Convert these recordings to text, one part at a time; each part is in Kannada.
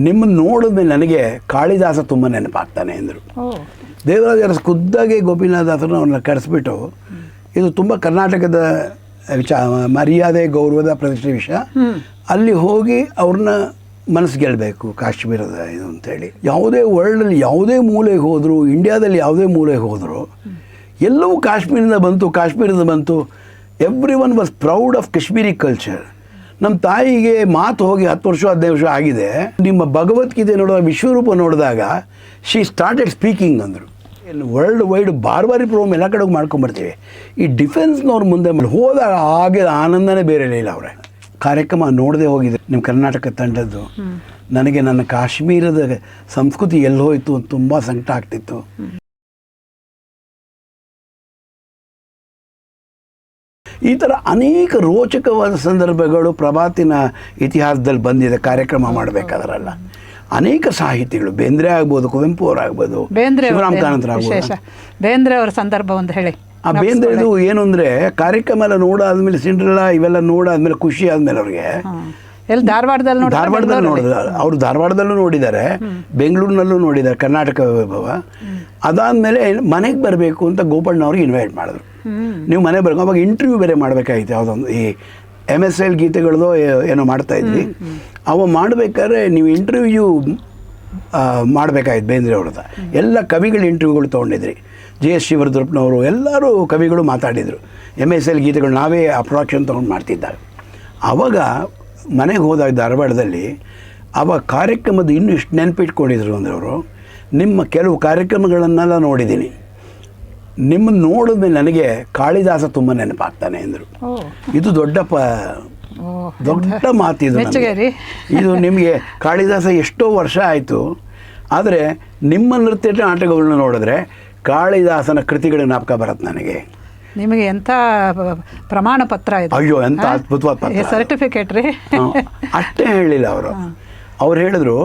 ನಿಮ್ಮನ್ನು ನೋಡಿದ್ಮೇಲೆ ನನಗೆ ಕಾಳಿದಾಸ ತುಂಬ ನೆನಪಾಗ್ತಾನೆ ಅಂದರು. ದೇವರಾಜ ಅರಸು ಖುದ್ದಾಗಿ ಗೋಪಿನಾಥದಾಸರನ್ನ ಅವ್ರನ್ನ ಕರೆಸ್ಬಿಟ್ಟು, ಇದು ತುಂಬ ಕರ್ನಾಟಕದ ಮರ್ಯಾದೆ ಗೌರವದ ಪ್ರತಿಷ್ಠೆ ವಿಷಯ, ಅಲ್ಲಿ ಹೋಗಿ ಅವ್ರನ್ನ ಮನಸ್ಸು ಗೆಲ್ಲಬೇಕು ಕಾಶ್ಮೀರದ ಇದು ಅಂತೇಳಿ. ಯಾವುದೇ ವರ್ಲ್ಡಲ್ಲಿ ಯಾವುದೇ ಮೂಲೆಗೆ ಹೋದರು, ಇಂಡಿಯಾದಲ್ಲಿ ಯಾವುದೇ ಮೂಲೆಗೆ ಹೋದರು, ಎಲ್ಲವೂ ಕಾಶ್ಮೀರದ ಬಂತು. Every one was proud of Kashmiri culture. ನಮ್ಮ ತಾಯಿಗೆ ಮಾತು ಹೋಗಿ 10 ವರ್ಷ 15 ವರ್ಷ ಆಗಿದೆ. ನಿಮ್ಮ ಭಗವದ್ಗೀತೆ ನೋಡುವಾಗ, ವಿಶ್ವರೂಪ ನೋಡಿದಾಗ ಶಿ ಸ್ಟಾರ್ಟೆಡ್ ಸ್ಪೀಕಿಂಗ್ ಅಂದರು. ವರ್ಲ್ಡ್ ವೈಡ್ ಬಾರ್ಬಾರಿ ಪ್ರೋಗ್ರಾಮ್ ಎಲ್ಲ ಕಡೆಗೂ ಮಾಡ್ಕೊಂಬರ್ತೀವಿ. ಈ ಡಿಫೆನ್ಸ್ನವ್ರ ಮುಂದೆ ಹೋದಾಗ ಹಾಗೆ ಆನಂದನೇ ಬೇರೆ ಇಲ್ಲ. ಅವರೇ ಕಾರ್ಯಕ್ರಮ ನೋಡದೆ ಹೋಗಿದ್ದೆ ನಿಮ್ಮ ಕರ್ನಾಟಕ ತಂಡದ್ದು. ನನಗೆ ನನ್ನ ಕಾಶ್ಮೀರದ ಸಂಸ್ಕೃತಿ ಎಲ್ಲಿ ಹೋಯಿತು ಅಂತ ತುಂಬ ಸಂಕಟ ಆಗ್ತಿತ್ತು. ಈ ಥರ ಅನೇಕ ರೋಚಕವಾದ ಸಂದರ್ಭಗಳು ಪ್ರಭಾತಿನ ಇತಿಹಾಸದಲ್ಲಿ ಬಂದಿದೆ. ಕಾರ್ಯಕ್ರಮ ಮಾಡಬೇಕಾದ್ರಲ್ಲ ಅನೇಕ ಸಾಹಿತಿಗಳು, ಬೇಂದ್ರೆ ಆಗ್ಬೋದು, ಕುವೆಂಪು ಅವರಾಗ್ಬೋದು, ಶಿವರಾಮ್ ಕಾರಂತರ ಆಗ್ಬೋದು. ಬೇಂದ್ರೆ ಅವರ ಸಂದರ್ಭ ಒಂದು ಹೇಳಿ. ಆ ಬೇಂದ್ರೆದು ಏನು ಅಂದರೆ, ಕಾರ್ಯಕ್ರಮ ಎಲ್ಲ ನೋಡಾದ್ಮೇಲೆ, ಸಿಂಡ್ರೆಲಾ ಇವೆಲ್ಲ ನೋಡಾದ್ಮೇಲೆ ಖುಷಿ ಆದಮೇಲೆ ಅವ್ರಿಗೆ ಧಾರವಾಡದಲ್ಲಿ ನೋಡಿದ್ರು. ಅವರು ಧಾರವಾಡದಲ್ಲೂ ನೋಡಿದ್ದಾರೆ, ಬೆಂಗಳೂರಿನಲ್ಲೂ ನೋಡಿದ್ದಾರೆ ಕರ್ನಾಟಕ ವೈಭವ. ಅದಾದಮೇಲೆ ಮನೆಗೆ ಬರಬೇಕು ಅಂತ ಗೋಪಣ್ಣವ್ರಿಗೆ ಇನ್ವೈಟ್ ಮಾಡಿದ್ರು. ನೀವು ಮನೆ ಬರಬೇಕು. ಅವಾಗ ಇಂಟರ್ವ್ಯೂ ಬೇರೆ ಮಾಡಬೇಕಾಗಿತ್ತು. ಯಾವುದೊಂದು ಈ MSL ಗೀತೆಗಳದೋ ಏನೋ ಮಾಡ್ತಾಯಿದ್ವಿ. ಅವ ಮಾಡಬೇಕಾದ್ರೆ ನೀವು ಇಂಟರ್ವ್ಯೂ ಮಾಡಬೇಕಾಯ್ತು. ಬೇಂದ್ರೆ ಅವ್ರದ್ದು ಎಲ್ಲ ಕವಿಗಳ ಇಂಟರ್ವ್ಯೂಗಳು ತೊಗೊಂಡಿದ್ರಿ. JS ಶಿವರುದ್ರಪ್ಪನವರು ಎಲ್ಲರೂ ಕವಿಗಳು ಮಾತಾಡಿದರು. MSL ಗೀತೆಗಳು ನಾವೇ ಆ ಪ್ರೊಡಕ್ಷನ್ ತೊಗೊಂಡು ಮಾಡ್ತಿದ್ದಾಗ. ಆವಾಗ ಮನೆಗೆ ಹೋದಾಗ ಧಾರವಾಡದಲ್ಲಿ ಆವಾಗ ಕಾರ್ಯಕ್ರಮದ ಇನ್ನೂ ಇಷ್ಟು ನೆನಪಿಟ್ಕೊಂಡಿದ್ರು ಅಂದರೆ, ಅವರು ನಿಮ್ಮ ಕೆಲವು ಕಾರ್ಯಕ್ರಮಗಳನ್ನೆಲ್ಲ ನೋಡಿದ್ದೀನಿ. ನಿಮ್ಮನ್ನು ನೋಡಿದ್ಮೇಲೆ ನನಗೆ ಕಾಳಿದಾಸ ತುಂಬ ನೆನಪಾಗ್ತಾನೆ ಅಂದರು. ಇದು ದೊಡ್ಡ ಮಾತಿದು. ಇದು ನಿಮಗೆ ಕಾಳಿದಾಸ ಎಷ್ಟೋ ವರ್ಷ ಆಯಿತು, ಆದರೆ ನಿಮ್ಮ ನೃತ್ಯ ನಾಟಕಗಳನ್ನ ನೋಡಿದ್ರೆ ಕಾಳಿದಾಸನ ಕೃತಿಗಳ ಜ್ಞಾಪಕ ಬರುತ್ತೆ ನನಗೆ. ನಿಮಗೆ ಎಂಥ ಪ್ರಮಾಣ ಪತ್ರ ಇದೆ. ಅಯ್ಯೋ, ಎಂಥ ಅದ್ಭುತವಾದ ಪತ್ರ, ಸರ್ಟಿಫಿಕೇಟ್ ರೀ. ಅಷ್ಟೇ ಹೇಳಿಲ್ಲ ಅವರು. ಅವ್ರು ಹೇಳಿದ್ರು,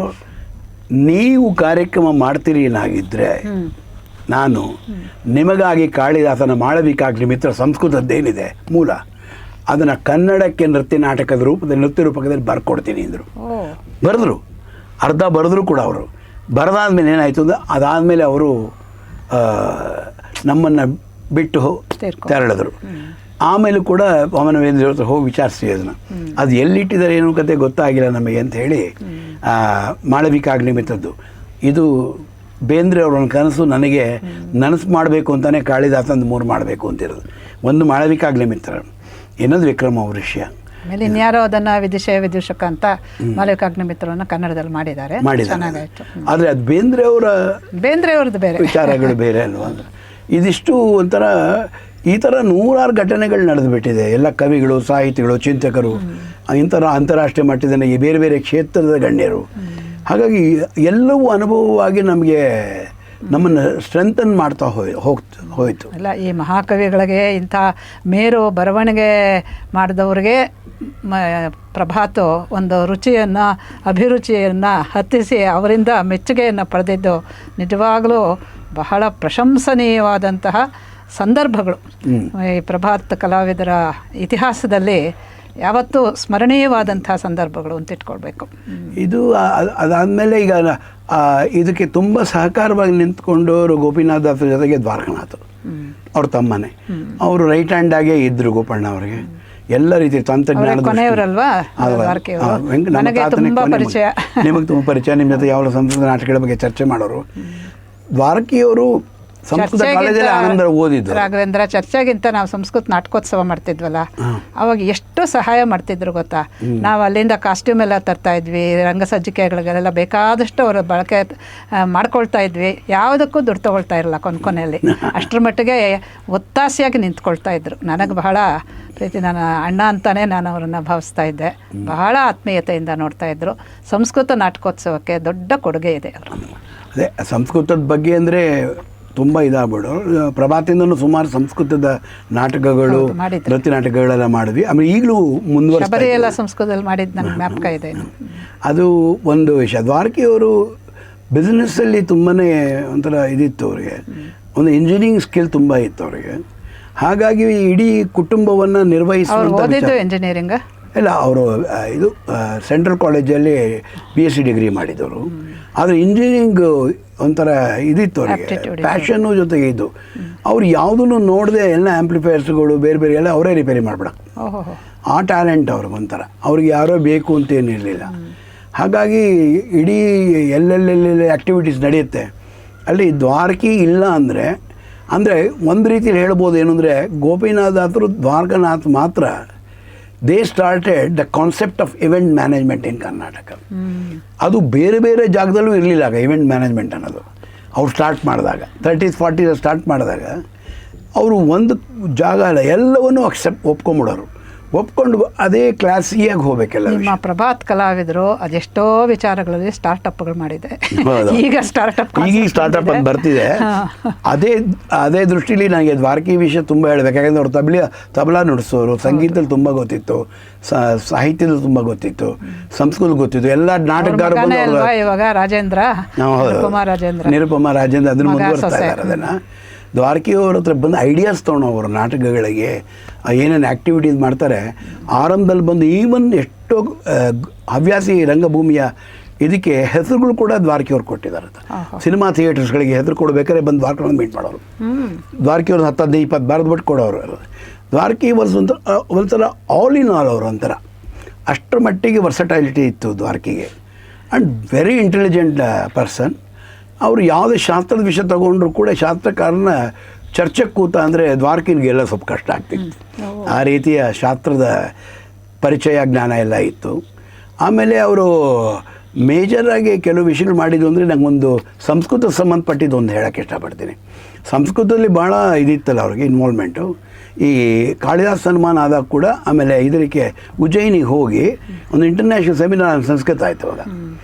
ನೀವು ಕಾರ್ಯಕ್ರಮ ಮಾಡ್ತೀರಿ ಏನಾಗಿದ್ದರೆ ನಾನು ನಿಮಗಾಗಿ ಕಾಳಿದಾಸನ ಮಾಳವಿಕಾಗ್ನಿ ಮಿತ್ರ ಸಂಸ್ಕೃತದ್ದೇನಿದೆ ಮೂಲ, ಅದನ್ನು ಕನ್ನಡಕ್ಕೆ ನೃತ್ಯ ನಾಟಕದ ರೂಪದಲ್ಲಿ, ನೃತ್ಯ ರೂಪಕದಲ್ಲಿ ಬರ್ಕೊಡ್ತೀನಿ ಅಂದರು. ಬರೆದ್ರು, ಅರ್ಧ ಬರೆದ್ರು ಕೂಡ. ಅವರು ಬರೆದಾದ್ಮೇಲೆ ಏನಾಯಿತು ಅಂದರೆ, ಅದಾದಮೇಲೆ ಅವರು ನಮ್ಮನ್ನು ಬಿಟ್ಟು ತೆರಳಿದ್ರು. ಆಮೇಲೆ ಕೂಡ ವಾಮನವೇಂದ್ರ ಹತ್ರ ಹೋಗಿ ವಿಚಾರಿಸಿ ಅದನ್ನು, ಅದು ಎಲ್ಲಿಟ್ಟಿದ್ದಾರೆ ಏನೋ ಕತೆ ಗೊತ್ತಾಗಿಲ್ಲ ನಮಗೆ ಅಂತ ಹೇಳಿ, ಮಾಳವಿಕಾಗ್ನಿ ಮಿತ್ರದ್ದು. ಇದು ಬೇಂದ್ರೆ ಅವ್ರ ಕನಸು, ನನಗೆ ನನಸು ಮಾಡಬೇಕು ಅಂತಲೇ ಕಾಳಿದಾಸಂದು 3 ಮಾಡಬೇಕು ಅಂತಿರೋದು. ಒಂದು ಮಾಳವಿಕಾಗ್ನಿ ಮಿತ್ರ, ಇನ್ನೊಂದು ವಿಕ್ರಮ ಅವ್ರ ವಿಷಯ. ಆಮೇಲೆ ಇನ್ಯಾರೋ ಅದನ್ನು ವಿದೂಷಕ ಅಂತ ಮಾಳವಿಕಾಗ್ನಿ ಮಿತ್ರವನ್ನು ಕನ್ನಡದಲ್ಲಿ ಮಾಡಿದ್ದಾರೆ. ಚೆನ್ನಾಗಾಯಿತು. ಆದರೆ ಅದು ಬೇಂದ್ರೆ ಅವ್ರದ್ದು ಬೇರೆ ವಿಚಾರಗಳು ಬೇರೆ ಅಲ್ವಾ. ಇದಿಷ್ಟು ಒಂಥರ ಈ ಥರ 100 ಘಟನೆಗಳು ನಡೆದುಬಿಟ್ಟಿದೆ. ಎಲ್ಲ ಕವಿಗಳು, ಸಾಹಿತಿಗಳು, ಚಿಂತಕರು, ಇಂಥರ ಅಂತಾರಾಷ್ಟ್ರೀಯ ಮಟ್ಟದ ಈ ಬೇರೆ ಬೇರೆ ಕ್ಷೇತ್ರದ ಗಣ್ಯರು. ಹಾಗಾಗಿ ಎಲ್ಲವೂ ಅನುಭವವಾಗಿ ನಮಗೆ ನಮ್ಮನ್ನು ಸ್ಟ್ರೆಂಥನ್ ಮಾಡ್ತಾ ಹೋಯಿತು. ಅಲ್ಲ, ಈ ಮಹಾಕವಿಗಳಿಗೆ ಇಂಥ ಮೇರು ಬರವಣಿಗೆ ಮಾಡಿದವ್ರಿಗೆ ಪ್ರಭಾತು ಒಂದು ರುಚಿಯನ್ನು, ಅಭಿರುಚಿಯನ್ನು ಹತ್ತಿಸಿ ಅವರಿಂದ ಮೆಚ್ಚುಗೆಯನ್ನು ಪಡೆದಿದ್ದು ನಿಜವಾಗಲೂ ಬಹಳ ಪ್ರಶಂಸನೀಯವಾದಂತಹ ಸಂದರ್ಭಗಳು. ಈ ಪ್ರಭಾತ್ ಕಲಾವಿದರ ಇತಿಹಾಸದಲ್ಲಿ ಯಾವತ್ತೂ ಸ್ಮರಣೀಯವಾದಂಥ ಸಂದರ್ಭಗಳು ಅಂತ ಇಟ್ಕೊಳ್ಬೇಕು. ಇದು ಅದಾದಮೇಲೆ ಈಗ ಇದಕ್ಕೆ ತುಂಬ ಸಹಕಾರವಾಗಿ ನಿಂತ್ಕೊಂಡವರು ಗೋಪಿನಾಥದಾಸರ ಜೊತೆಗೆ ದ್ವಾರಕನಾಥರು, ಅವ್ರ ತಮ್ಮನೇ. ಅವರು ರೈಟ್ ಹ್ಯಾಂಡ್ ಆಗೇ ಇದ್ದರು ಗೋಪಣ್ಣ ಅವರಿಗೆ. ಎಲ್ಲ ರೀತಿ ತಂತ್ರಜ್ಞಾನದ ಕೊನೆಯವರಲ್ವಾ ನಿಮಗೆ ತುಂಬ ಪರಿಚಯ. ನಿಮ್ಮ ಜೊತೆ ಯಾವ ಸಂಸ್ಕೃತ ನಾಟಕಗಳ ಬಗ್ಗೆ ಚರ್ಚೆ ಮಾಡೋರು. ದ್ವಾರಕಿಯವರು ಸಂಸ್ಕೃತ ಕಾಲೇಜಲ್ಲಿ ಆನಂದ ಓದಿದ್ದು. ರಾಘವೇಂದ್ರ ಚರ್ಚೆಗಿಂತ ನಾವು ಸಂಸ್ಕೃತ ನಾಟಕೋತ್ಸವ ಮಾಡ್ತಿದ್ವಲ್ಲ, ಅವಾಗ ಎಷ್ಟು ಸಹಾಯ ಮಾಡ್ತಿದ್ರು ಗೊತ್ತಾ. ನಾವು ಅಲ್ಲಿಂದ ಕಾಸ್ಟ್ಯೂಮ್ ಎಲ್ಲ ತರ್ತಾ ಇದ್ವಿ, ರಂಗಸಜ್ಜಿಕೆಗಳಿಗೆಲ್ಲ ಬೇಕಾದಷ್ಟು ಅವರು ಬಳಕೆ ಮಾಡ್ಕೊಳ್ತಾ ಇದ್ವಿ. ಯಾವುದಕ್ಕೂ ದುಡ್ಡು ತೊಗೊಳ್ತಾ ಇರಲ್ಲ ಕೊನೆಯಲ್ಲಿ. ಅಷ್ಟರ ಮಟ್ಟಿಗೆ ಒತ್ತಾಸೆಯಾಗಿ ನಿಂತ್ಕೊಳ್ತಾ ಇದ್ರು. ನನಗೆ ಬಹಳ ಪ್ರೀತಿ, ನನ್ನ ಅಣ್ಣ ಅಂತಾನೆ ನಾನು ಅವರನ್ನು ಭಾವಿಸ್ತಾ ಇದ್ದೆ. ಬಹಳ ಆತ್ಮೀಯತೆಯಿಂದ ನೋಡ್ತಾ ಇದ್ರು. ಸಂಸ್ಕೃತ ನಾಟಕೋತ್ಸವಕ್ಕೆ ದೊಡ್ಡ ಕೊಡುಗೆ ಇದೆ ಅವರು. ಅದೇ ಸಂಸ್ಕೃತದ ಬಗ್ಗೆ ಅಂದರೆ ತುಂಬ ಇದಾಗ್ಬಿಡು. ಪ್ರಭಾತಿಂದನೂ ಸುಮಾರು ಸಂಸ್ಕೃತದ ನಾಟಕಗಳು, ನೃತ್ಯ ನಾಟಕಗಳೆಲ್ಲ ಮಾಡಿದ್ವಿ. ಆಮೇಲೆ ಈಗಲೂ ಮುಂದುವರೆಲ್ಲ ಸಂಸ್ಕೃತದಲ್ಲಿ ಮಾಡಿದ್ದು ನನಗೆ ಜ್ಞಾಪಕ ಇದೆ. ಅದು ಒಂದು ವಿಷಯ. ದ್ವಾರಕಿಯವರು ಬಿಸ್ನೆಸ್ಸಲ್ಲಿ ತುಂಬಾ ಒಂಥರ ಇದಿತ್ತು ಅವರಿಗೆ, ಒಂದು ಇಂಜಿನಿಯರಿಂಗ್ ಸ್ಕಿಲ್ ತುಂಬ ಇತ್ತು ಅವರಿಗೆ. ಹಾಗಾಗಿ ಇಡೀ ಕುಟುಂಬವನ್ನು ನಿರ್ವಹಿಸುವಂಥ ಇಂಜಿನಿಯರಿಂಗ್ ಇಲ್ಲ ಅವರು ಇದು ಸೆಂಟ್ರಲ್ ಕಾಲೇಜಲ್ಲಿ PhD ಡಿಗ್ರಿ ಮಾಡಿದವರು. ಆದರೆ ಇಂಜಿನಿಯರಿಂಗ್ ಒಂಥರ ಇದಿತ್ತು ಅವರಿಗೆ, ಪ್ಯಾಷನ್ನು ಜೊತೆಗೆ ಇದ್ದು. ಅವ್ರು ಯಾವುದನ್ನು ನೋಡದೆ ಎಲ್ಲ ಆ್ಯಂಪ್ಲಿಫೈಯರ್ಸ್ಗಳು ಬೇರೆ ಬೇರೆ ಎಲ್ಲ ಅವರೇ ರಿಪೇರಿ ಮಾಡಿಬಿಡ, ಆ ಟ್ಯಾಲೆಂಟ್ ಅವ್ರಿಗೆ ಒಂಥರ. ಅವ್ರಿಗೆ ಯಾರೋ ಬೇಕು ಅಂತೇನಿರಲಿಲ್ಲ. ಹಾಗಾಗಿ ಇಡೀ ಎಲ್ಲೆಲ್ಲೆಲ್ಲೆಲ್ಲಿ ಆ್ಯಕ್ಟಿವಿಟೀಸ್ ನಡೆಯುತ್ತೆ ಅಲ್ಲಿ ದ್ವಾರಕಿ ಇಲ್ಲ ಅಂದರೆ ಒಂದು ರೀತಿಯಲ್ಲಿ ಹೇಳ್ಬೋದು ಏನು ಅಂದರೆ, ಗೋಪಿನಾಥರು ದ್ವಾರಕನಾಥ್ ಮಾತ್ರ they started the concept of event management in Karnataka. ಅದು ಬೇರೆ ಬೇರೆ ಜಾಗದಲ್ಲೂ ಇರಲಿಲ್ಲ ಆಗ ಇವೆಂಟ್ ಮ್ಯಾನೇಜ್ಮೆಂಟ್ ಅನ್ನೋದು. ಅವ್ರು ಸ್ಟಾರ್ಟ್ ಮಾಡಿದಾಗ 30s 40s ಸ್ಟಾರ್ಟ್ ಮಾಡಿದಾಗ ಅವರು ಒಂದು ಜಾಗ ಅಲ್ಲ ಎಲ್ಲವನ್ನೂ ಒಪ್ಕೊಂಡು ಅದೇ ಕ್ಲಾಸಿಯಾಗಿ ಹೋಗಬೇಕೆಲ್ಲ. ನಿಮ್ಮ ಪ್ರಭಾತ್ ಕಲಾವಿದರು ಅದೆಷ್ಟೋ ವಿಚಾರಗಳಲ್ಲಿ ಸ್ಟಾರ್ಟಪ್ಗಳು ಮಾಡಿದೆ. ಈಗ ಸ್ಟಾರ್ಟಪ್ ಅಂತ ಬರ್ತಿದೆ. ಅದೇ ದೃಷ್ಟಿಲಿ ನನಗೆ ದ್ವಾರಕಿ ವಿಷಯ ತುಂಬ ಹೇಳಬೇಕು. ಯಾಕಂದರೆ ಅವ್ರು ತಬಲಾ ನುಡಿಸೋರು, ಸಂಗೀತದಲ್ಲಿ ತುಂಬ ಗೊತ್ತಿತ್ತು, ಸಾಹಿತ್ಯದಲ್ಲಿ ತುಂಬ ಗೊತ್ತಿತ್ತು, ಸಂಸ್ಕೃತ ಗೊತ್ತಿತ್ತು, ಎಲ್ಲ ನಾಟಕಗಾರ ಇವಾಗ ನಿರುಪಮ ರಾಜೇಂದ್ರ ಅದನ್ನು ಮುಂದುವರ್ಸ್ತಾ ಇದ್ದಾರೆ. ಅದನ್ನು ದ್ವಾರಕಿಯವ್ರ ಹತ್ರ ಬಂದು ಐಡಿಯಾಸ್ ತೊಗೊಂಡವರು ನಾಟಕಗಳಿಗೆ ಏನೇನು ಆ್ಯಕ್ಟಿವಿಟೀಸ್ ಮಾಡ್ತಾರೆ. ಆರಂಭದಲ್ಲಿ ಬಂದು ಈವನ್ ಎಷ್ಟೋ ಹವ್ಯಾಸಿ ರಂಗಭೂಮಿಯ ಇದಕ್ಕೆ ಹೆಸರುಗಳು ಕೂಡ ದ್ವಾರಕಿಯವ್ರು ಕೊಟ್ಟಿದ್ದಾರೆ. ಸಿನಿಮಾ ಥಿಯೇಟರ್ಸ್ಗಳಿಗೆ ಹೆಸರು ಕೊಡಬೇಕಾದ್ರೆ ಬಂದು ದ್ವಾರಕಿಯವ್ರನ್ನ ಮೀಟ್ ಮಾಡೋರು. ದ್ವಾರಕಿಯವ್ರು 10-15 ಬರೆದು ಬಿಟ್ಟು ಕೊಡೋರು. ದ್ವಾರಕಿ ಒಂಥರ ಆಲ್ ಇನ್ ಆಲ್ ಅವರು ಒಂಥರ ಅಷ್ಟರ ಮಟ್ಟಿಗೆ ವರ್ಸಟೈಲಿಟಿ ಇತ್ತು ದ್ವಾರಕಿಗೆ. And very intelligent person. ಅವರು ಯಾವುದೇ ಶಾಸ್ತ್ರದ ವಿಷಯ ತಗೊಂಡ್ರು ಕೂಡ ಶಾಸ್ತ್ರಕಾರನ ಚರ್ಚೆಗೆ ಕೂತ ಅಂದರೆ ದ್ವಾರಕಿನಿಗೆಲ್ಲ ಸ್ವಲ್ಪ ಕಷ್ಟ ಆಗ್ತಿತ್ತು. ಆ ರೀತಿಯ ಶಾಸ್ತ್ರದ ಪರಿಚಯ ಜ್ಞಾನ ಎಲ್ಲ ಇತ್ತು. ಆಮೇಲೆ ಅವರು ಮೇಜರಾಗಿ ಕೆಲವು ವಿಷಯಗಳು ಮಾಡಿದ್ದು ಅಂದರೆ ನಂಗೊಂದು ಸಂಸ್ಕೃತ ಸಂಬಂಧಪಟ್ಟಿದ್ದು ಒಂದು ಹೇಳೋಕ್ಕೆ ಇಷ್ಟಪಡ್ತೀನಿ. ಸಂಸ್ಕೃತದಲ್ಲಿ ಭಾಳ ಇದಿತ್ತಲ್ಲ ಅವ್ರಿಗೆ ಇನ್ವಾಲ್ವ್ಮೆಂಟು. ಈ ಕಾಳಿದಾಸ ಸನ್ಮಾನ ಆದಾಗ ಕೂಡ ಆಮೇಲೆ ಇದಕ್ಕೆ ಉಜ್ಜಯಿನಿಗೆ ಹೋಗಿ ಒಂದು ಇಂಟರ್ನ್ಯಾಷನಲ್ ಸೆಮಿನಾರ್ ಸಂಸ್ಕೃತ ಆಯಿತು.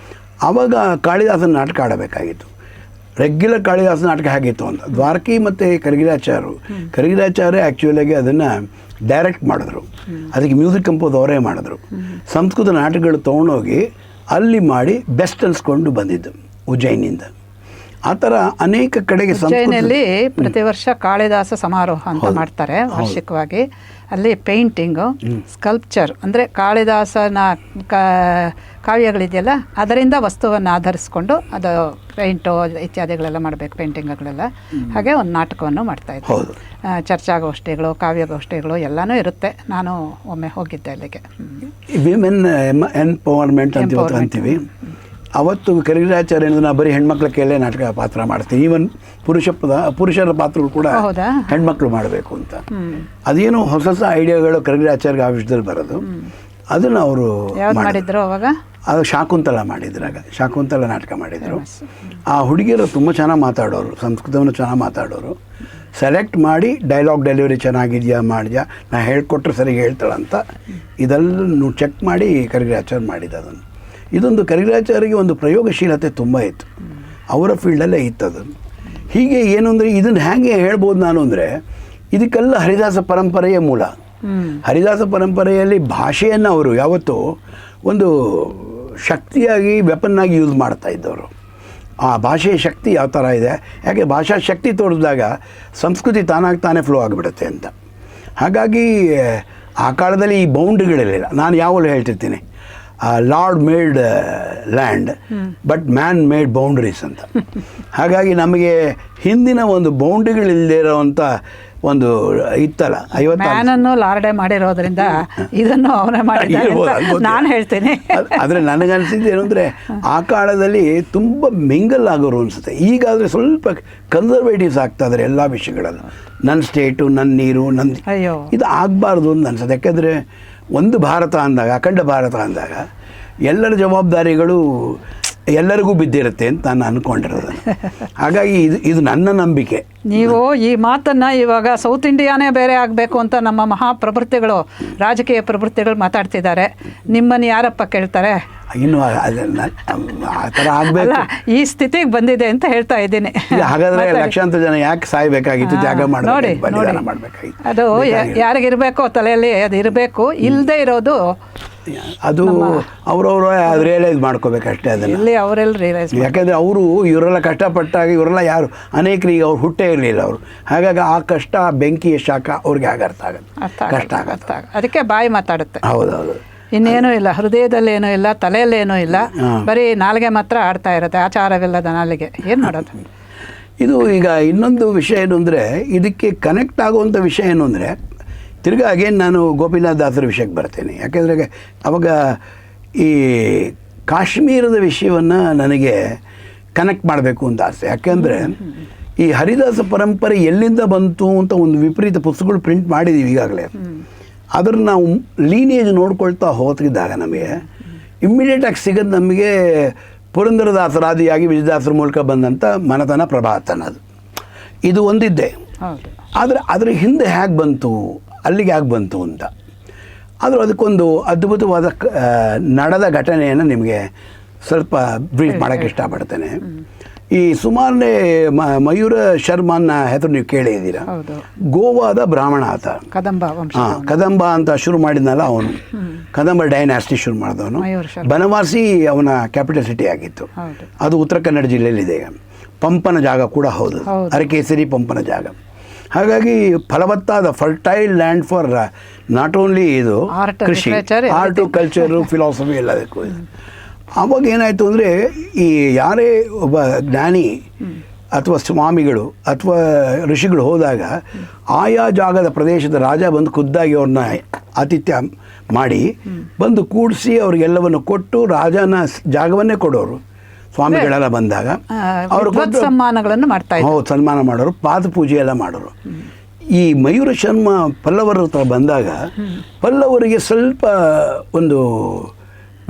ಆವಾಗ ಕಾಳಿದಾಸನ ನಾಟಕ ಆಡಬೇಕಾಗಿತ್ತು. ರೆಗ್ಯುಲರ್ ಕಾಳಿದಾಸ ನಾಟಕ ಹೇಗಿತ್ತು ಅಂತ ದ್ವಾರಕಿ ಮತ್ತು ಕರಗಿರಾಚಾರ್ಯ ಆ್ಯಕ್ಚುಲಾಗಿ ಅದನ್ನು ಡೈರೆಕ್ಟ್ ಮಾಡಿದ್ರು. ಅದಕ್ಕೆ ಮ್ಯೂಸಿಕ್ ಕಂಪೋಸ್ ಅವರೇ ಮಾಡಿದ್ರು. ಸಂಸ್ಕೃತ ನಾಟಕಗಳು ತೊಗೊಂಡೋಗಿ ಅಲ್ಲಿ ಮಾಡಿ ಬೆಸ್ಟ್ ಅನ್ಸ್ಕೊಂಡು ಬಂದಿದ್ದು ಉಜ್ಜಯಿನಿಂದ. ಆ ಥರ ಅನೇಕ ಕಡೆಗೆ ಉಜ್ಜಯಿನಿಯಲ್ಲಿ ಪ್ರತಿ ವರ್ಷ ಕಾಳಿದಾಸ ಸಮಾರೋಹ ಅಂತ ಮಾಡ್ತಾರೆ ವಾರ್ಷಿಕವಾಗಿ. ಅಲ್ಲಿ ಪೇಂಟಿಂಗು, ಸ್ಕಲ್ಪ್ಚರ್ ಅಂದರೆ ಕಾಳಿದಾಸನ ಕಾವ್ಯಗಳಿದೆಯಲ್ಲ ಅದರಿಂದ ವಸ್ತುವನ್ನು ಆಧರಿಸ್ಕೊಂಡು ಅದು ಪೇಂಟು ಇತ್ಯಾದಿಗಳೆಲ್ಲ ಮಾಡಬೇಕು, ಪೇಂಟಿಂಗ್ಗಳೆಲ್ಲ. ಹಾಗೆ ಒಂದು ನಾಟಕವನ್ನು ಮಾಡ್ತಾಯಿದ್ದೆ. ಚರ್ಚಾಗೋಷ್ಠಿಗಳು, ಕಾವ್ಯಗೋಷ್ಠಿಗಳು ಎಲ್ಲನೂ ಇರುತ್ತೆ. ನಾನು ಒಮ್ಮೆ ಹೋಗಿದ್ದೆ ಅಲ್ಲಿಗೆ. ವಿಮೆನ್ ಎಂಪವರ್ಮೆಂಟ್ ಅಂತ ಅಂತೀವಿ. ಅವತ್ತು ಕರಗಿರಾಚಾರ್ಯ ನಾವು ಬರೀ ಹೆಣ್ಮಕ್ಳ ಕೈಯಲ್ಲೇ ನಾಟಕ ಪಾತ್ರ ಮಾಡ್ತೀವಿ. ಈವನ್ ಪುರುಷರ ಪಾತ್ರಗಳು ಕೂಡ ಹೆಣ್ಮಕ್ಳು ಮಾಡಬೇಕು ಅಂತ. ಅದೇನೋ ಹೊಸ ಹೊಸ ಐಡಿಯಾಗಳು ಕರಗಿರಾಚಾರ್ಯ ಆಫೀಸ್ದಲ್ಲಿ ಬರೋದು. ಅದನ್ನು ಅವರು ಮಾಡಿದ್ರು. ಅವಾಗ ಅದು ಶಾಕುಂತಲ ಮಾಡಿದ್ರಾಗ ಶಾಕುಂತಲ ನಾಟಕ ಮಾಡಿದರು. ಆ ಹುಡುಗಿಯರು ತುಂಬ ಚೆನ್ನಾಗಿ ಮಾತಾಡೋರು, ಸಂಸ್ಕೃತವನ್ನು ಚೆನ್ನಾಗಿ ಮಾತಾಡೋರು. ಸೆಲೆಕ್ಟ್ ಮಾಡಿ ಡೈಲಾಗ್ ಡೆಲಿವರಿ ಚೆನ್ನಾಗಿದೆಯಾ ಮಾಡಿದ್ಯಾ, ನಾ ಹೇಳ್ಕೊಟ್ರೆ ಸರಿಗೆ ಹೇಳ್ತಾಳಂತ ಇದೆಲ್ಲ ಚೆಕ್ ಮಾಡಿ ಕರಗಿರಾಚಾರ್ಯ ಮಾಡಿದ್ದು. ಅದನ್ನು ಇದೊಂದು ಕರಗಿರಾಚಾರ್ಯಗೆ ಒಂದು ಪ್ರಯೋಗಶೀಲತೆ ತುಂಬ ಇತ್ತು, ಅವರ ಫೀಲ್ಡಲ್ಲೇ ಇತ್ತದು. ಹೀಗೆ ಏನು ಅಂದರೆ ಇದನ್ನು ಹೇಗೆ ಹೇಳ್ಬೋದು ನಾನು ಅಂದರೆ, ಇದಕ್ಕೆಲ್ಲ ಹರಿದಾಸ ಪರಂಪರೆಯ ಮೂಲ. ಹರಿದಾಸ ಪರಂಪರೆಯಲ್ಲಿ ಭಾಷೆಯನ್ನು ಅವರು ಯಾವತ್ತೂ ಒಂದು ಶಕ್ತಿಯಾಗಿ ವೆಪನ್ನಾಗಿ ಯೂಸ್ ಮಾಡ್ತಾ ಇದ್ದವರು. ಆ ಭಾಷೆಯ ಶಕ್ತಿ ಯಾವ ಥರ ಇದೆ, ಯಾಕೆ ಭಾಷಾ ಶಕ್ತಿ ತೋರಿಸಿದಾಗ ಸಂಸ್ಕೃತಿ ತಾನಾಗಿ ಫ್ಲೋ ಆಗಿಬಿಡುತ್ತೆ ಅಂತ. ಹಾಗಾಗಿ ಆ ಕಾಲದಲ್ಲಿ ಈ ಬೌಂಡ್ರಿಗಳಿರಲಿಲ್ಲ. ನಾನು ಯಾವಾಗಲೂ ಹೇಳ್ತಿರ್ತೀನಿ, lord made land but man made boundaries ಅಂತ. ಹಾಗಾಗಿ ನಮಗೆ ಹಿಂದಿನ ಒಂದು ಬೌಂಡ್ರಿಗಳಿಲ್ಲದೆ ಇರೋವಂಥ ಒಂದು ಇತ್ತಲ್ಲ, 50 ಲಾರ್ಡೇ ಮಾಡಿರೋದ್ರಿಂದ ಇದನ್ನು ಅವನೇ ಮಾಡಿದ್ದಾರೆ ನಾನು ಹೇಳ್ತೀನಿ. ಆದರೆ ನನಗನ್ಸಿದ್ದು ಏನು ಅಂದರೆ, ಆ ಕಾಲದಲ್ಲಿ ತುಂಬ ಮಿಂಗಲ್ ಆಗೋರು ಅನಿಸುತ್ತೆ. ಈಗಾದರೆ ಸ್ವಲ್ಪ ಕನ್ಸರ್ವೇಟಿವ್ಸ್ ಆಗ್ತಾ ಇದ್ದಾರೆ ಎಲ್ಲ ವಿಷಯಗಳಲ್ಲೂ. ನನ್ನ ಸ್ಟೇಟು, ನನ್ನ ನೀರು, ಇದು ಆಗಬಾರ್ದು ಅಂತ ಅನ್ಸುತ್ತೆ. ಯಾಕೆಂದರೆ ಒಂದು ಭಾರತ ಅಂದಾಗ, ಅಖಂಡ ಭಾರತ ಅಂದಾಗ ಎಲ್ಲರ ಜವಾಬ್ದಾರಿಗಳು ಎಲ್ಲರಿಗೂ ಬಿದ್ದಿರುತ್ತೆ ಅಂತ ನಾನು ಅಂದ್ಕೊಂಡಿರೋದು. ಹಾಗಾಗಿ ಇದು ನನ್ನ ನಂಬಿಕೆ. ನೀವು ಈ ಮಾತನ್ನು ಇವಾಗ ಸೌತ್ ಇಂಡಿಯಾನೇ ಬೇರೆ ಆಗಬೇಕು ಅಂತ ನಮ್ಮ ಮಹಾಪ್ರವೃತ್ತಿಗಳು, ರಾಜಕೀಯ ಪ್ರವೃತ್ತಿಗಳು ಮಾತಾಡ್ತಿದ್ದಾರೆ. ನಿಮ್ಮನ್ನು ಯಾರಪ್ಪ ಕೇಳ್ತಾರೆ? ಇನ್ನು ಆ ಥರ ಆಗಬೇಕು, ಈ ಸ್ಥಿತಿಗೆ ಬಂದಿದೆ ಅಂತ ಹೇಳ್ತಾ ಇದ್ದೀನಿ. ಹಾಗಾದರೆ ಲಕ್ಷಾಂತರ ಜನ ಯಾಕೆ ಸಾಯ್ಬೇಕಾಗಿತ್ತು, ತ್ಯಾಗ ಮಾಡಬೇಕಾಗಿತ್ತು. ಅದು ಯಾರಿಗಿರಬೇಕೋ ತಲೆಯಲ್ಲಿ ಅದು ಇರಬೇಕು. ಇಲ್ಲದೆ ಇರೋದು ಅದು ಅವರವರು ರಿಯಲೈಸ್ ಮಾಡ್ಕೋಬೇಕಷ್ಟೇ ಅದನ್ನು. ಇಲ್ಲಿ ಅವರೆಲ್ಲ ರಿಯಲೈಸ್, ಯಾಕೆಂದರೆ ಅವರು ಇವರೆಲ್ಲ ಕಷ್ಟಪಟ್ಟಾಗ ಇವರೆಲ್ಲ ಯಾರು ಅನೇಕರಿಗೆ ಅವ್ರು ಹುಟ್ಟೇ ಇರಲಿಲ್ಲ ಅವರು. ಹಾಗಾಗಿ ಆ ಕಷ್ಟ, ಬೆಂಕಿಯ ಶಾಖ ಅವ್ರಿಗೆ ಆಗ ಅರ್ಥ ಆಗುತ್ತೆ, ಕಷ್ಟ ಆಗತ್ತೆ. ಅದಕ್ಕೆ ಬಾಯಿ ಮಾತಾಡುತ್ತೆ. ಹೌದೌದು. ಇನ್ನೇನೂ ಇಲ್ಲ, ಹೃದಯದಲ್ಲಿ ಏನೂ ಇಲ್ಲ, ತಲೆಯಲ್ಲೇನೂ ಇಲ್ಲ, ಬರೀ ನಾಲಿಗೆ ಮಾತ್ರ ಆಡ್ತಾ ಇರುತ್ತೆ, ಆಚಾರವಿಲ್ಲದ ನಾಲಿಗೆ. ಏನು ಮಾಡೋದು? ಇದು ಈಗ ಇನ್ನೊಂದು ವಿಷಯ ಏನು ಅಂದರೆ, ಇದಕ್ಕೆ ಕನೆಕ್ಟ್ ಆಗುವಂಥ ವಿಷಯ ಏನು ಅಂದರೆ, ತಿರ್ಗಾ ಅಗೇನ್ ನಾನು ಗೋಪಿನಾಥ ದಾಸರ ವಿಷಯಕ್ಕೆ ಬರ್ತೇನೆ. ಯಾಕೆಂದರೆ ಅವಾಗ ಈ ಕಾಶ್ಮೀರದ ವಿಷಯವನ್ನು ನನಗೆ ಕನೆಕ್ಟ್ ಮಾಡಬೇಕು ಅಂತ ಆಸೆ. ಯಾಕೆಂದರೆ ಈ ಹರಿದಾಸ ಪರಂಪರೆ ಎಲ್ಲಿಂದ ಬಂತು ಅಂತ ಒಂದು ವಿಪರೀತ ಪುಸ್ತಕಗಳು ಪ್ರಿಂಟ್ ಮಾಡಿದ್ದೀವಿ ಈಗಾಗಲೇ. ಅದ್ರ ನಾವು ಲೀನಿಯೇಜ್ ನೋಡ್ಕೊಳ್ತಾ ಹೋಗ್ತಿದ್ದಾಗ ನಮಗೆ ಇಮ್ಮಿಡಿಯೇಟಾಗಿ ಸಿಗೋದು ನಮಗೆ ಪುರಂದರದಾಸರಾದಿಯಾಗಿ ವಿಜಯದಾಸರ ಮೂಲಕ ಬಂದಂಥ ಮನತನ ಪ್ರಭಾತನ. ಇದು ಒಂದಿದ್ದೆ. ಆದರೆ ಅದರ ಹಿಂದೆ ಹೇಗೆ ಬಂತು, ಅಲ್ಲಿಗೆ ಹೇಗೆ ಬಂತು ಅಂತ. ಆದರೂ ಅದಕ್ಕೊಂದು ಅದ್ಭುತವಾದ ನಡೆದ ಘಟನೆಯನ್ನು ನಿಮಗೆ ಸ್ವಲ್ಪ ಬ್ರೀಫ್ ಮಾಡೋಕ್ಕೆ ಇಷ್ಟಪಡ್ತೇನೆ. ಈ ಸುಮಾರನೇ ಮಯೂರ ಶರ್ಮನ ಹೆಸರು ನೀವು ಕೇಳಿದ್ದೀರಾ. ಗೋವಾದ ಬ್ರಾಹ್ಮಣ ಆತ, ಕದಂಬ ಅಂತ ಶುರು ಮಾಡಿದ್ನಲ್ಲ ಅವನು, ಕದಂಬ ಡೈನಾಸ್ಟಿ ಶುರು ಮಾಡಿದವನು. ಬನವಾಸಿ ಅವನ ಕ್ಯಾಪಿಟಲ್ ಸಿಟಿ ಆಗಿತ್ತು. ಅದು ಉತ್ತರ ಕನ್ನಡ ಜಿಲ್ಲೆಯಲ್ಲಿದೆ. ಪಂಪನ ಜಾಗ ಕೂಡ ಹೌದು, ಅರಕೇಸರಿ ಪಂಪನ ಜಾಗ. ಹಾಗಾಗಿ ಫಲವತ್ತಾದ fertile land for not only ಇದು ಕೃಷಿ, ಆರ್ಟು, ಕಲ್ಚರು, ಫಿಲಾಸಫಿ ಎಲ್ಲದಕ್ಕೂ. ಆವಾಗ ಏನಾಯಿತು ಅಂದರೆ, ಈ ಯಾರೇ ಒಬ್ಬ ಜ್ಞಾನಿ ಅಥವಾ ಸ್ವಾಮಿಗಳು ಅಥವಾ ಋಷಿಗಳು ಹೋದಾಗ ಆಯಾ ಜಾಗದ ಪ್ರದೇಶದ ರಾಜ ಬಂದು ಖುದ್ದಾಗಿ ಅವ್ರನ್ನ ಆತಿಥ್ಯ ಮಾಡಿ ಬಂದು ಕೂಡಿಸಿ ಅವ್ರಿಗೆಲ್ಲವನ್ನು ಕೊಟ್ಟು ರಾಜನ ಜಾಗವನ್ನೇ ಕೊಡೋರು. ಸ್ವಾಮಿಗಳೆಲ್ಲ ಬಂದಾಗ ಅವರು ಸನ್ಮಾನಗಳನ್ನು ಮಾಡ್ತಾ ಇದ್ರು. ಹೌದು, ಸನ್ಮಾನ ಮಾಡೋರು, ಪಾದ ಪೂಜೆ ಎಲ್ಲ ಮಾಡೋರು. ಈ ಮಯೂರ ಶರ್ಮ ಪಲ್ಲವರ ಹತ್ರ ಬಂದಾಗ ಪಲ್ಲವರಿಗೆ ಸ್ವಲ್ಪ ಒಂದು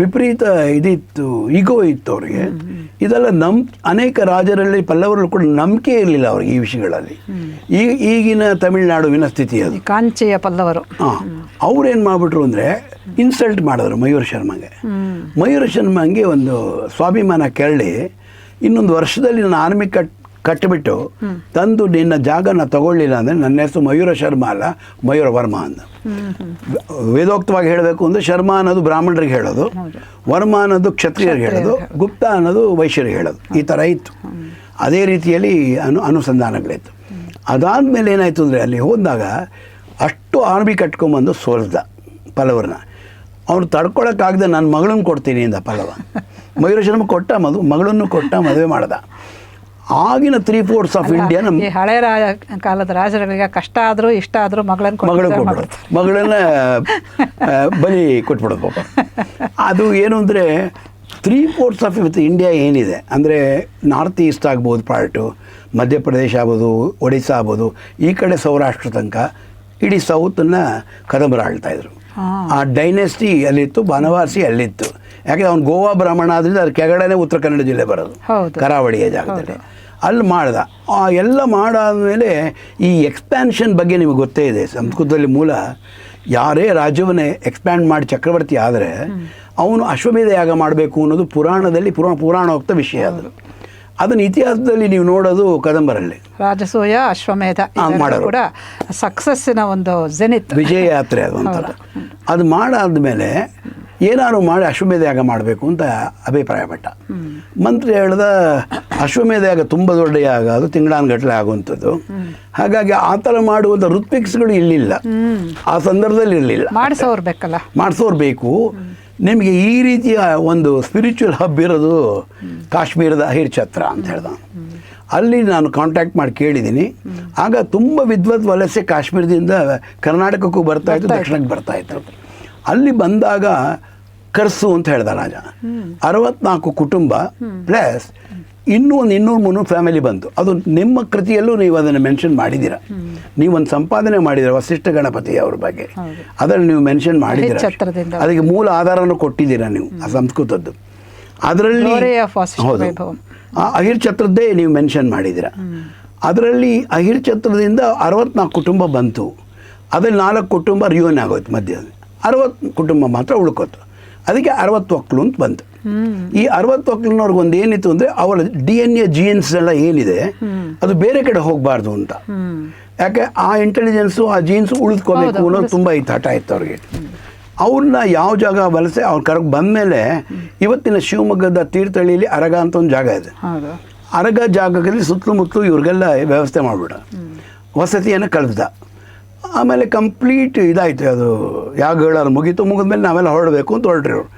ವಿಪರೀತ ಇದಿತ್ತು, ಈಗೋ ಇತ್ತು ಅವರಿಗೆ. ಇದೆಲ್ಲ ಅನೇಕ ರಾಜರಲ್ಲಿ ಪಲ್ಲವರಲ್ಲಿ ಕೂಡ ನಂಬಿಕೆ ಇರಲಿಲ್ಲ ಅವ್ರಿಗೆ ಈ ವಿಷಯಗಳಲ್ಲಿ. ಈಗಿನ ತಮಿಳುನಾಡುವಿನ ಸ್ಥಿತಿ ಅದು. ಕಾಂಚಿಯ ಪಲ್ಲವರು ಅವ್ರೇನು ಮಾಡಿಬಿಟ್ರು ಅಂದರೆ ಇನ್ಸಲ್ಟ್ ಮಾಡಿದ್ರು ಮಯೂರ ಶರ್ಮಗೆ. ಮಯೂರ ಶರ್ಮಂಗೆ ಒಂದು ಸ್ವಾಭಿಮಾನ ಕೆರಳಿ, ಇನ್ನೊಂದು ವರ್ಷದಲ್ಲಿ ನಾನು ಆರ್ಮಿ ಕಟ್ಟಿಬಿಟ್ಟು ತಂದು ನಿನ್ನ ಜಾಗನ ತಗೊಳ್ಳಿಲ್ಲ ಅಂದರೆ ನನ್ನ ಹೆಸರು ಮಯೂರ ಶರ್ಮ ಅಲ್ಲ, ಮಯೂರ ವರ್ಮ ಅಂದ. ವೇದೋಕ್ತವಾಗಿ ಹೇಳಬೇಕು ಅಂದರೆ ಶರ್ಮ ಅನ್ನೋದು ಬ್ರಾಹ್ಮಣರಿಗೆ ಹೇಳೋದು, ವರ್ಮ ಅನ್ನೋದು ಕ್ಷತ್ರಿಯರಿಗೆ ಹೇಳೋದು, ಗುಪ್ತ ಅನ್ನೋದು ವೈಶ್ಯರಿಗೆ ಹೇಳೋದು. ಈ ಥರ ಇತ್ತು. ಅದೇ ರೀತಿಯಲ್ಲಿ ಅನುಸಂಧಾನಗಳಿತ್ತು. ಅದಾದಮೇಲೆ ಏನಾಯಿತು ಅಂದರೆ, ಅಲ್ಲಿ ಹೋದಾಗ ಅಷ್ಟು ಆರ್ಮಿ ಕಟ್ಕೊಂಬಂದು ಸೋಲ್ಸ್ದ ಪಲ್ಲವರನ್ನ. ಅವ್ರು ತಡ್ಕೊಳಕ್ಕಾಗದೆ ನನ್ನ ಮಗಳನ್ನ ಕೊಡ್ತೀನಿ ಅಂದ ಪಲ್ಲವ. ಮಯೂರ ಶರ್ಮ ಕೊಟ್ಟ, ಮಗಳನ್ನು ಕೊಟ್ಟ, ಮದುವೆ ಮಾಡ್ದ. ಆಗಿನ 3/4 ಆಫ್ ಇಂಡಿಯಾ ನಮ್ಮ ಹಳೆ ಕಾಲದ ರಾಜರಿಗೆ ಕಷ್ಟ ಆದರೂ ಇಷ್ಟ ಆದರೂ ಮಗಳನ್ನ ಕೊಟ್ಬಿಡೋದು, ಮಗಳನ್ನ ಬಲಿ ಕೊಟ್ಬಿಡೋದು ಪಾಪ. ಅದು ಏನು ಅಂದರೆ 3/4 ಆಫ್ ಇವತ್ತು ಇಂಡಿಯಾ ಏನಿದೆ ಅಂದರೆ ನಾರ್ತ್ ಈಸ್ಟ್ ಆಗ್ಬೋದು, ಪಾರ್ಟು ಮಧ್ಯಪ್ರದೇಶ ಆಗ್ಬೋದು, ಒಡಿಸ್ಸಾ ಆಗ್ಬೋದು, ಈ ಕಡೆ ಸೌರಾಷ್ಟ್ರ ತನಕ ಇಡೀ ಸೌತನ್ನು ಕದಂಬರು ಆಳ್ತಾಯಿದ್ರು. ಆ ಡೈನೆಸ್ಟಿ ಅಲ್ಲಿತ್ತು, ಬನವಾಸಿ ಅಲ್ಲಿತ್ತು. ಯಾಕೆ ಅವ್ನು ಗೋವಾ ಬ್ರಾಹ್ಮಣ ಆದ್ದರಿಂದ ಅದ್ರ ಕೆಳಗಡೆನೇ ಉತ್ತರ ಕನ್ನಡ ಜಿಲ್ಲೆ ಬರೋದು, ಕರಾವಳಿಯ ಜಾಗದಲ್ಲಿ. ಅಲ್ಲಿ ಮಾಡ್ದ. ಎಲ್ಲ ಮಾಡಾದಮೇಲೆ ಈ ಎಕ್ಸ್ಪ್ಯಾನ್ಷನ್ ಬಗ್ಗೆ ನಿಮಗೆ ಗೊತ್ತೇ ಇದೆ. ಸಂಸ್ಕೃತದಲ್ಲಿ ಮೂಲ ಯಾರೇ ರಾಜ್ಯವನ್ನೇ ಎಕ್ಸ್ಪ್ಯಾಂಡ್ ಮಾಡಿ ಚಕ್ರವರ್ತಿ ಆದರೆ ಅವನು ಅಶ್ವಮೇಧ ಯಾಗ ಮಾಡಬೇಕು ಅನ್ನೋದು ಪುರಾಣದಲ್ಲಿ ಪುರಾಣೋಕ್ತ ವಿಷಯ. ಅದನ್ನು ಇತಿಹಾಸದಲ್ಲಿ ನೀವು ನೋಡೋದು ಕದಂಬರಲ್ಲಿ ರಾಜಸೂಯ, ಅಶ್ವಮೇಧ ಮಾಡೋರು ಕೂಡ ಸಕ್ಸಸ್ಸಿನ ಒಂದು ಜೆನಿತ್, ವಿಜಯ ಯಾತ್ರೆ ಅದು ಒಂಥರ. ಅದು ಮಾಡಾದ್ಮೇಲೆ ಏನಾದ್ರು ಮಾಡಿ ಅಶ್ವಮೇಧ ಯಾಗ ಮಾಡಬೇಕು ಅಂತ ಅಭಿಪ್ರಾಯಪಟ್ಟ. ಮಂತ್ರಿ ಹೇಳ್ದ, ಅಶ್ವಮೇಧ ಯಾಗ ತುಂಬ ದೊಡ್ಡ ಯಾಗ, ಅದು ತಿಂಗಳಾನುಗಟ್ಟಲೆ ಆಗುವಂಥದ್ದು. ಹಾಗಾಗಿ ಆ ಥರ ಮಾಡುವಂಥ ಋತ್ವಿಕ್ಸ್ಗಳು ಇರಲಿಲ್ಲ, ಆ ಸಂದರ್ಭದಲ್ಲಿ ಇರಲಿಲ್ಲ. ಮಾಡಿಸೋರು ಬೇಕು. ನಿಮಗೆ ಈ ರೀತಿಯ ಒಂದು ಸ್ಪಿರಿಚುವಲ್ ಹಬ್ ಇರೋದು ಕಾಶ್ಮೀರದ ಅಹಿರ್ ಛತ್ರ ಅಂತ ಹೇಳ್ದ. ಅಲ್ಲಿ ನಾನು ಕಾಂಟ್ಯಾಕ್ಟ್ ಮಾಡಿ ಕೇಳಿದ್ದೀನಿ. ಆಗ ತುಂಬ ವಿದ್ವತ್ ವಲಸೆ ಕಾಶ್ಮೀರದಿಂದ ಕರ್ನಾಟಕಕ್ಕೂ ಬರ್ತಾಯಿತ್ತು, ದಕ್ಷಿಣಕ್ಕೆ ಬರ್ತಾಯಿತ್ತು. ಅಲ್ಲಿ ಬಂದಾಗ ಕರ್ಸು ಅಂತ ಹೇಳ್ದ ರಾಜ. 64 ಕುಟುಂಬ ಪ್ಲಸ್ ಇನ್ನೂ ಒಂದು 200-300 ಫ್ಯಾಮಿಲಿ ಬಂತು. ಅದು ನಿಮ್ಮ ಕೃತಿಯಲ್ಲೂ ನೀವು ಅದನ್ನು ಮೆನ್ಷನ್ ಮಾಡಿದ್ದೀರ. ನೀವೊಂದು ಸಂಪಾದನೆ ಮಾಡಿದ್ದೀರ ವಸಿಷ್ಠ ಗಣಪತಿ ಅವ್ರ ಬಗ್ಗೆ, ಅದನ್ನು ನೀವು ಮೆನ್ಷನ್ ಮಾಡಿದ್ದೀರ. ಅದಕ್ಕೆ ಮೂಲ ಆಧಾರನೂ ಕೊಟ್ಟಿದ್ದೀರ ನೀವು, ಆ ಸಂಸ್ಕೃತದ್ದು. ಅದರಲ್ಲಿ ಹೌದು, ಆ ಅಹಿರ್ ಛತ್ರದ್ದೇ ನೀವು ಮೆನ್ಷನ್ ಮಾಡಿದ್ದೀರ. ಅದರಲ್ಲಿ ಅಹಿರ್ ಛತ್ರದಿಂದ 64 ಕುಟುಂಬ ಬಂತು. ಅದ್ರಲ್ಲಿ 4 ಕುಟುಂಬ ರಿಯೂನ್ ಆಗೋಯ್ತು ಮಧ್ಯದಲ್ಲಿ, 60 ಕುಟುಂಬ ಮಾತ್ರ ಉಳ್ಕೋತು. ಅದಕ್ಕೆ 60 ಒಕ್ಕಲು ಅಂತ ಬಂತು. ಈ 60 ಒಕ್ಕಲಿನವ್ರಿಗೆ ಒಂದು ಏನಿತ್ತು ಅಂದರೆ, ಅವರ DNA ಜೀನ್ಸ್ ಎಲ್ಲ ಏನಿದೆ ಅದು ಬೇರೆ ಕಡೆ ಹೋಗಬಾರ್ದು ಅಂತ. ಯಾಕೆ ಆ ಇಂಟೆಲಿಜೆನ್ಸು, ಆ ಜೀನ್ಸು ಉಳಿದುಕೋಬೇಕು ಅನ್ನೋದು ತುಂಬ ಇತ್ತು, ಹಠ ಇತ್ತು ಅವ್ರಿಗೆ. ಅವ್ರನ್ನ ಯಾವ ಜಾಗ ವಲಸೆ ಅವ್ರು ಕರೆಗೆ ಬಂದಮೇಲೆ ಇವತ್ತಿನ ಶಿವಮೊಗ್ಗದ ತೀರ್ಥಹಳ್ಳಿಯಲ್ಲಿ ಅರಗ ಅಂತ ಒಂದು ಜಾಗ ಇದೆ. ಅರಗ ಜಾಗದಲ್ಲಿ ಸುತ್ತಲೂ ಇವ್ರಿಗೆಲ್ಲ ವ್ಯವಸ್ಥೆ ಮಾಡಿಬಿಡ, ವಸತಿಯನ್ನು ಕಳಿಸ್ದ. ಆಮೇಲೆ ಕಂಪ್ಲೀಟ್ ಇದಾಯಿತು, ಅದು ಯಾಗಗಳು ಮುಗಿದ್ಮೇಲೆ ನಾವೆಲ್ಲ ಹೊರಡಬೇಕು ಅಂತ ಹೊರಟ್ರಿ ಅವರು.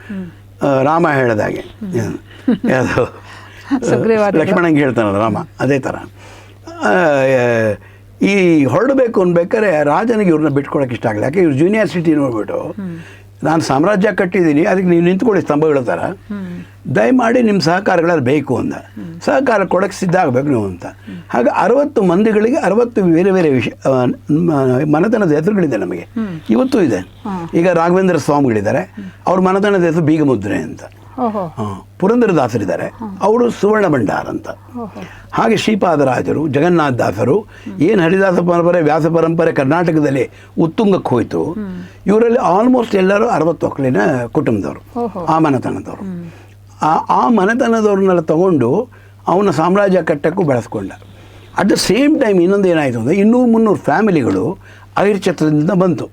ರಾಮ ಹೇಳಿದಾಗೆ ಅದು ಲಕ್ಷ್ಮಣಂಗೆ ಹೇಳ್ತಾನಲ್ಲ ರಾಮ, ಅದೇ ಥರ ಈ ಹೊರಡಬೇಕು ಅನ್ಬೇಕಾದ್ರೆ ರಾಜನಿಗೆ ಇವ್ರನ್ನ ಬಿಟ್ಕೊಡೋಕೆ ಇಷ್ಟ ಆಗಲ್ಲ. ಯಾಕೆ ಇವ್ರು ಜೂನಿಯರ್ ಸಿಟಿ ನೋಡ್ಬಿಟ್ಟು ನಾನು ಸಾಮ್ರಾಜ್ಯ ಕಟ್ಟಿದ್ದೀನಿ, ಅದಕ್ಕೆ ನೀವು ನಿಂತ್ಕೊಳ್ಳಿ ಸ್ತಂಭಗಳ ಥರ, ದಯಮಾಡಿ ನಿಮ್ಮ ಸಹಕಾರಗಳಲ್ಲಿ ಬೇಕು ಅಂದ. ಸಹಕಾರ ಕೊಡೋಕ್ಕೆ ಸಿದ್ಧ ಆಗಬೇಕು ನೀವು ಅಂತ. ಹಾಗೆ 60 ಮಂದಿಗಳಿಗೆ 60 ಬೇರೆ ಬೇರೆ ಮನೆತನದ ಹೆಸರುಗಳಿದೆ ನಮಗೆ ಇವತ್ತು ಇದೆ. ಈಗ ರಾಘವೇಂದ್ರ ಸ್ವಾಮಿಗಳಿದ್ದಾರೆ, ಅವ್ರ ಮನೆತನದ ಹೆಸರು ಬೀಗಮುದ್ರೆ ಅಂತ. ಪುರಂದರದಾಸರಿದ್ದಾರೆ, ಅವರು ಸುವರ್ಣ ಭಂಡಾರ ಅಂತ. ಹಾಗೆ ಶ್ರೀಪಾದರಾಜರು, ಜಗನ್ನಾಥ ದಾಸರು, ಏನು ಹರಿದಾಸ ಪರಂಪರೆ ವ್ಯಾಸ ಪರಂಪರೆ ಕರ್ನಾಟಕದಲ್ಲಿ ಉತ್ತುಂಗಕ್ಕೆ ಹೋಯಿತು, ಇವರಲ್ಲಿ ಆಲ್ಮೋಸ್ಟ್ ಎಲ್ಲರೂ 60 ಒಕ್ಕಲಿನ ಕುಟುಂಬದವರು, ಆ ಮನೆತನದವರು. ಆ ಮನೆತನದವ್ರನ್ನೆಲ್ಲ ತಗೊಂಡು ಅವನ ಸಾಮ್ರಾಜ್ಯ ಕಟ್ಟಕ್ಕೂ ಬೆಳೆಸ್ಕೊಂಡ. ಅಟ್ ದ ಸೇಮ್ ಟೈಮ್ ಇನ್ನೊಂದು ಏನಾಯಿತು ಅಂದರೆ 200-300 ಫ್ಯಾಮಿಲಿಗಳು ಐರ್ಛತ್ರದಿಂದ ಬಂತು.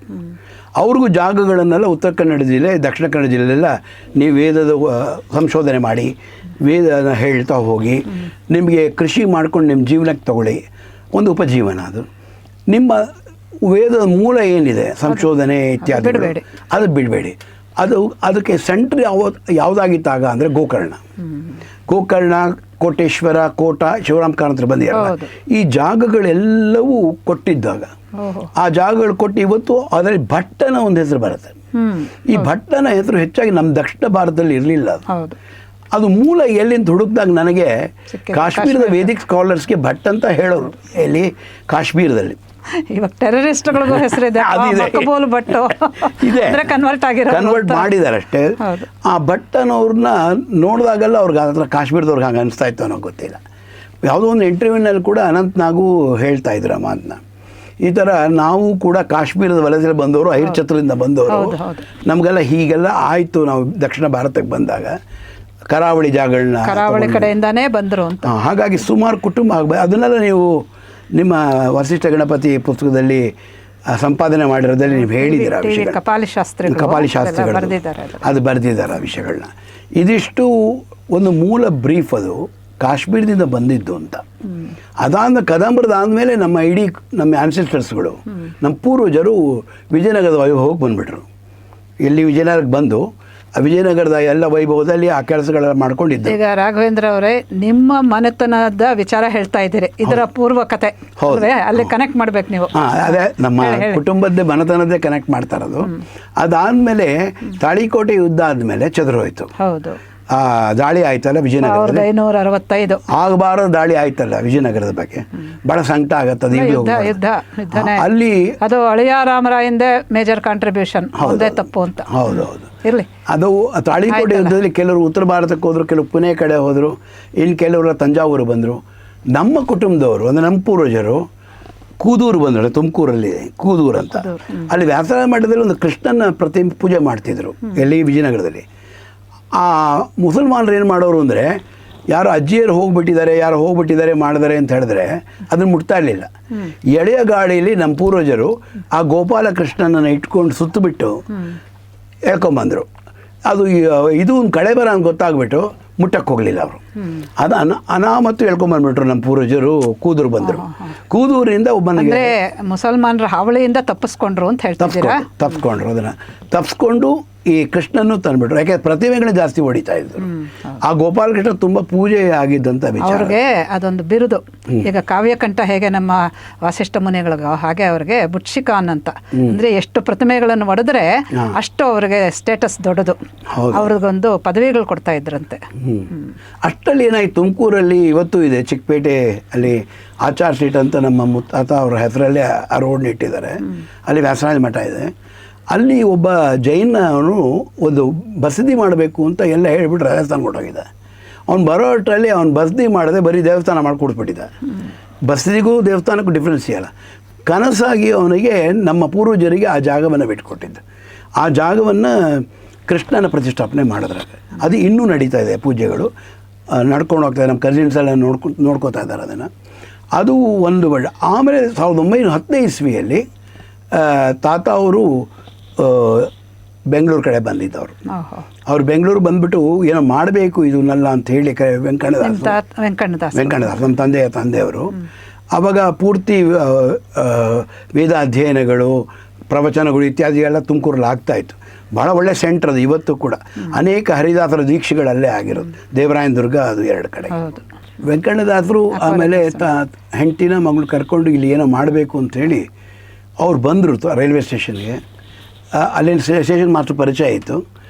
ಅವ್ರಿಗೂ ಜಾಗಗಳನ್ನೆಲ್ಲ ಉತ್ತರ ಕನ್ನಡ ಜಿಲ್ಲೆ, ದಕ್ಷಿಣ ಕನ್ನಡ ಜಿಲ್ಲೆಯಲ್ಲ ನೀವು ವೇದದ ಸಂಶೋಧನೆ ಮಾಡಿ ವೇದನ ಹೇಳ್ತಾ ಹೋಗಿ ನಿಮಗೆ ಕೃಷಿ ಮಾಡ್ಕೊಂಡು ನಿಮ್ಮ ಜೀವನಕ್ಕೆ ತಗೊಳ್ಳಿ, ಒಂದು ಉಪಜೀವನ. ಅದು ನಿಮ್ಮ ವೇದದ ಮೂಲ ಏನಿದೆ ಸಂಶೋಧನೆ ಇತ್ಯಾದಿ ಅದು ಬಿಡಬೇಡಿ. ಅದಕ್ಕೆ ಸೆಂಟ್ರ್ ಯಾವುದಾಗಿತ್ತಾಗ ಅಂದರೆ ಗೋಕರ್ಣ, ಕೋಟೇಶ್ವರ, ಕೋಟ, ಶಿವರಾಮ ಕಾರಂತರು ಬಂದಿರಲ್ಲ, ಈ ಜಾಗಗಳೆಲ್ಲವೂ ಕೊಟ್ಟಿದ್ದಾಗ ಆ ಜಾಗಗಳು ಕೊಟ್ಟು ಇವತ್ತು ಅದರಲ್ಲಿ ಭಟ್ಟನ ಒಂದು ಹೆಸರು ಬರುತ್ತೆ. ಈ ಭಟ್ಟನ ಹೆಸರು ಹೆಚ್ಚಾಗಿ ನಮ್ಮ ದಕ್ಷಿಣ ಭಾರತದಲ್ಲಿ ಇರಲಿಲ್ಲ. ಅದು ಮೂಲ ಎಲ್ಲಿಂದ ಹುಡುಕಿದಾಗ ನನಗೆ ಕಾಶ್ಮೀರದ ವೇದಿಕ್ ಸ್ಕಾಲರ್ಸ್ಗೆ ಭಟ್ ಅಂತ ಹೇಳೋರು, ಎಲ್ಲಿ ಕಾಶ್ಮೀರದಲ್ಲಿ. ಇವಾಗ ಟೆರರಿಸ್ಟ್ಗಳಿಗೂ ಹೆಸರಿದೆ, ಕನ್ವರ್ಟ್ ಮಾಡಿದ್ದಾರೆ ಅಷ್ಟೇ. ಆ ಭಟ್ಟನವ್ರನ್ನ ನೋಡಿದಾಗೆಲ್ಲ ಅವ್ರಿಗೆ ಹತ್ರ ಕಾಶ್ಮೀರದವ್ರಿಗೆ ಹಂಗೆ ಅನಿಸ್ತಾ ಇತ್ತು ಅನ್ನೋ ಗೊತ್ತಿಲ್ಲ. ಯಾವುದೋ ಒಂದು ಇಂಟರ್ವ್ಯೂನಲ್ಲಿ ಕೂಡ ಅನಂತ್ನಾಗೂ ಹೇಳ್ತಾ ಇದ್ರು ಆ ಮಾತನ್ನ. ಈ ಥರ ನಾವು ಕೂಡ ಕಾಶ್ಮೀರದ ವಲಸೆ ಬಂದವರು, ಐರ್ಛತ್ರದಿಂದ ಬಂದವರು, ನಮಗೆಲ್ಲ ಹೀಗೆಲ್ಲ ಆಯಿತು. ನಾವು ದಕ್ಷಿಣ ಭಾರತಕ್ಕೆ ಬಂದಾಗ ಕರಾವಳಿ ಜಾಗಗಳನ್ನ ಕರಾವಳಿ ಕಡೆಯಿಂದಾನೇ ಬಂದರು ಅಂತ. ಹಾಗಾಗಿ ಸುಮಾರು ಕುಟುಂಬ ಆಗಬೇಕು. ಅದನ್ನೆಲ್ಲ ನೀವು ನಿಮ್ಮ ವಸಿಷ್ಠ ಗಣಪತಿ ಪುಸ್ತಕದಲ್ಲಿ ಸಂಪಾದನೆ ಮಾಡಿರೋದ್ರಲ್ಲಿ ನೀವು ಹೇಳಿದ್ದೀರ ಕಪಾಲಿ ಶಾಸ್ತ್ರಿಗಳು ಅದು ಬರೆದಿದ್ದಾರೆ ಆ ವಿಷಯಗಳನ್ನ. ಇದಿಷ್ಟು ಒಂದು ಮೂಲ ಬ್ರೀಫ್, ಅದು ಕಾಶ್ಮೀರದಿಂದ ಬಂದಿದ್ದು ಅಂತ. ಅದಾದ ಕದಂಬರದ ಆದಮೇಲೆ ನಮ್ಮ ಆನ್ಸೆಸ್ಟರ್ಸ್ಗಳು, ನಮ್ಮ ಪೂರ್ವಜರು ವಿಜಯನಗರದ ವೈಭವಕ್ಕೆ ಬಂದುಬಿಟ್ರು. ಎಲ್ಲಿ ವಿಜಯನಗರಕ್ಕೆ ಬಂದು ಆ ವಿಜಯನಗರದ ಎಲ್ಲ ವೈಭವದಲ್ಲಿ ಆ ಕೆಲಸಗಳೆಲ್ಲ ಮಾಡ್ಕೊಂಡಿದ್ದೆ. ಈಗ ರಾಘವೇಂದ್ರ ಅವರೇ, ನಿಮ್ಮ ಮನೆತನದ ವಿಚಾರ ಹೇಳ್ತಾ ಇದ್ದೀರಿ, ಇದರ ಪೂರ್ವ ಕತೆ ಅಲ್ಲಿ ಕನೆಕ್ಟ್ ಮಾಡ್ಬೇಕು ನೀವು. ಅದೇ ನಮ್ಮ ಕುಟುಂಬದ ಮನೆತನದೇ ಕನೆಕ್ಟ್ ಮಾಡ್ತಾ ಇರೋದು. ಅದಾದಮೇಲೆ ತಾಳಿಕೋಟೆ ಯುದ್ಧ ಆದಮೇಲೆ ಚದುರೋಯ್ತು. ಹೌದು, ದಾಳಿ ಆಯ್ತಲ್ಲ ವಿಜಯನಗರದಲ್ಲಿ, 565 ಆಗಬಾರದು ದಾಳಿ ಆಯ್ತಲ್ಲ ವಿಜಯನಗರದ ಬಗ್ಗೆ, ಬಹಳ ಸಂಕಟ ಆಗತ್ತದ. ಅಲ್ಲಿ ಅದು ಅಳಿಯ ರಾಮರಾಯಿಂದ ಮೇಜರ್ ಕಾಂಟ್ರಿಬ್ಯೂಷನ್, ಒಂದೇ ತಪ್ಪು ಅಂತ. ಹೌದೌದು, ಇರಲಿ. ಅದು ತಾಳಿಕೋಟೆ ಯುದ್ಧದಲ್ಲಿ ಕೆಲವರು ಉತ್ತರ ಭಾರತಕ್ಕೆ ಹೋದರು, ಕೆಲವರು ಪುಣೆ ಕಡೆ ಹೋದರು, ಇನ್ನು ಕೆಲವರು ತಂಜಾವೂರು ಬಂದರು. ನಮ್ಮ ಕುಟುಂಬದವರು ಅಂದರೆ ನಮ್ಮ ಪೂರ್ವಜರು ಕೂದೂರು ಬಂದರು, ತುಮಕೂರಲ್ಲಿ ಕೂದೂರು ಅಂತ. ಅಲ್ಲಿ ವ್ಯಾಸರಾಯ ಮಠದಲ್ಲಿ ಒಂದು ಕೃಷ್ಣನ ಪೂಜೆ ಮಾಡ್ತಿದ್ರು, ಎಲ್ಲಿ ವಿಜಯನಗರದಲ್ಲಿ. ಆ ಮುಸಲ್ಮಾನರು ಏನು ಮಾಡೋರು ಅಂದರೆ, ಯಾರು ಅಜ್ಜಿಯರು ಹೋಗ್ಬಿಟ್ಟಿದ್ದಾರೆ ಮಾಡಿದ್ದಾರೆ ಅಂತ ಹೇಳಿದ್ರೆ ಅದನ್ನು ಮುಟ್ತಾ ಇರಲಿಲ್ಲ. ಎಳೆಯ ಗಾಡಿಯಲ್ಲಿ ನಮ್ಮ ಪೂರ್ವಜರು ಆ ಗೋಪಾಲಕೃಷ್ಣನನ್ನು ಇಟ್ಕೊಂಡು ಸುತ್ತಬಿಟ್ಟು ಹೇಳ್ಕೊಂಬಂದರು. ಅದು ಇದು ಒಂದು ಕಳೆ ಬರ ಅಂತ ಗೊತ್ತಾಗ್ಬಿಟ್ಟು ಮುಟ್ಟಕ್ಕೆ ಹೋಗಲಿಲ್ಲ ಅವರು. ಅದು ಅನಾಮತ್ತು ಹೇಳ್ಕೊಂಬಂದ್ಬಿಟ್ರು ನಮ್ಮ ಪೂರ್ವಜರು. ಕೂದೂರು ಬಂದರು, ಕೂದೂರಿಂದ ಒಬ್ಬನಿಗೆ ಮುಸಲ್ಮಾನರ ಹಾವಳಿಯಿಂದ ತಪ್ಪಿಸ್ಕೊಂಡ್ರು ಅಂತ ಹೇಳ್ತಿದ್ದೀರಾ? ತಪ್ಪಿಸ್ಕೊಂಡ್ರು, ಅದನ್ನು ತಪ್ಪಿಸ್ಕೊಂಡು ಈ ಕೃಷ್ಣನ್ನು ತಂದುಬಿಟ್ರು. ಯಾಕೆ ಪ್ರತಿಮೆಗಳನ್ನ ಜಾಸ್ತಿ ಹೊಡಿತಾ ಇದ್ರು. ಆ ಗೋಪಾಲಕೃಷ್ಣ ತುಂಬ ಪೂಜೆ ಆಗಿದ್ದಂಥ ವಿಚಾರ. ಅವ್ರಿಗೆ ಅದೊಂದು ಬಿರುದು. ಈಗ ಕಾವ್ಯಕಂಠ ಹೇಗೆ ನಮ್ಮ ವಾಸಿಷ್ಠ ಮುನಿಗಳಿಗೆ, ಹಾಗೆ ಅವ್ರಿಗೆ ಬುಟ್ಸಿಕಾನ್ ಅಂತ. ಅಂದರೆ ಎಷ್ಟು ಪ್ರತಿಮೆಗಳನ್ನು ಹೊಡೆದ್ರೆ ಅಷ್ಟು ಅವ್ರಿಗೆ ಸ್ಟೇಟಸ್ ದೊಡ್ಡದು, ಅವ್ರಿಗೊಂದು ಪದವಿಗಳು ಕೊಡ್ತಾ ಇದ್ರಂತೆ. ಅಷ್ಟರಲ್ಲಿ ಏನಾಯ್ತು, ತುಮಕೂರಲ್ಲಿ ಇವತ್ತು ಇದೆ ಚಿಕ್ಕಪೇಟೆ ಅಲ್ಲಿ ಆಚಾರ್ ಸ್ಟ್ರೀಟ್ ಅಂತ ನಮ್ಮ ಮುತ್ತಾತ ಅವ್ರ ಹೆಸರಲ್ಲೇ ಆ ರೋಡ್ನ ಇಟ್ಟಿದ್ದಾರೆ. ಅಲ್ಲಿ ವ್ಯಾಸರಾಜ ಮಠ ಇದೆ. ಅಲ್ಲಿ ಒಬ್ಬ ಜೈನ ಅವನು ಒಂದು ಬಸದಿ ಮಾಡಬೇಕು ಅಂತ ಎಲ್ಲ ಹೇಳಿಬಿಟ್ಟು ರಾಜಸ್ಥಾನ ಕೊಟ್ಟೋಗಿದ್ದ. ಅವ್ನು ಬರೋ ಅಷ್ಟರಲ್ಲಿ ಅವ್ನು ಬಸದಿ ಮಾಡದೆ ಬರೀ ದೇವಸ್ಥಾನ ಮಾಡಿ ಕೊಡ್ಬಿಟ್ಟಿದ್ದ. ಬಸದಿಗೂ ದೇವಸ್ಥಾನಕ್ಕೂ ಡಿಫ್ರೆನ್ಸ್ ಇದೆಯಲ್ಲ. ಕನಸಾಗಿ ಅವನಿಗೆ ನಮ್ಮ ಪೂರ್ವಜರಿಗೆ ಆ ಜಾಗವನ್ನು ಬಿಟ್ಟುಕೊಟ್ಟಿದ್ದು. ಆ ಜಾಗವನ್ನು ಕೃಷ್ಣನ ಪ್ರತಿಷ್ಠಾಪನೆ ಮಾಡಿದ್ರೆ ಅದು ಇನ್ನೂ ನಡೀತಾ ಇದೆ, ಪೂಜೆಗಳು ನಡ್ಕೊಂಡು ಹೋಗ್ತಾಯಿದೆ. ನಮ್ಮ ಕಸಿನ್ಸ್ ಎಲ್ಲ ನೋಡ್ಕೋತಾ ಇದ್ದಾರೆ ಅದನ್ನು. ಅದು ಒಂದು ಒಳ್ಳೆ. ಆಮೇಲೆ 1910 ಇಸ್ವಿಯಲ್ಲಿ ತಾತ ಅವರು ಬೆಂಗಳೂರು ಕಡೆ ಬಂದಿದ್ದವರು. ಅವ್ರು ಬೆಂಗಳೂರು ಬಂದುಬಿಟ್ಟು ಏನೋ ಮಾಡಬೇಕು ಇದನ್ನೆಲ್ಲ ಅಂತ ಹೇಳಿ ವೆಂಕಣ್ಣದಾಸ್ ನಮ್ಮ ತಂದೆಯವರು ಆವಾಗ ಪೂರ್ತಿ ವೇದ ಅಧ್ಯಯನಗಳು, ಪ್ರವಚನಗಳು ಇತ್ಯಾದಿ ಎಲ್ಲ ತುಮಕೂರಲ್ಲಿ ಆಗ್ತಾಯಿತ್ತು. ಭಾಳ ಒಳ್ಳೆ ಸೆಂಟ್ರ್ ಅದು ಇವತ್ತು ಕೂಡ. ಅನೇಕ ಹರಿದಾಸರ ದೀಕ್ಷೆಗಳಲ್ಲೇ ಆಗಿರೋದು. ದೇವರಾಯನ ದುರ್ಗ ಅದು 2 ಕಡೆ. ವೆಂಕಣ್ಣದಾಸರು ಆಮೇಲೆ ಹೆಂಡತಿನ ಮಗಳು ಕರ್ಕೊಂಡು ಇಲ್ಲಿ ಏನೋ ಮಾಡಬೇಕು ಅಂಥೇಳಿ ಅವ್ರು ಬಂದರು ರೈಲ್ವೆ ಸ್ಟೇಷನ್ಗೆ. ಅಲ್ಲಿ ಸ್ಟೇಷನ್ ಮಾಸ್ಟರ್ ಪರಿಚಯ ಆಯಿತು.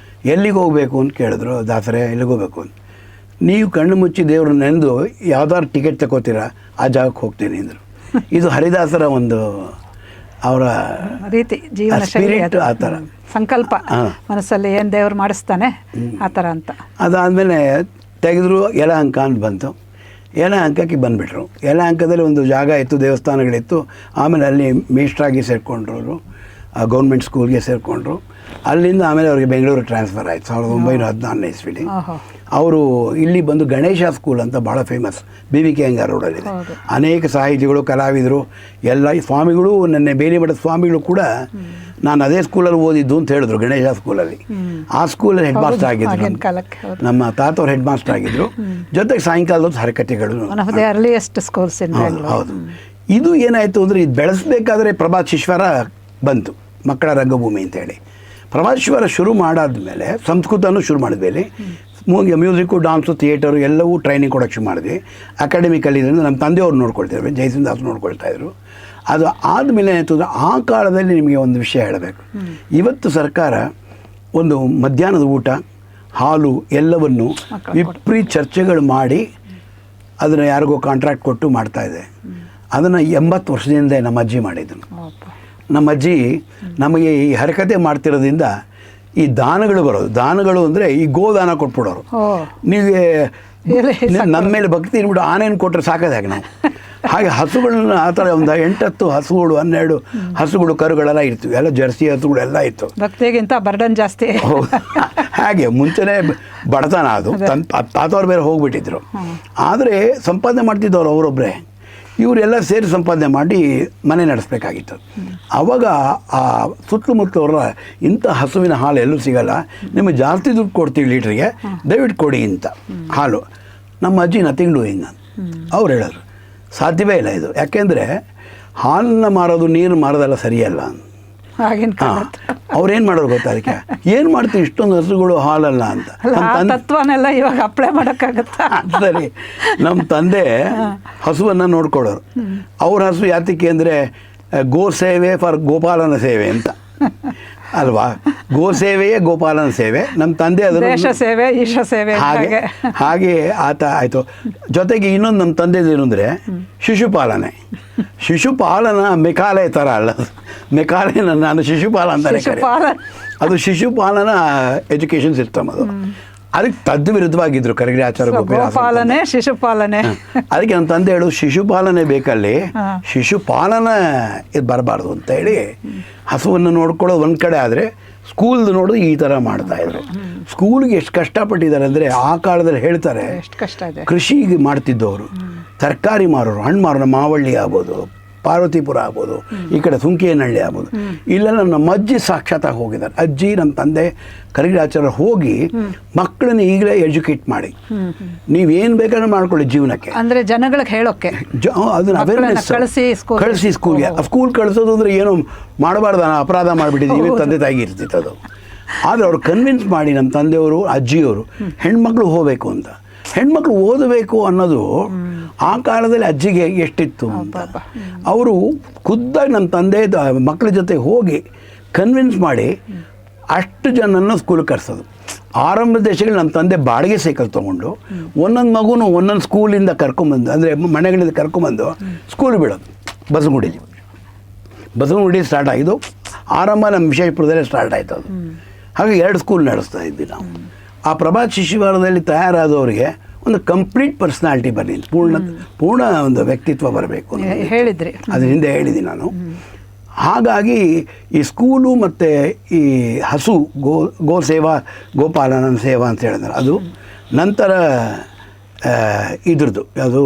ಎಲ್ಲಿಗೆ ಹೋಗಬೇಕು ಅಂತ ಕೇಳಿದ್ರು. ದಾಸರೇ ಎಲ್ಲಿಗೆ ಹೋಗಬೇಕು ಅಂತ. ನೀವು ಕಣ್ಣು ಮುಚ್ಚಿ ದೇವ್ರ ನೆಂದು ಯಾವ್ದಾದ್ರು ಟಿಕೆಟ್ ತಗೋತೀರಾ ಆ ಜಾಗಕ್ಕೆ ಹೋಗ್ತೀನಿ ಅಂದರು. ಇದು ಹರಿದಾಸರ ಒಂದು ಅವರ ರೀತಿ, ಜೀವನ ಸ್ಪಿರಿಟ್ ಆ ಥರ ಸಂಕಲ್ಪ, ಮನಸ್ಸಲ್ಲಿ ಏನು ದೇವ್ರು ಮಾಡಿಸ್ತಾನೆ ಆ ಥರ ಅಂತ. ಅದಾದಮೇಲೆ ತೆಗೆದ್ರು. ಯಲಹಂಕ ಅಂತ ಬಂತು. ಯಲಹಂಕಕ್ಕೆ ಬಂದುಬಿಟ್ರು. ಯಲಹಂಕದಲ್ಲಿ ಒಂದು ಜಾಗ ಇತ್ತು, ದೇವಸ್ಥಾನಗಳಿತ್ತು. ಆಮೇಲೆ ಅಲ್ಲಿ ಮೇಷ್ಟ್ರಾಗಿ ಸೇರಿಕೊಂಡ್ರು ಅವರು. ಗೌರ್ಮೆಂಟ್ ಸ್ಕೂಲ್ಗೆ ಸೇರಿಕೊಂಡ್ರು. ಅಲ್ಲಿಂದ ಆಮೇಲೆ ಅವ್ರಿಗೆ ಬೆಂಗಳೂರು ಟ್ರಾನ್ಸ್ಫರ್ ಆಯಿತು 1914ನೇ ಇಸ್ವಿಲಿ. ಅವರು ಇಲ್ಲಿ ಬಂದು ಗಣೇಶ ಸ್ಕೂಲ್ ಅಂತ ಭಾಳ ಫೇಮಸ್, BVK ಅಯ್ಯಂಗಾರ್ ರೋಡಲ್ಲಿದೆ. ಅನೇಕ ಸಾಹಿತಿಗಳು, ಕಲಾವಿದರು, ಎಲ್ಲ ಸ್ವಾಮಿಗಳು, ನನ್ನ ಬೇಲಿಮಠದ ಸ್ವಾಮಿಗಳು ಕೂಡ ನಾನು ಅದೇ ಸ್ಕೂಲಲ್ಲಿ ಓದಿದ್ದು ಅಂತ ಹೇಳಿದ್ರು, ಗಣೇಶ ಸ್ಕೂಲಲ್ಲಿ. ಆ ಸ್ಕೂಲಲ್ಲಿ ಹೆಡ್ ಮಾಸ್ಟರ್ ಆಗಿದ್ರು. ನಮ್ಮ ತಾತವ್ರು ಹೆಡ್ ಮಾಸ್ಟರ್ ಆಗಿದ್ರು. ಜೊತೆಗೆ ಸಾಯಂಕಾಲದ ಹರಕತೆಗಳು. ಹೌದು. ಇದು ಏನಾಯಿತು ಅಂದರೆ, ಇದು ಬೆಳೆಸಬೇಕಾದ್ರೆ ಪ್ರಭಾತ್ ಶಿಶ್ವರ ಬಂತು, ಮಕ್ಕಳ ರಂಗಭೂಮಿ ಅಂತೇಳಿ. ಪ್ರಭಾತ್ ಶಿಶ್ವರ ಶುರು ಮಾಡಾದ್ಮೇಲೆ ಸಂಸ್ಕೃತನೂ ಶುರು ಮಾಡಿದ್ಮೇಲೆ ಮ್ಯೂಸಿಕ್ಕು, ಡಾನ್ಸು, ಥಿಯೇಟರು ಎಲ್ಲವೂ ಟ್ರೈನಿಂಗ್ ಕೊಡೋಕ್ಕೆ ಶುರು ಮಾಡಿದ್ವಿ. ಅಕಾಡೆಮಿಕಲ್ಲಿ ಇದರಿಂದ ನಮ್ಮ ತಂದೆಯವ್ರು ನೋಡ್ಕೊಳ್ತಿದ್ರು, ಜಯಸಿಂಹ ದಾಸ್ ನೋಡ್ಕೊಳ್ತಾಯಿದ್ರು. ಅದು ಆದಮೇಲೆ ಏನಾಯಿತು ಅಂದರೆ, ಆ ಕಾಲದಲ್ಲಿ ನಿಮಗೆ ಒಂದು ವಿಷಯ ಹೇಳಬೇಕು. ಇವತ್ತು ಸರ್ಕಾರ ಒಂದು ಮಧ್ಯಾಹ್ನದ ಊಟ, ಹಾಲು ಎಲ್ಲವನ್ನು ವಿಪರೀತ ಚರ್ಚೆಗಳು ಮಾಡಿ ಅದನ್ನು ಯಾರಿಗೋ ಕಾಂಟ್ರಾಕ್ಟ್ ಕೊಟ್ಟು ಮಾಡ್ತಾಯಿದೆ. ಅದನ್ನು 80 ವರ್ಷದಿಂದ ನಮ್ಮ ಅಜ್ಜಿ ಮಾಡಿದ್ರು. ನಮ್ಮ ಅಜ್ಜಿ ನಮಗೆ ಈ ಹರಕತೆ ಮಾಡ್ತಿರೋದ್ರಿಂದ ಈ ದಾನಗಳು ಬರೋದು. ದಾನಗಳು ಅಂದರೆ ಈ ಗೋದಾನ ಕೊಟ್ಬಿಡೋರು. ನೀವೇ ನಮ್ಮ ಮೇಲೆ ಭಕ್ತಿ ಇನ್ಬಿಟ್ಟು ಆನೇನು ಕೊಟ್ಟರೆ ಸಾಕೋದು ಹಾಗೆ ನಾವು. ಹಾಗೆ ಹಸುಗಳನ್ನ ಆ ಥರ ಒಂದು 8-10 ಹಸುಗಳು, 12 ಹಸುಗಳು, ಕರುಗಳೆಲ್ಲ ಇರ್ತೀವಿ. ಎಲ್ಲ ಜರ್ಸಿ ಹಸುಗಳೆಲ್ಲ ಇತ್ತು. ಭಕ್ತಿಗಿಂತ ಬರ್ಡನ್ ಜಾಸ್ತಿ. ಹಾಗೆ ಮುಂಚೆನೇ ಬಡತನ ಅದು. ತಾತವ್ರು ಬೇರೆ ಹೋಗ್ಬಿಟ್ಟಿದ್ರು. ಆದರೆ ಸಂಪಾದನೆ ಮಾಡ್ತಿದ್ದವ್ರು ಅವರೊಬ್ಬರೇ. ಇವರೆಲ್ಲ ಸೇರಿ ಸಂಪಾದನೆ ಮಾಡಿ ಮನೆ ನಡೆಸಬೇಕಾಗಿತ್ತು. ಆವಾಗ ಆ ಸುತ್ತಮುತ್ತಲವರ ಇಂಥ ಹಸುವಿನ ಹಾಲು ಎಲ್ಲೂ ಸಿಗಲ್ಲ, ನಿಮಗೆ ಜಾಸ್ತಿ ದುಡ್ಡು ಕೊಡ್ತೀವಿ ಲೀಟ್ರಿಗೆ, ದಯವಿಟ್ಟು ಕೊಡಿ ಅಂತ ಹಾಲು. ನಮ್ಮ ಅಜ್ಜಿ ನಥಿಂಗ್ ಡೂಯಿಂಗ್ ಅಂತ ಅವ್ರು ಹೇಳೋರು. ಸಾಧ್ಯವೇ ಇಲ್ಲ ಇದು. ಯಾಕೆಂದರೆ ಹಾಲನ್ನು ಮಾರೋದು, ನೀರು ಮಾರೋದೆಲ್ಲ ಸರಿಯಲ್ಲ. ಅವ್ರೇನು ಮಾಡೋರು ಗೊತ್ತಾ, ಅದಕ್ಕೆ ಏನು ಮಾಡ್ತೀವಿ ಇಷ್ಟೊಂದು ಹಸುಗಳು ಹಾಲಲ್ಲ ಅಂತ. ತತ್ವನೆಲ್ಲ ಇವಾಗ ಅಪ್ಲೈ ಮಾಡೋಕ್ಕಾಗತ್ತಾ? ಸರಿ, ನಮ್ಮ ತಂದೆ ಹಸುವನ್ನು ನೋಡ್ಕೊಳ್ಳೋರು. ಅವ್ರ ಹಸು ಯಾತಕ್ಕೆ ಅಂದರೆ ಗೋ ಸೇವೆ ಫಾರ್ ಗೋಪಾಲನ ಸೇವೆ ಅಂತ ಅಲ್ವಾ. ಗೋ ಸೇವೆಯೇ ಗೋಪಾಲನ ಸೇವೆ. ನಮ್ಮ ತಂದೆ ಅದನ್ನು ಸೇವೆ, ಈಶ ಸೇವೆ ಹಾಗೆ ಆತ ಆಯಿತು. ಜೊತೆಗೆ ಇನ್ನೊಂದು ನಮ್ಮ ತಂದೆದೇನು ಅಂದರೆ ಶಿಶುಪಾಲನೆ. ಶಿಶುಪಾಲನ ಮೆಕಾಲೆ ಥರ ಅಲ್ಲ, ಮೆಕಾಲೆ ನಾನು ಶಿಶುಪಾಲ ಅಂತಾನೆ ಕರೆ. ಅದು ಶಿಶುಪಾಲನ ಎಜುಕೇಷನ್ ಸಿಸ್ಟಮ್. ಅದು ಅದಕ್ಕೆ ತದ್ವಿರುದ್ಧವಾಗಿದ್ರು ಕರಗಡಿ ಆಚಾರ್ಯ ಗೋಪಾಲನೆ, ಶಿಶುಪಾಲನೆ. ಅದಕ್ಕೆ ನಮ್ಮ ತಂದೆ ಹೇಳು, ಶಿಶುಪಾಲನೆ ಬೇಕಲ್ಲಿ, ಶಿಶುಪಾಲನ ಇದು ಬರಬಾರ್ದು ಅಂತ ಹೇಳಿ ಹಸುವನ್ನು ನೋಡ್ಕೊಳ್ಳೋದು ಒಂದು ಕಡೆ. ಆದರೆ ಸ್ಕೂಲ್ದು ನೋಡೋದು ಈ ಥರ ಮಾಡ್ತಾಯಿದ್ರು. ಸ್ಕೂಲ್ಗೆ ಎಷ್ಟು ಕಷ್ಟಪಟ್ಟಿದ್ದಾರೆ ಅಂದರೆ, ಆ ಕಾಲದಲ್ಲಿ ಹೇಳ್ತಾರೆ, ಕೃಷಿಗೆ ಮಾಡ್ತಿದ್ದವರು, ತರಕಾರಿ ಮಾರೋರು, ಹಣ್ಣು ಮಾರೋರು, ಮಾವಳ್ಳಿ ಆಗ್ಬೋದು, ಪಾರ್ವತಿಪುರ ಆಗ್ಬೋದು, ಈ ಕಡೆ ಸುಂಕೇನಹಳ್ಳಿ ಆಗ್ಬೋದು, ಇಲ್ಲೆಲ್ಲ ನಮ್ಮ ಅಜ್ಜಿ ಸಾಕ್ಷಾತ್ತಾಗಿ ಹೋಗಿದ್ದಾರೆ. ಅಜ್ಜಿ ನಮ್ಮ ತಂದೆ ಕರಗಡಿ ಆಚಾರ್ಯ ಹೋಗಿ ಮಕ್ಕಳನ್ನ ಈಗಲೇ ಎಜುಕೇಟ್ ಮಾಡಿ, ನೀವೇನು ಬೇಕಾದ್ರೆ ಮಾಡ್ಕೊಳ್ಳಿ ಜೀವನಕ್ಕೆ ಅಂದರೆ ಜನಗಳಿಗೆ ಹೇಳೋಕ್ಕೆ, ಅದನ್ನ ಅವೇರ್ನೆಸ್ ಕಳಿಸಿ ಸ್ಕೂಲ್ಗೆ. ಸ್ಕೂಲ್ ಕಳಿಸೋದು ಅಂದರೆ ಏನೋ ಮಾಡಬಾರ್ದು, ಅಪರಾಧ ಮಾಡಿಬಿಟ್ಟಿದ್ದೀವಿ ತಂದೆ ತಾಯಿಗೆ ಇರ್ತಿತ್ತು ಅದು. ಆದರೆ ಅವ್ರು ಕನ್ವಿನ್ಸ್ ಮಾಡಿ ನಮ್ಮ ತಂದೆಯವರು, ಅಜ್ಜಿಯವರು ಹೆಣ್ಮಕ್ಳು ಹೋಗಬೇಕು ಅಂತ, ಹೆಣ್ಮಕ್ಳು ಓದಬೇಕು ಅನ್ನೋದು ಆ ಕಾಲದಲ್ಲಿ ಅಜ್ಜಿಗೆ ಎಷ್ಟಿತ್ತು ಅಂತ. ಅವರು ಖುದ್ದಾಗಿ ನಮ್ಮ ತಂದೆ ಮಕ್ಕಳ ಜೊತೆ ಹೋಗಿ ಕನ್ವಿನ್ಸ್ ಮಾಡಿ ಅಷ್ಟು ಜನನ್ನು ಸ್ಕೂಲಿಗೆ ಕರೆಸೋದು. ಆರಂಭದ ದೇಶಗಳು ನಮ್ಮ ತಂದೆ ಬಾಡಿಗೆ ಸೈಕಲ್ ತೊಗೊಂಡು ಒಂದೊಂದು ಮಗುನು ಒಂದೊಂದು ಸ್ಕೂಲಿಂದ ಕರ್ಕೊಂಬಂದು, ಅಂದರೆ ಮನೆಗಳಿಂದ ಕರ್ಕೊಂಬಂದು ಸ್ಕೂಲ್ ಬಿಡೋದು. ಬಸವನಗುಡಿ ಸ್ಟಾರ್ಟ್ ಆಗಿದ್ದು ಆರಂಭ ನಮ್ಮ ವಿಶೇಷಪುರದಲ್ಲೇ ಸ್ಟಾರ್ಟ್ ಆಯಿತು ಅದು. ಹಾಗೆ 2 ಸ್ಕೂಲ್ ನಡೆಸ್ತಾ ಇದ್ವಿ ನಾವು. ಆ ಪ್ರಭಾತ್ ಶಿಶುವಾರದಲ್ಲಿ ತಯಾರಾದವರಿಗೆ ಒಂದು ಕಂಪ್ಲೀಟ್ ಪರ್ಸ್ನಾಲಿಟಿ ಬರಲಿ, ಪೂರ್ಣ ಒಂದು ವ್ಯಕ್ತಿತ್ವ ಬರಬೇಕು ಹೇಳಿದ್ರಿ. ಅದ್ರ ಹಿಂದೆ ಹೇಳಿದ್ದೀನಿ ನಾನು. ಹಾಗಾಗಿ ಈ ಸ್ಕೂಲು ಮತ್ತು ಈ ಹಸು ಗೋ ಸೇವಾ, ಗೋಪಾಲನ ಸೇವಾ ಅಂತ ಹೇಳಿದ್ರೆ ಅದು ನಂತರ ಇದ್ರದ್ದು ಅದು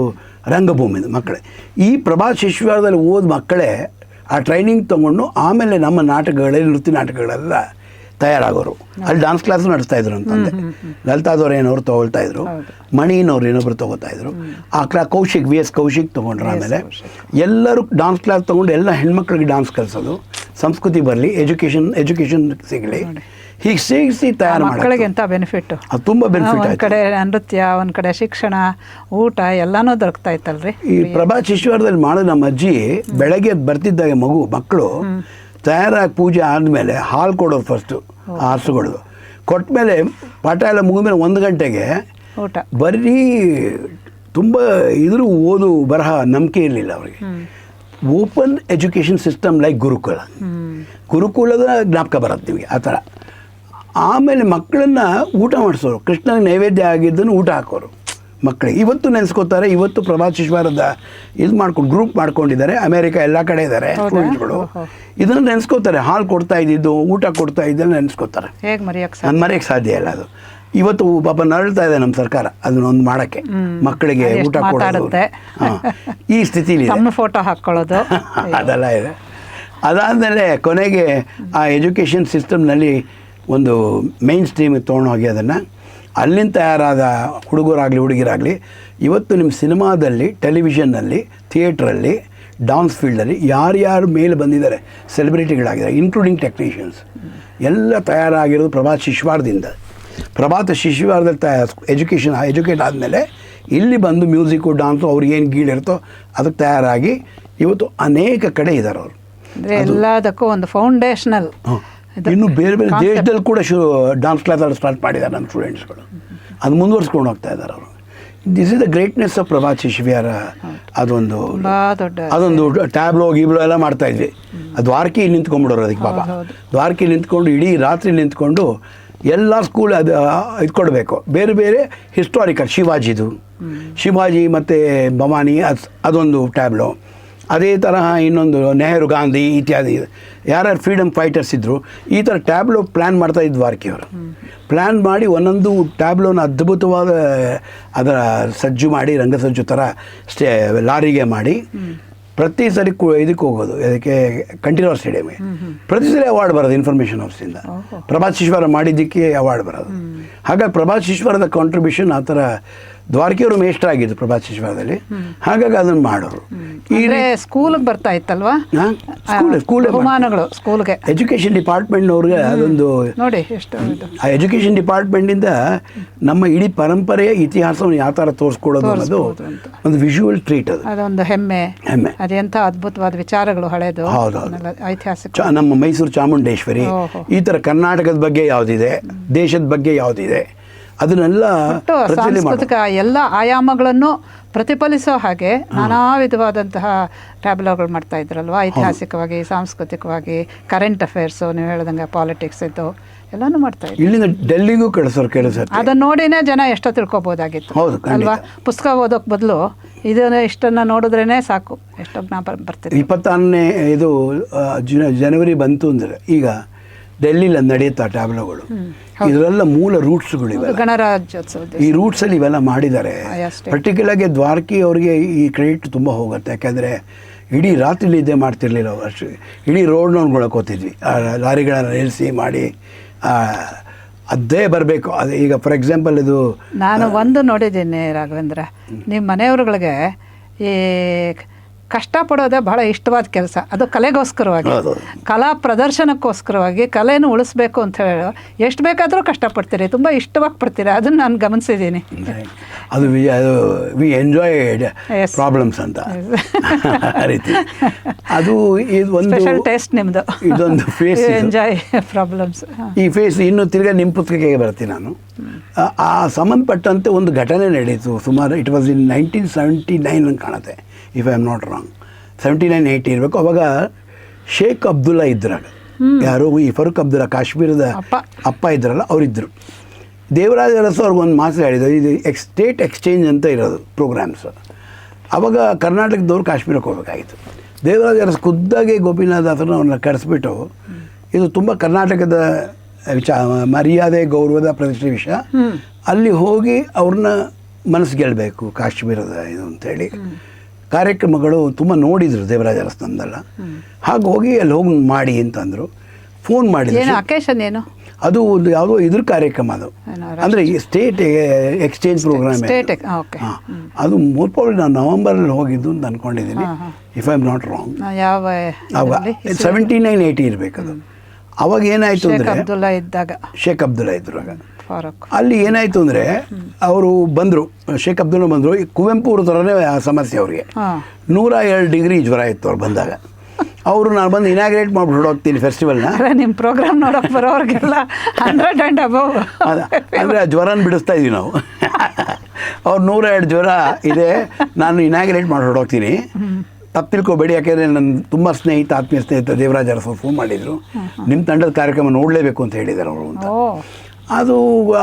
ರಂಗಭೂಮಿದು ಮಕ್ಕಳೇ. ಈ ಪ್ರಭಾತ್ ಶಿಶುವಾರದಲ್ಲಿ ಓದ ಮಕ್ಕಳೇ ಆ ಟ್ರೈನಿಂಗ್ ತೊಗೊಂಡು ಆಮೇಲೆ ನಮ್ಮ ನಾಟಕಗಳಲ್ಲಿ, ನೃತ್ಯ ನಾಟಕಗಳೆಲ್ಲ ತಯಾರಾಗೋರು. ಅಲ್ಲಿ ಡಾನ್ಸ್ ಕ್ಲಾಸು ನಡೆಸ್ತಾ ಇದ್ರು ಅಂತಂದೆ. ಲಲಿತಾದವ್ರು ಏನೋರು ತೊಗೊಳ್ತಾ ಇದ್ರು, ಮಣಿನವ್ರು ಇನ್ನೊಬ್ರು ತೊಗೋತಾ ಇದ್ರು. ಕೌಶಿಕ್ ವಿ ಎಸ್ ಕೌಶಿಕ್ ತೊಗೊಂಡ್ರು. ಆಮೇಲೆ ಎಲ್ಲರೂ ಡಾನ್ಸ್ ಕ್ಲಾಸ್ ತೊಗೊಂಡು ಎಲ್ಲ ಹೆಣ್ಮಕ್ಳಿಗೆ ಡಾನ್ಸ್ ಕಲಿಸೋದು, ಸಂಸ್ಕೃತಿ ಬರಲಿ, ಎಜುಕೇಷನ್ ಸಿಗಲಿ, ಹೀಗೆ ಸೇರಿಸಿ ತಯಾರು ಮಕ್ಕಳಿಗೆ ಎಂಥ ಬೆನಿಫಿಟ್. ಅದು ತುಂಬ ಬೆನಿಫಿಟ್. ಒಂದು ಕಡೆ ನೃತ್ಯ, ಒಂದು ಕಡೆ ಶಿಕ್ಷಣ, ಊಟ ಎಲ್ಲನೂ ದೊರಕ್ತಾ ಇತ್ತಲ್ರಿ. ಈ ಪ್ರಭಾ ಶಿಶುವಾರದಲ್ಲಿ ಮಾಡೋದು ನಮ್ಮ ಅಜ್ಜಿ ಬೆಳಗ್ಗೆ ಬರ್ತಿದ್ದಾಗ ಮಕ್ಕಳು ತಯಾರಾಗಿ ಪೂಜೆ ಆದಮೇಲೆ ಹಾಲು ಕೊಡೋದು ಫಸ್ಟು ಆರಿಸ್ಕೊಳ್ಳೋದು. ಕೊಟ್ಟ ಮೇಲೆ ಪಾಠ ಎಲ್ಲ ಮುಗಿದ್ಮೇಲೆ 1 ಗಂಟೆಗೆ ಊಟ. ಬರೀ ತುಂಬ ಇದ್ರೂ ಓದು ಬರಹ ನಂಬಿಕೆ ಇರಲಿಲ್ಲ ಅವರಿಗೆ. ಓಪನ್ ಎಜುಕೇಷನ್ ಸಿಸ್ಟಮ್ ಲೈಕ್ ಗುರುಕುಲದ ಜ್ಞಾಪಕ ಬರುತ್ತೆ ನಿಮಗೆ ಆ ಥರ. ಆಮೇಲೆ ಮಕ್ಕಳನ್ನು ಊಟ ಮಾಡಿಸೋರು, ಕೃಷ್ಣನಿಗೆ ನೈವೇದ್ಯ ಆಗಿದ್ದನ್ನು ಊಟ ಹಾಕೋರು ಮಕ್ಕಳಿಗೆ. ಇವತ್ತು ನೆನೆಸ್ಕೋತಾರೆ. ಇವತ್ತು ಪ್ರಭಾತ್ ಶಿಶುವಾರದ ಇದು ಮಾಡ್ಕೊಂಡು ಗ್ರೂಪ್ ಮಾಡ್ಕೊಂಡಿದ್ದಾರೆ. ಅಮೇರಿಕಾ ಎಲ್ಲ ಕಡೆ ಇದ್ದಾರೆ ಸ್ಟೂಡೆಂಟ್ಗಳು. ಇದನ್ನು ನೆನೆಸ್ಕೋತಾರೆ. ಹಾಲು ಕೊಡ್ತಾ ಇದ್ದಿದ್ದು, ಊಟ ಕೊಡ್ತಾ ಇದ್ದನ್ನು ನೆನೆಸ್ಕೋತಾರೆ. ಮರೆಯೋಕ್ಕೆ ಸಾಧ್ಯ ಇಲ್ಲ ಅದು. ಇವತ್ತು ಪಾಪ ನರಳ್ತಾ ಇದೆ ನಮ್ಮ ಸರ್ಕಾರ ಅದನ್ನೊಂದು ಮಾಡೋಕ್ಕೆ, ಮಕ್ಕಳಿಗೆ ಊಟ ಕೊಡೋದು. ಈ ಸ್ಥಿತಿಲಿ ಫೋಟೋ ಹಾಕ್ಕೊಳ್ಳೋದು ಅದೆಲ್ಲ ಇದೆ. ಅದಾದಮೇಲೆ ಕೊನೆಗೆ ಆ ಎಜುಕೇಷನ್ ಸಿಸ್ಟಮ್ನಲ್ಲಿ ಒಂದು ಮೇನ್ ಸ್ಟ್ರೀಮಿಗೆ ತೊಗೊಂಡು ಹೋಗಿ ಅದನ್ನು ಅಲ್ಲಿಂದ ತಯಾರಾದ ಹುಡುಗರಾಗಲಿ ಹುಡುಗಿರಾಗಲಿ ಇವತ್ತು ನಿಮ್ಮ ಸಿನಿಮಾದಲ್ಲಿ, ಟೆಲಿವಿಷನ್ನಲ್ಲಿ, ಥಿಯೇಟ್ರಲ್ಲಿ, ಡಾನ್ಸ್ ಫೀಲ್ಡಲ್ಲಿ ಯಾರ್ಯಾರು ಮೇಲೆ ಬಂದಿದ್ದಾರೆ, ಸೆಲೆಬ್ರಿಟಿಗಳಾಗಿದ್ದಾರೆ, ಇನ್ಕ್ಲೂಡಿಂಗ್ ಟೆಕ್ನಿಷಿಯನ್ಸ್, ಎಲ್ಲ ತಯಾರಾಗಿರೋದು ಪ್ರಭಾತ್ ಶಿಶುವಾರದಿಂದ. ಪ್ರಭಾತ ಶಿಶುವಾರದಲ್ಲಿ ಎಜುಕೇಟ್ ಆದಮೇಲೆ ಇಲ್ಲಿ ಬಂದು ಮ್ಯೂಸಿಕ್ಕು, ಡಾನ್ಸು, ಅವ್ರಿಗೇನು ಗೀಳಿರುತ್ತೋ ಅದಕ್ಕೆ ತಯಾರಾಗಿ ಇವತ್ತು ಅನೇಕ ಕಡೆ ಇದ್ದಾರೆ ಅವರು. ಎಲ್ಲದಕ್ಕೂ ಒಂದು ಫೌಂಡೇಶನಲ್. ಇನ್ನು ಬೇರೆ ಬೇರೆ ದೇಶದಲ್ಲಿ ಕೂಡ ಡಾನ್ಸ್ ಕ್ಲಾಸ್ ಸ್ಟಾರ್ಟ್ ಮಾಡಿದ್ದಾರೆ ನಮ್ಮ ಸ್ಟೂಡೆಂಟ್ಸ್ಗಳು. ಅದು ಮುಂದುವರ್ಸ್ಕೊಂಡು ಹೋಗ್ತಾ ಇದ್ದಾರೆ ಅವರು. This is the greatness of Prabhat Shishuvara. ಅದೊಂದು ಟ್ಯಾಬ್ಲೋ ಗೀಬ್ಲೋ ಎಲ್ಲ ಮಾಡ್ತಾ ಇದ್ವಿ. ದ್ವಾರಕಿ ನಿಂತ್ಕೊಂಡ್ಬಿಡೋರು ಅದಕ್ಕೆ ಪಾಪ. ದ್ವಾರಕಿ ನಿಂತ್ಕೊಂಡು ಇಡೀ ರಾತ್ರಿ ನಿಂತ್ಕೊಂಡು ಎಲ್ಲ ಸ್ಕೂಲ್ ಅದು ಇದ್ಕೊಡ್ಬೇಕು. ಬೇರೆ ಬೇರೆ ಹಿಸ್ಟಾರಿಕಲ್ ಶಿವಾಜಿ ಮತ್ತು ಭವಾನಿ ಅದೊಂದು ಟ್ಯಾಬ್ಲೋ. ಅದೇ ತರಹ ಇನ್ನೊಂದು ನೆಹರು, ಗಾಂಧಿ ಇತ್ಯಾದಿ ಯಾರ್ಯಾರು ಫ್ರೀಡಮ್ ಫೈಟರ್ಸ್ ಇದ್ದರು, ಈ ಥರ ಟ್ಯಾಬ್ಲೋ ಪ್ಲ್ಯಾನ್ ಮಾಡ್ತಾಯಿದ್ದು ದ್ವಾರಕಿಯವರು. ಪ್ಲ್ಯಾನ್ ಮಾಡಿ ಒಂದೊಂದು ಟ್ಯಾಬ್ಲೋನ ಅದ್ಭುತವಾದ ಅದರ ಸಜ್ಜು ಮಾಡಿ, ರಂಗಸಜ್ಜು ಥರ ಲಾರಿಗೆ ಮಾಡಿ ಪ್ರತಿ ಸರಿ ಇದಕ್ಕೆ ಹೋಗೋದು, ಅದಕ್ಕೆ ಕಂಠೀರವ ಸ್ಟೇಡಿಯಮ್ಗೆ ಪ್ರತಿ ಸರಿ ಅವಾರ್ಡ್ ಬರೋದು ಇನ್ಫಾರ್ಮೇಷನ್ ಹೌಸಿಂದ. ಪ್ರಭಾತ್ ಶಿಶುವಾರ ಮಾಡಿದ್ದಕ್ಕೆ ಅವಾರ್ಡ್ ಬರೋದು. ಹಾಗಾಗಿ ಪ್ರಭಾತ್ ಶಿಶುವಾರದ ಕಾಂಟ್ರಿಬ್ಯೂಷನ್ ಆ ಥರ ದ್ವಾರಕಿಯವರು ಮೇಷ್ಟ್ರ ಆಗಿದ್ದು ಪ್ರಭಾತ್ ಶಿಶುವಾರದಲ್ಲಿ. ಹಾಗಾಗಿ ಅದನ್ನು ಮಾಡೋರು. ಸ್ಕೂಲಿಗೆ ಬರ್ತಾ ಇತ್ತಲ್ವಾ ಸ್ಕೂಲ್ ಬಹುಮಾನಗಳು ಸ್ಕೂಲ್ಗೆ. ಎಜುಕೇಷನ್ ಡಿಪಾರ್ಟ್ಮೆಂಟ್ನವ್ರಿಗೆ ಅದೊಂದು ನೋಡಿ ಎಷ್ಟು ಆ ಎಜುಕೇಷನ್ ಡಿಪಾರ್ಟ್ಮೆಂಟಿಂದ ನಮ್ಮ ಇಡೀ ಪರಂಪರೆಯ ಇತಿಹಾಸವನ್ನು ಯಾವ ಥರ ತೋರಿಸ್ಕೊಡೋದು ಅನ್ನೋದು ಒಂದು ವಿಜುವಲ್ ಟ್ರೀಟ್. ಅದೊಂದು ಹೆಮ್ಮೆ. ಅದೆಂಥ ಅದ್ಭುತವಾದ ವಿಚಾರಗಳು ಹಳೇದು. ಐತಿಹಾಸಿಕ ನಮ್ಮ ಮೈಸೂರು ಚಾಮುಂಡೇಶ್ವರಿ, ಈ ಥರ ಕರ್ನಾಟಕದ ಬಗ್ಗೆ ಯಾವುದಿದೆ, ದೇಶದ ಬಗ್ಗೆ ಯಾವುದಿದೆ, ಅದನ್ನೆಲ್ಲ ಸಾಂಸ್ಕೃತಿಕ ಎಲ್ಲ ಆಯಾಮಗಳನ್ನು ಪ್ರತಿಫಲಿಸೋ ಹಾಗೆ ನಾನಾ ವಿಧವಾದಂತಹ ಟ್ಯಾಬ್ಲೋಗಳು ಮಾಡ್ತಾ ಇದ್ರಲ್ವ. ಐತಿಹಾಸಿಕವಾಗಿ, ಸಾಂಸ್ಕೃತಿಕವಾಗಿ, ಕರೆಂಟ್ ಅಫೇರ್ಸು, ನೀವು ಹೇಳ್ದಂಗೆ ಪಾಲಿಟಿಕ್ಸ್ ಇತ್ತು, ಎಲ್ಲನೂ ಮಾಡ್ತಾ ಇದ್ರು. ಇಲ್ಲಿಂದ ಡೆಲ್ಲಿಗೂ ಕಳಿಸೋರು ಕೆಲಸ. ಅದನ್ನ ನೋಡಿನೇ ಜನ ಎಷ್ಟೋ ತಿಳ್ಕೊಬೋದಾಗಿತ್ತು ಅಲ್ವಾ. ಪುಸ್ತಕ ಓದೋಕೆ ಬದಲು ಇದನ್ನ ಇಷ್ಟನ್ನು ನೋಡಿದ್ರೇ ಸಾಕು, ಎಷ್ಟೋ ಜ್ಞಾಪ ಬರ್ತಿದೆ. 26ನೇ ಇದು ಜನವರಿ ಬಂತು ಅಂದರೆ ಈಗ ಡೆಲ್ಲಿಲಿ ನಡೆಯುತ್ತಾ ಟ್ಯಾಬ್ಲೋಗಳು. ಇದರೆಲ್ಲ ಮೂಲ ರೂಟ್ಸ್ಗಳು ಗಣರಾಜ್ಯೋತ್ಸವ. ಈ ರೂಟ್ಸಲ್ಲಿ ಇವೆಲ್ಲ ಮಾಡಿದ್ದಾರೆ. ಪರ್ಟಿಕ್ಯುಲರ್ಗೆ ದ್ವಾರಕಿ ಅವರಿಗೆ ಈ ಕ್ರೆಡಿಟ್ ತುಂಬ ಹೋಗುತ್ತೆ. ಯಾಕೆಂದರೆ ಇಡೀ ರಾತ್ರಿ ನಿದ್ದೆ ಮಾಡ್ತಿರ್ಲಿಲ್ಲ ಅವರು. ಅಷ್ಟು ಇಡೀ ರೋಡ್ನವ್ರುಗಳಕೋತಿದ್ವಿ, ಲಾರಿಗಳನ್ನು ನಿಲ್ಲಿಸಿ ಮಾಡಿ ಅದೇ ಬರಬೇಕು. ಅದು ಈಗ ಫಾರ್ ಎಕ್ಸಾಂಪಲ್ ಇದು ನಾನು ಒಂದು ನೋಡಿದ್ದೀನಿ ರಾಘವೇಂದ್ರ, ನಿಮ್ಮ ಮನೆಯವ್ರುಗಳಿಗೆ ಈ ಕಷ್ಟಪಡೋದೇ ಬಹಳ ಇಷ್ಟವಾದ ಕೆಲಸ. ಅದು ಕಲೆಗೋಸ್ಕರವಾಗಿ, ಕಲಾ ಪ್ರದರ್ಶನಕ್ಕೋಸ್ಕರವಾಗಿ, ಕಲೆಯನ್ನು ಉಳಿಸ್ಬೇಕು ಅಂತ ಹೇಳಿ ಎಷ್ಟು ಬೇಕಾದರೂ ಕಷ್ಟಪಡ್ತೀರಿ, ತುಂಬ ಇಷ್ಟವಾಗಿ ಪಡ್ತೀರಿ. ಅದನ್ನು ನಾನು ಗಮನಿಸಿದ್ದೀನಿ. ಅದು ವಿ ಎಂಜಾಯ್ಡ್ ಪ್ರಾಬ್ಲಮ್ಸ್ ಅಂತ ರೀತಿ. ಅದು ಒಂದು ಸ್ಪೆಷಲ್ ಟೇಸ್ಟ್ ನಿಮ್ಮದು. ಇದೊಂದು ಫೇಸ್ ಎಂಜಾಯ್ ಪ್ರಾಬ್ಲಮ್ಸ್. ಈ ಫೇಸ್ ಇನ್ನು ತಿರ್ಗಾ ನಿಮ್ಮ ಪುಸ್ತಕಕ್ಕೆ ಬರ್ತೀನಿ ನಾನು. ಆ ಸಂಬಂಧಪಟ್ಟಂತೆ ಒಂದು ಘಟನೆ ನಡೀತು ಸುಮಾರು. ಇಟ್ ವಾಸ್ ಇನ್ 1979 ಅಂತ ಕಾಣುತ್ತೆ, if I am not wrong. 79-80 ಇರಬೇಕು. ಅವಾಗ ಶೇಖ್ ಅಬ್ದುಲ್ಲಾ ಇದ್ರಾಗ, ಯಾರು ಈ ಫರೂಕ್ ಅಬ್ದುಲ್ಲಾ ಕಾಶ್ಮೀರದ ಅಪ್ಪ ಇದ್ರಲ್ಲ ಅವರಿದ್ದರು. ದೇವರಾಜ ಅರಸು ಅವ್ರಿಗೊಂದು ಮಾತು ಹೇಳಿದ್ರು, ಇದು ಸ್ಟೇಟ್ ಎಕ್ಸ್ಚೇಂಜ್ ಅಂತ ಇರೋದು ಪ್ರೋಗ್ರಾಮ್ಸ್. ಅವಾಗ ಕರ್ನಾಟಕದವ್ರು ಕಾಶ್ಮೀರಕ್ಕೆ ಹೋಗಬೇಕಾಗಿತ್ತು. ದೇವರಾಜ ಅರಸು ಖುದ್ದಾಗಿ ಗೋಪಿನಾಥಾಸರನ್ನ ಅವ್ರನ್ನ ಕರೆಸ್ಬಿಟ್ಟು, ಇದು ತುಂಬ ಕರ್ನಾಟಕದ ಮರ್ಯಾದೆ, ಗೌರವದ ಪ್ರತಿಷ್ಠೆ ವಿಷಯ, ಅಲ್ಲಿ ಹೋಗಿ ಅವ್ರನ್ನ ಮನಸ್ಸು ಗೆಲ್ಲಬೇಕು ಕಾಶ್ಮೀರದ ಇದು ಅಂತೇಳಿ ಕಾರ್ಯಕ್ರಮಗಳು ತುಂಬ ನೋಡಿದರು ದೇವರಾಜ ಅರಸು ನಮ್ದೆಲ್ಲ. ಹಾಗೆ ಹೋಗಿ ಅಲ್ಲಿ ಹೋಗಿ ಮಾಡಿ ಅಂತಂದರು. ಫೋನ್ ಮಾಡಿದ್ರು. ಏನು ಅಕೇಶನ್ ಏನು? ಅದು ಒಂದು ಯಾವುದೋ ಇದ್ರ ಕಾರ್ಯಕ್ರಮ ಅದು, ಅಂದರೆ ಸ್ಟೇಟ್ ಎಕ್ಸ್ಚೇಂಜ್ ಪ್ರೋಗ್ರಾಮ್. ಓಕೆ. ಅದು ಮೋಸ್ಟ್ಲಿ ನಾನು ನವಂಬರಲ್ಲಿ ಹೋಗಿದ್ದು ಅಂತ ಅಂದ್ಕೊಂಡಿದ್ದೀನಿ, if I am not wrong. ಯಾವ ಆವಾಗ 79-80 ಇರಬೇಕು ಅದು. ಅವಾಗ ಏನಾಯಿತು ಅಂದರೆ ಅಬ್ದುಲ್ಲಾ ಇದ್ದಾಗ, ಶೇಖ್ ಅಬ್ದುಲ್ಲಾ ಇದ್ರು ಆಗ. ಫಾರೂಕ್ ಅಲ್ಲಿ ಏನಾಯಿತು ಅಂದರೆ ಅವರು ಬಂದರು, ಶೇಖ್ ಅಬ್ದುಲ್ಲಾ ಬಂದರು. ಕುವೆಂಪು ಅವ್ರ ಥರನೇ ಆ ಸಮಸ್ಯೆ ಅವ್ರಿಗೆ. 102 ಡಿಗ್ರಿ ಜ್ವರ ಇತ್ತು ಅವ್ರು ಬಂದಾಗ. ಅವರು ನಾನು ಬಂದು ಇನಾಗ್ರೇಟ್ ಮಾಡ್ಬಿಟ್ಟು ಹೋಗ್ತೀನಿ ಫೆಸ್ಟಿವಲ್ನ. ನಿಮ್ಮ ಪ್ರೋಗ್ರಾಮ್ ನೋಡೋಕೆ ಬರೋರಿಗೆಲ್ಲ 100 and above. ಅಂದರೆ ಆ ಜ್ವರನ ಬಿಡಿಸ್ತಾ ಇದ್ವಿ ನಾವು. ಅವ್ರು 102 ಜ್ವರ ಇದೆ, ನಾನು ಇನಾಗ್ರೇಟ್ ಮಾಡಿ ಹೊರಡೋಗ್ತೀನಿ, ತಪ್ಪು ತಿಳ್ಕೊಬೇಡಿ. ಯಾಕೆಂದರೆ ನನ್ನ ತುಂಬ ಆತ್ಮೀಯ ಸ್ನೇಹಿತ ದೇವರಾಜ್ ಅರಸು ಫೋನ್ ಮಾಡಿದರು, ನಿಮ್ಮ ತಂಡದ ಕಾರ್ಯಕ್ರಮ ನೋಡಲೇಬೇಕು ಅಂತ ಹೇಳಿದ್ದಾರೆ ಅವರು ಅಂತ. ಅದು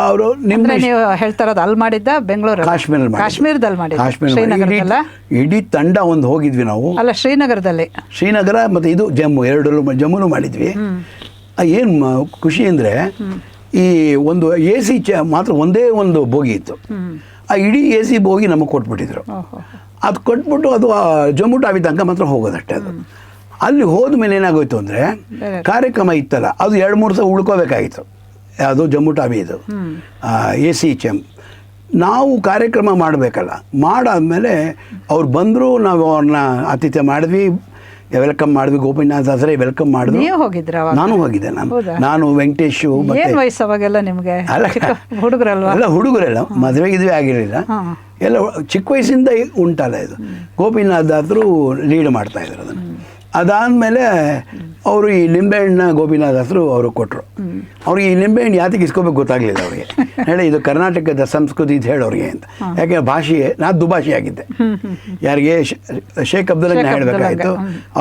ಅವರು ನಿಮ್ಮ ನೀವು ಹೇಳ್ತಾ ಇರೋದು ಅಲ್ಲಿ ಮಾಡಿದ್ದ ಬೆಂಗಳೂರು ಕಾಶ್ಮೀರದಲ್ಲಿ ಮಾಡಿದ್ದ ಇಡೀ ತಂಡ ಒಂದು ಹೋಗಿದ್ವಿ ನಾವು. ಅಲ್ಲ, ಶ್ರೀನಗರ ಮತ್ತು ಇದು ಜಮ್ಮುನು ಮಾಡಿದ್ವಿ. ಏನು ಖುಷಿ ಅಂದರೆ ಈ ಒಂದು AC ಮಾತ್ರ ಒಂದೇ ಒಂದು ಬೋಗಿ ಇತ್ತು. ಆ ಇಡೀ AC ಬೋಗಿ ನಮಗೆ ಕೊಟ್ಬಿಟ್ಟಿದ್ರು. ಅದು ಕೊಟ್ಬಿಟ್ಟು ಅದು ಜಮ್ಮು ಟಾವಿ ತನಕ ಮಾತ್ರ ಹೋಗೋದಷ್ಟೇ. ಅದು ಅಲ್ಲಿ ಹೋದ್ಮೇಲೆ ಏನಾಗೋಯ್ತು ಅಂದರೆ ಕಾರ್ಯಕ್ರಮ ಇತ್ತಲ್ಲ, ಅದು 2-3 ಸಲ ಉಳ್ಕೋಬೇಕಾಗಿತ್ತು. ಅದು ಜಮ್ಮು ಟಾವಿ ಇದು AC ನಾವು ಕಾರ್ಯಕ್ರಮ ಮಾಡಬೇಕಲ್ಲ. ಮಾಡಾದ್ಮೇಲೆ ಅವ್ರು ಬಂದರು, ನಾವು ಅವ್ರನ್ನ ಆತಿಥ್ಯ ಮಾಡಿದ್ವಿ, ವೆಲ್ಕಮ್ ಮಾಡಿದ್ವಿ. ಗೋಪಿನಾಥ್ ದಾಸರೇ ವೆಲ್ಕಮ್ ಮಾಡಿದ್ವಿ. ನಾನು ಹೋಗಿದ್ದೆ. ನಾನು ವೆಂಕಟೇಶು ವಯಸ್ಸು ಅವಾಗೆಲ್ಲ ನಿಮಗೆ? ಎಲ್ಲ ಹುಡುಗರೆಲ್ಲ ಮದುವೆಗಿದ್ವಿ ಆಗಿರಲಿಲ್ಲ, ಎಲ್ಲ ಚಿಕ್ಕ ವಯಸ್ಸಿಂದ ಉಂಟಲ್ಲ ಇದು. ಗೋಪಿನಾಥ್ ದಾಸರು ಲೀಡ್ ಮಾಡ್ತಾಯಿದ್ರು ಅದನ್ನು. ಅದಾದಮೇಲೆ ಅವರು ಈ ನಿಂಬೆಹಣ್ಣ ಗೋಪಿನಾಥ್ ದಾಸರು ಅವರು ಕೊಟ್ಟರು. ಅವ್ರಿಗೆ ಈ ನಿಂಬೆಹಣ್ಣು ಯಾತಕ್ಕೆ ಇಸ್ಕೋಬೇಕು ಗೊತ್ತಾಗಲಿಲ್ಲ ಅವ್ರಿಗೆ. ಹೇಳಿ ಇದು ಕರ್ನಾಟಕದ ಸಂಸ್ಕೃತಿ ಇದು ಹೇಳೋರಿಗೆ ಅಂತ. ಯಾಕೆ ಭಾಷೆ ನಾನು ದುಭಾಷೆ ಆಗಿದ್ದೆ. ಯಾರಿಗೆ ಶೇಖ್ ಅಬ್ದುಲ್ಲಾ ಹೇಳಬೇಕಾಯಿತು,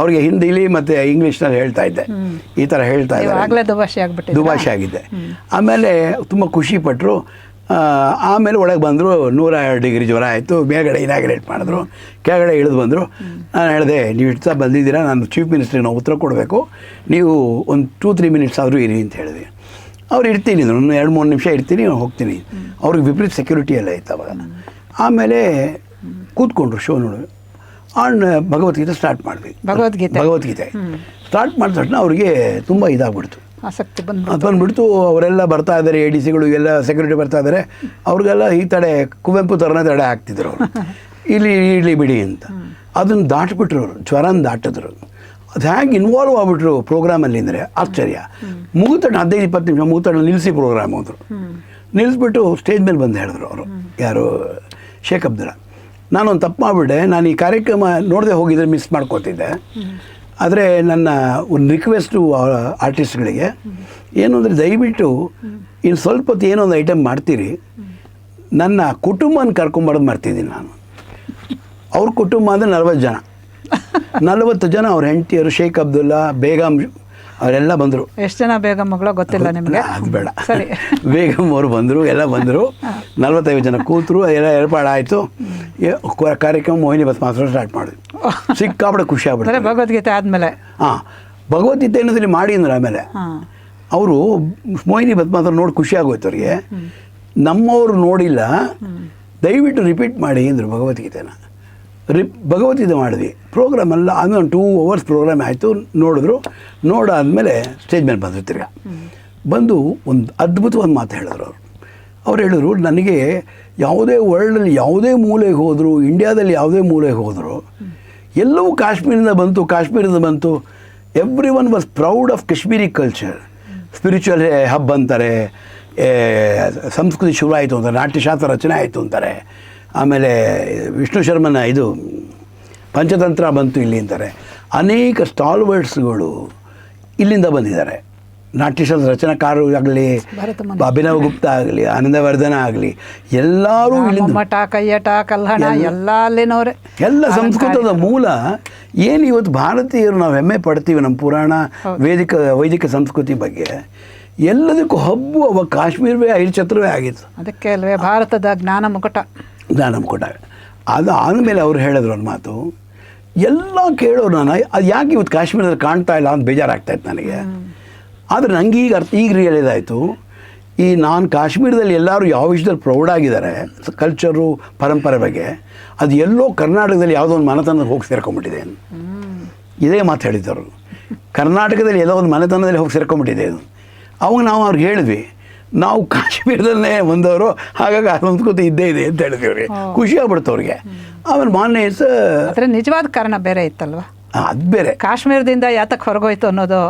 ಅವ್ರಿಗೆ ಹಿಂದಿಲಿ ಮತ್ತು ಇಂಗ್ಲೀಷ್ನಲ್ಲಿ ಹೇಳ್ತಾ ಇದ್ದೆ. ಈ ಥರ ಹೇಳ್ತಾ ಇದ್ದೆ, ದುಭಾಷೆ ಆಗಿದ್ದೆ. ಆಮೇಲೆ ತುಂಬ ಖುಷಿಪಟ್ಟರು. ಆಮೇಲೆ ಒಳಗೆ ಬಂದರು. 102 ಡಿಗ್ರಿ ಜ್ವರ ಆಯಿತು. ಮೇಲ್ಗಡೆ ಇನಾಗ್ರೇಟ್ ಮಾಡಿದ್ರು, ಕೆಳಗಡೆ ಇಳಿದು ಬಂದರು. ನಾನು ಹೇಳಿದೆ, ನೀವು ಇಷ್ಟು ಬಂದಿದ್ದೀರಾ, ನಾನು ಚೀಫ್ ಮಿನಿಸ್ಟ್ರಿಗೆ ನಾವು ಉತ್ತರ ಕೊಡಬೇಕು, ನೀವು ಒಂದು 2-3 ಮಿನಿಟ್ಸ್ ಆದರೂ ಇರಿ ಅಂತ ಹೇಳಿದೆ. ಅವ್ರು ಇರ್ತೀನಿ, ನಾನು 2-3 ನಿಮಿಷ ಇರ್ತೀನಿ, ಹೋಗ್ತೀನಿ. ಅವ್ರಿಗೆ ವಿಪರೀತ ಸೆಕ್ಯೂರಿಟಿ ಎಲ್ಲ ಇತ್ತು ಅವಾಗ. ಆಮೇಲೆ ಕೂತ್ಕೊಂಡ್ರು ಶೋ ನೋಡಿ. ಭಗವದ್ಗೀತೆ ಸ್ಟಾರ್ಟ್ ಮಾಡಿದ್ವಿ. ಭಗವದ್ಗೀತೆ ಸ್ಟಾರ್ಟ್ ಮಾಡಿದ ತಕ್ಷಣ ಅವ್ರಿಗೆ ತುಂಬ ಇದಾಗ್ಬಿಡ್ತು, ಆಸಕ್ತಿ ಬಂದ್ಬಿಡ್ತು. ಅವರೆಲ್ಲ ಬರ್ತಾ ಇದ್ದಾರೆ, ADCಗಳು ಎಲ್ಲ ಸೆಕ್ಯೂರಿಟಿ ಬರ್ತಾ ಇದ್ದಾರೆ. ಅವ್ರಿಗೆಲ್ಲ ಈ ತಡೆ ಕುವೆಂಪು ಥರನೇ ತಡೆ ಹಾಕ್ತಿದ್ರು ಅವರು, ಇಲ್ಲಿ ಬಿಡಿ ಅಂತ. ಅದನ್ನು ದಾಟ್ಬಿಟ್ರು ಅವರು, ಜ್ವರನ ದಾಟಿದ್ರು. ಅದು ಹೇಗೆ ಇನ್ವಾಲ್ವ್ ಆಗ್ಬಿಟ್ರು ಪ್ರೋಗ್ರಾಮಲ್ಲಿ ಅಂದರೆ ಆಶ್ಚರ್ಯ. ಮುಗಿತಣ್ಣ 15-20 ನಿಮಿಷ ಮುಗಿತಣ್ಣ ನಿಲ್ಲಿಸಿ ಪ್ರೋಗ್ರಾಮ್ ಹೋದರು. ನಿಲ್ಲಿಸ್ಬಿಟ್ಟು ಸ್ಟೇಜ್ ಮೇಲೆ ಬಂದು ಹೇಳಿದ್ರು ಅವರು, ಯಾರು ಶೇಖ್ ಅಬ್ದುಲ್ಲಾ. ನಾನೊಂದು ತಪ್ಪು ಮಾಡಿಬಿಟ್ಟೆ, ನಾನು ಈ ಕಾರ್ಯಕ್ರಮ ನೋಡದೆ ಹೋಗಿದ್ರೆ ಮಿಸ್ ಮಾಡ್ಕೋತಿದ್ದೆ. ಆದರೆ ನನ್ನ ಒಂದು ರಿಕ್ವೆಸ್ಟು ಆರ್ಟಿಸ್ಟ್ಗಳಿಗೆ ಏನು ಅಂದರೆ, ದಯವಿಟ್ಟು ಇನ್ನು ಸ್ವಲ್ಪ ಹೊತ್ತು ಏನೋ ಒಂದು ಐಟಮ್ ಮಾಡ್ತೀರಿ, ನನ್ನ ಕುಟುಂಬನ ಕರ್ಕೊಂಬರೋದು ಮಾಡ್ತಿದ್ದೀನಿ ನಾನು. ಅವ್ರ ಕುಟುಂಬ ಅಂದರೆ 40 ಜನ ಅವ್ರ ಹೆಂಡತಿಯರು, ಶೇಖ್ ಅಬ್ದುಲ್ಲಾ, ಬೇಗಂ ಅವರೆಲ್ಲ ಬಂದರು. ಎಷ್ಟು ಜನ ಬೇಗಂ ಮಗಳು ಗೊತ್ತಿಲ್ಲ ನಿಮಗೆ? ಅದು ಬೇಡ, ಬೇಗಂ ಅವರು ಬಂದರು, ಎಲ್ಲ ಬಂದರು. 45 ಜನ ಕೂತರು, ಎಲ್ಲ ಏರ್ಪಾಡಾಯಿತು. ಕಾರ್ಯಕ್ರಮ ಮೋಹಿನಿ ಬಸ್ ಮಾತ್ರ ಸ್ಟಾರ್ಟ್ ಮಾಡಿದ್ವಿ. ಸಿಕ್ಕಾಪಡೆ ಖುಷಿ ಆಗ್ಬಿಡ್ತಾರೆ ಭಗವದ್ಗೀತೆ ಆದಮೇಲೆ. ಭಗವದ್ಗೀತೆ ಏನಂದ್ರೆ ಮಾಡಿ ಅಂದ್ರೆ ಆಮೇಲೆ ಅವರು ಮೋಹಿನಿ ಬಸ್ ಮಾತ್ರ ನೋಡಿ ಖುಷಿ ಆಗೋಯ್ತು ಅವ್ರಿಗೆ. ನಮ್ಮವರು ನೋಡಿಲ್ಲ, ದಯವಿಟ್ಟು ರಿಪೀಟ್ ಮಾಡಿ ಅಂದರು ಭಗವದ್ಗೀತೆನ. ಭಗವದ್ಗೀತೆ ಮಾಡಿದ್ವಿ. ಪ್ರೋಗ್ರಾಮ್ ಎಲ್ಲ ಅಂದರೆ ಒಂದು 2 hours ಪ್ರೋಗ್ರಾಮ್ ಆಯಿತು. ನೋಡಾದ್ಮೇಲೆ ಸ್ಟೇಜ್ ಮೇಲೆ ಬಂದರು. ತಿರ್ಗಾ ಬಂದು ಒಂದು ಅದ್ಭುತವಾದ ಮಾತು ಹೇಳಿದ್ರು ಅವರು. ಅವ್ರು ಹೇಳಿದ್ರು, ನನಗೆ ಯಾವುದೇ ವರ್ಲ್ಡಲ್ಲಿ ಯಾವುದೇ ಮೂಲೆಗೆ ಹೋದರು, ಇಂಡಿಯಾದಲ್ಲಿ ಯಾವುದೇ ಮೂಲೆಗೆ ಹೋದರು, ಎಲ್ಲವೂ ಕಾಶ್ಮೀರದ ಬಂತು. Every one was proud of Kashmiri culture. Spiritual hub ಅಂತಾರೆ, ಸಂಸ್ಕೃತಿ ಶುರು ಆಯಿತು ಅಂತಾರೆ, ನಾಟ್ಯಶಾಸ್ತ್ರ ರಚನೆ ಆಯಿತು ಅಂತಾರೆ. ಆಮೇಲೆ ವಿಷ್ಣು ಶರ್ಮನ ಇದು ಪಂಚತಂತ್ರ ಬಂತು ಇಲ್ಲಿ ಅಂತಾರೆ. ಅನೇಕ ಸ್ಟಾಲ್ವರ್ಡ್ಸ್ಗಳು ಇಲ್ಲಿಂದ ಬಂದಿದ್ದಾರೆ. ನಾಟ್ಯಶಾಸ್ತ್ರ ರಚನಾಕಾರರು ಆಗಲಿ, ಅಭಿನವ್ ಗುಪ್ತಾ ಆಗಲಿ, ಆನಂದವರ್ಧನ ಆಗಲಿ, ಎಲ್ಲರೂ ಮಠ ಕಯ್ಯಟ ಕಲ್ಹಣ ಎಲ್ಲ ಅಲ್ಲಿನವ್ರೆ. ಎಲ್ಲ ಸಂಸ್ಕೃತದ ಮೂಲ ಏನು ಇವತ್ತು ಭಾರತೀಯರು ನಾವು ಹೆಮ್ಮೆ ಪಡ್ತೀವಿ ನಮ್ಮ ಪುರಾಣ ವೈದಿಕ ಸಂಸ್ಕೃತಿ ಬಗ್ಗೆ. ಎಲ್ಲದಕ್ಕೂ ಹಬ್ಬು ಅವಾಗ ಕಾಶ್ಮೀರವೇ ಐರ್ಛತ್ರವೇ ಆಗಿತ್ತು. ಅದಕ್ಕೆ ಅಲ್ವೇ ಭಾರತದ ಜ್ಞಾನ ಮುಕುಟ. ಅದು ಆದಮೇಲೆ ಅವ್ರು ಹೇಳಿದ್ರು ಒಂದು ಮಾತು, ಎಲ್ಲ ಕೇಳೋರು ನಾನು, ಅದು ಯಾಕೆ ಇವತ್ತು ಕಾಶ್ಮೀರದಲ್ಲಿ ಕಾಣ್ತಾ ಇಲ್ಲ ಅಂತ ಬೇಜಾರಾಗ್ತಾಯಿತ್ತು ನನಗೆ. ಆದರೆ ನನಗೆ ಈಗ ರಿಯಲೈಸ್ ಆಯಿತು, ಈ ನಾನು ಕಾಶ್ಮೀರದಲ್ಲಿ ಎಲ್ಲರೂ ಯಾವ ವಿಷಯದಲ್ಲಿ ಪ್ರೌಢಾಗಿದ್ದಾರೆ ಕಲ್ಚರು ಪರಂಪರೆ ಬಗ್ಗೆ, ಅದು ಎಲ್ಲೋ ಕರ್ನಾಟಕದಲ್ಲಿ ಯಾವುದೋ ಒಂದು ಮನತನದಲ್ಲಿ ಹೋಗಿ ಸೇರ್ಕೊಂಡ್ಬಿಟ್ಟಿದೆ. ಇದೇ ಮಾತು ಹೇಳಿದ್ದರು. ಕರ್ನಾಟಕದಲ್ಲಿ ಎಲ್ಲೋ ಒಂದು ಮನೆತನದಲ್ಲಿ ಹೋಗಿ ಸೇರ್ಕೊಂಡ್ಬಿಟ್ಟಿದೆ ಇದು. ಅವಾಗ ನಾವು ಅವ್ರಿಗೆ ಹೇಳಿದ್ವಿ, ನಾವು ಕಾಶ್ಮೀರದಲ್ಲೇ ಬಂದವರು, ಹಾಗಾಗಿ ಆ ಸಂಸ್ಕೃತಿ ಇದ್ದೇ ಇದೆ ಅಂತ ಹೇಳಿದ್ವಿ ಅವ್ರಿಗೆ. ಖುಷಿ ಆಗ್ಬಿಡ್ತು ಅವ್ರಿಗೆ. ಆಮೇಲೆ ಮಾನ್ಯ ಆದರೆ ನಿಜವಾದ ಕಾರಣ ಬೇರೆ ಇತ್ತಲ್ವ, ಅದು ಬೇರೆ. ಕಾಶ್ಮೀರದಿಂದ ಯಾತಕ್ಕೆ ಹೊರಗೋಯ್ತು ಅನ್ನೋದು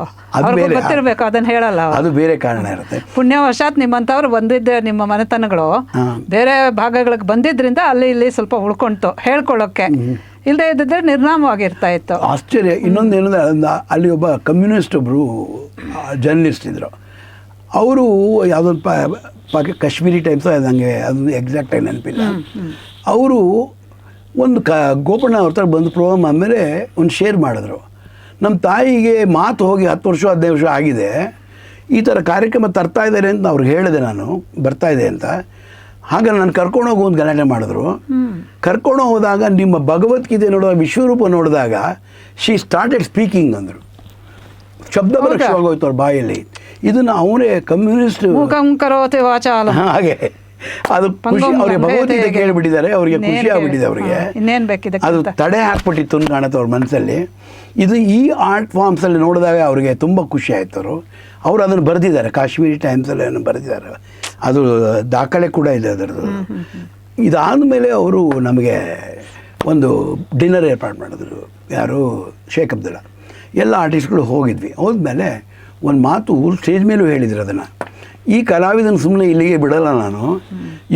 ಬೇರೆ ಗೊತ್ತಿರಬೇಕು, ಅದನ್ನ ಹೇಳಲ್ಲ. ಅದು ಬೇರೆ ಕಾರಣ ಇರುತ್ತೆ. ಪುಣ್ಯವಶಾತ್ ನಿಮ್ಮಂಥವ್ರು ಬಂದಿದ್ದೆ, ನಿಮ್ಮ ಮನೆತನಗಳು ಬೇರೆ ಭಾಗಗಳಿಗೆ ಬಂದಿದ್ರಿಂದ ಅಲ್ಲಿ ಇಲ್ಲಿ ಸ್ವಲ್ಪ ಉಳ್ಕೊಂತು ಹೇಳ್ಕೊಳ್ಳೋಕ್ಕೆ. ಇಲ್ಲದೆ ಇದ್ದಿದ್ರೆ ನಿರ್ನಾಮವಾಗಿರ್ತಾ ಇತ್ತು. ಆಶ್ಚರ್ಯ. ಇನ್ನೊಂದು ಏನಂದ್ರೆ, ಅಲ್ಲಿ ಒಬ್ಬ ಕಮ್ಯುನಿಸ್ಟ್ ಒಬ್ಬರು ಜರ್ನಲಿಸ್ಟ್ ಇದ್ದರು. ಅವರು ಯಾವುದೊಂದು ಕಾಶ್ಮೀರಿ ಟೈಮ್ಸ್ ನನಗೆ ಅದೊಂದು ಎಕ್ಸಾಕ್ಟಾಗಿ ನೆನಪಿಲ್ಲ. ಅವರು ಒಂದು ಗೋಪಣ್ಣ ಅವ್ರ ಥರ ಬಂದು ಪ್ರೋಗ್ರಾಮ್ ಆದಮೇಲೆ ಒಂದು ಶೇರ್ ಮಾಡಿದ್ರು. ನಮ್ಮ ತಾಯಿಗೆ ಮಾತು ಹೋಗಿ 10 ವರ್ಷ 15 ವರ್ಷ ಆಗಿದೆ, ಈ ಥರ ಕಾರ್ಯಕ್ರಮ ತರ್ತಾ ಇದ್ದಾರೆ ಅಂತ ಅವ್ರಿಗೆ ಹೇಳಿದೆ ನಾನು, ಬರ್ತಾಯಿದೆ ಅಂತ. ಹಾಗೆ ನಾನು ಕರ್ಕೊಂಡೋಗಿ ಒಂದು ಗಲಾಟೆ ಮಾಡಿದ್ರು. ಕರ್ಕೊಂಡು ಹೋದಾಗ ನಿಮ್ಮ ಭಗವದ್ಗೀತೆ ನೋಡುವಾಗ, ವಿಶ್ವರೂಪ ನೋಡಿದಾಗ ಶಿ ಸ್ಟಾರ್ಟೆಡ್ ಸ್ಪೀಕಿಂಗ್ ಅಂದರು. ಶಬ್ದ ಬರೋಕ್ಕೆ ಶುರುವಾಗೋಯ್ತು ಅವ್ರ ಬಾಯಲ್ಲಿ. ಇದನ್ನು ಅವರೇ ಕಮ್ಯುನಿಸ್ಟ್ ಹಾಗೆ ಅದು ಖುಷಿ ಅವ್ರಿಗೆ ಭಗವದ್ಗೀತೆ ಕೇಳಿಬಿಟ್ಟಿದ್ದಾರೆ, ಅವರಿಗೆ ಖುಷಿ ಆಗ್ಬಿಟ್ಟಿದೆ. ಅವರಿಗೆ ಇನ್ನೇನು ಬೇಕಿದೆ, ಅದು ತಡೆ ಹಾಕ್ಬಿಟ್ಟಿತ್ತು ಅಂತ ಕಾಣುತ್ತೆ ಅವ್ರ ಮನಸ್ಸಲ್ಲಿ. ಇದು ಈ ಆರ್ಟ್ ಫಾರ್ಮ್ಸಲ್ಲಿ ನೋಡಿದಾಗ ಅವರಿಗೆ ತುಂಬ ಖುಷಿ ಆಯಿತು. ಅವರು ಅದನ್ನು ಬರೆದಿದ್ದಾರೆ, ಕಾಶ್ಮೀರಿ ಟೈಮ್ಸಲ್ಲಿ ಅದನ್ನು ಬರೆದಿದ್ದಾರೆ. ಅದು ದಾಖಲೆ ಕೂಡ ಇದೆ ಅದರದ್ದು. ಇದಾದ ಮೇಲೆ ಅವರು ನಮಗೆ ಒಂದು ಡಿನ್ನರ್ ಏರ್ಪಾಡು ಮಾಡಿದ್ರು, ಯಾರು ಶೇಖ್ ಅಬ್ದುಲ್ಲಾ. ಎಲ್ಲ ಆರ್ಟಿಸ್ಟ್ಗಳು ಹೋಗಿದ್ವಿ. ಹೋದ್ಮೇಲೆ ಒಂದು ಮಾತು ಸ್ಟೇಜ್ ಮೇಲೂ ಹೇಳಿದ್ರು ಅದನ್ನು, ಈ ಕಲಾವಿದನ ಸುಮ್ಮನೆ ಇಲ್ಲಿಗೆ ಬಿಡಲ್ಲ ನಾನು,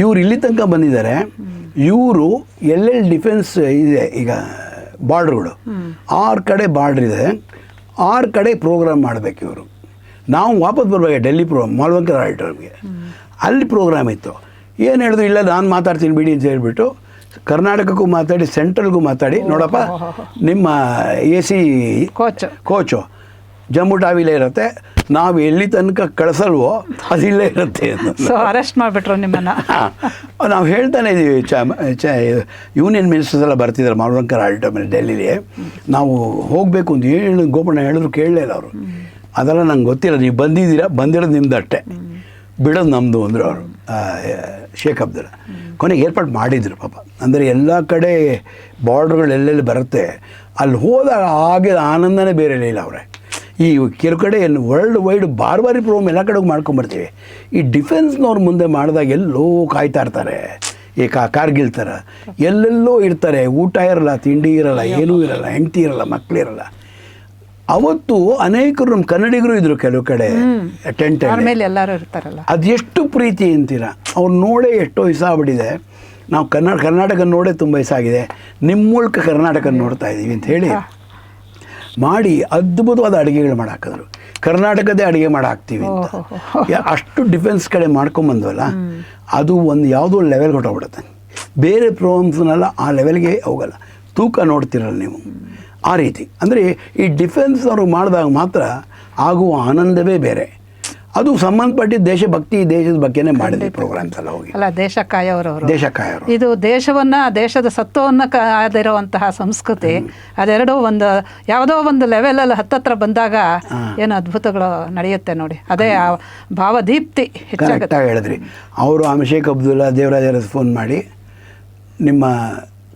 ಇವ್ರು ಇಲ್ಲಿ ತನಕ ಬಂದಿದ್ದಾರೆ, ಇವರು ಎಲ್ಲೆಲ್ಲಿ ಡಿಫೆನ್ಸ್ ಇದೆ, ಈಗ ಬಾರ್ಡ್ರುಗಳು 6 ಕಡೆ ಬಾರ್ಡ್ರ್ ಇದೆ, 6 ಕಡೆ ಪ್ರೋಗ್ರಾಮ್ ಮಾಡಬೇಕು ಇವರು. ನಾವು ವಾಪಸ್ ಬರಬೇಕು ಡೆಲ್ಲಿ ಪ್ರೋಗ್ರಾಮ್, ಮಾಲ್ವಂಕರ್ ಆಡಿಟೋರಿಯಮ್ಗೆ. ಅಲ್ಲಿ ಪ್ರೋಗ್ರಾಮ್ ಇತ್ತು. ಏನು ಹೇಳಿದ್ರು, ಇಲ್ಲ ನಾನು ಮಾತಾಡ್ತೀನಿ ಬಿಡಿ ಅಂತ ಹೇಳಿಬಿಟ್ಟು ಕರ್ನಾಟಕಕ್ಕೂ ಮಾತಾಡಿ, ಸೆಂಟ್ರಲ್ಗೂ ಮಾತಾಡಿ, ನೋಡಪ್ಪ ನಿಮ್ಮ AC ಕೋಚು ಜಮ್ಮು ಟಾವಿಲೇ ಇರುತ್ತೆ, ನಾವು ಎಲ್ಲಿ ತನಕ ಕಳಿಸಲ್ವೋ ಅದಿಲ್ಲೇ ಇರುತ್ತೆ ಅಂತ. ಸೊ ಅರೆಸ್ಟ್ ಮಾಡಿಬಿಟ್ರು ನಿಮ್ಮನ್ನು. ನಾವು ಹೇಳ್ತಾನೆ ಇದ್ದೀವಿ, ಯೂನಿಯನ್ ಮಿನಿಸ್ಟರ್ಸ್ ಎಲ್ಲ ಬರ್ತಿದ್ದಾರೆ ಮಾಲ್ವಂಕರ್ ಆಡಿಟೋರಿಯಂ ಡೆಲ್ಲಿಲಿ, ನಾವು ಹೋಗಬೇಕು ಅಂತ ಏನು ಗೋಪಣ್ಣ ಹೇಳಿದ್ರು ಕೇಳಲೇ ಇಲ್ಲ ಅವರು. ಅದೆಲ್ಲ ನಂಗೆ ಗೊತ್ತಿಲ್ಲ, ನೀವು ಬಂದಿದ್ದೀರಾ, ಬಂದಿರೋದು ನಿಮ್ದು ಅಷ್ಟೇ, ಬಿಡೋದು ನಮ್ಮದು ಅಂದರು ಅವರು ಶೇಖ್ ಅಬ್ದುಲ್ಲಾ. ಕೊನೆಗೆ ಏರ್ಪಾಡು ಮಾಡಿದರು ಪಾಪ. ಅಂದರೆ ಎಲ್ಲ ಕಡೆ ಬಾರ್ಡ್ರ್ಗಳು ಎಲ್ಲೆಲ್ಲಿ ಬರುತ್ತೆ, ಅಲ್ಲಿ ಹೋದಾಗ ಆಗಿದ ಆನಂದನೇ ಬೇರೆ ಇಲ್ಲ ಅವರೇ. ಈ ಕೆಲವು ಕಡೆ ವರ್ಲ್ಡ್ ವೈಡ್ ಬಾರಿ ಪ್ರೋಗ್ರಾಮ್ ಎಲ್ಲ ಕಡೆಗೂ ಮಾಡ್ಕೊಂಬರ್ತೀವಿ. ಈ ಡಿಫೆನ್ಸ್ನವ್ರು ಮುಂದೆ ಮಾಡಿದಾಗ ಎಲ್ಲೋ ಕಾಯ್ತಾ ಇರ್ತಾರೆ, ಈ ಕಾರ್ಗಿಲ್ ಥರ ಎಲ್ಲೆಲ್ಲೋ ಇರ್ತಾರೆ, ಊಟ ಇರಲ್ಲ, ತಿಂಡಿ ಇರಲ್ಲ, ಏನೂ ಇರಲ್ಲ, ಹೆಂಡತಿ ಇರಲ್ಲ, ಮಕ್ಕಳಿರಲ್ಲ. ಅವತ್ತು ಅನೇಕರು ನಮ್ಮ ಕನ್ನಡಿಗರು ಇದ್ದರು ಕೆಲವು ಕಡೆ ಟೆಂಟ್ ಮೇಲೆ, ಎಲ್ಲರೂ ಇರ್ತಾರಲ್ಲ. ಅದು ಎಷ್ಟು ಪ್ರೀತಿ ಅಂತೀರ, ಅವ್ರು ನೋಡೇ ಎಷ್ಟೋ ಆಗ್ಬಿಟ್ಟಿದೆ. ನಾವು ಕರ್ನಾಟಕ ನೋಡೇ ತುಂಬ ಆಗಿದೆ, ನಿಮ್ಮ ಮೂಲಕ ಕರ್ನಾಟಕ ನೋಡ್ತಾ ಇದ್ದೀವಿ ಅಂತ ಹೇಳಿ ಮಾಡಿ ಅದ್ಭುತವಾದ ಅಡುಗೆಗಳು ಮಾಡಾಕಿದ್ರು. ಕರ್ನಾಟಕದೇ ಅಡುಗೆ ಮಾಡಾಕ್ತೀವಿ ಅಂತ. ಅಷ್ಟು ಡಿಫೆನ್ಸ್ ಕಡೆ ಮಾಡ್ಕೊಂಬಂದ್ವಲ್ಲ, ಅದು ಒಂದು ಯಾವುದೋ ಲೆವೆಲ್ಗೆ ಹೊಟ್ಟೋಗ್ಬಿಡುತ್ತೆ. ಬೇರೆ ಪ್ರೋಗ್ರಾಮ್ಸ್ನೆಲ್ಲ ಆ ಲೆವೆಲ್ಗೆ ಹೋಗಲ್ಲ, ತೂಕ ನೋಡ್ತಿರಲ್ಲ ನೀವು. ಆ ರೀತಿ ಅಂದರೆ ಈ ಡಿಫೆನ್ಸ್ ಅವರು ಮಾಡಿದಾಗ ಮಾತ್ರ ಆಗುವ ಆನಂದವೇ ಬೇರೆ. ಅದು ಸಂಬಂಧಪಟ್ಟಿದ್ದ ದೇಶಭಕ್ತಿ, ದೇಶದ ಬಗ್ಗೆನೇ ಮಾಡಿದ್ವಿ ಪ್ರೋಗ್ರಾಮ್ಸ್ ಎಲ್ಲ ಹೋಗಿ. ಅಲ್ಲ, ದೇಶ ಕಾಯೋರು, ಇದು ದೇಶವನ್ನು, ದೇಶದ ಸತ್ವವನ್ನು ಕಾದಿರುವಂತಹ ಸಂಸ್ಕೃತಿ. ಅದೆರಡೂ ಒಂದು ಯಾವುದೋ ಒಂದು ಲೆವೆಲಲ್ಲಿ ಹತ್ತತ್ರ ಬಂದಾಗ ಏನು ಅದ್ಭುತಗಳು ನಡೆಯುತ್ತೆ ನೋಡಿ. ಅದೇ ಆ ಭಾವದೀಪ್ತಿ ಹೆಚ್ಚಾಗುತ್ತೆ. ಹೇಳಿದ್ರಿ ಅವರು. ಶೇಖ್ ಅಬ್ದುಲ್ಲಾ, ದೇವರಾಜ ಅರಸ್ ಫೋನ್ ಮಾಡಿ, ನಿಮ್ಮ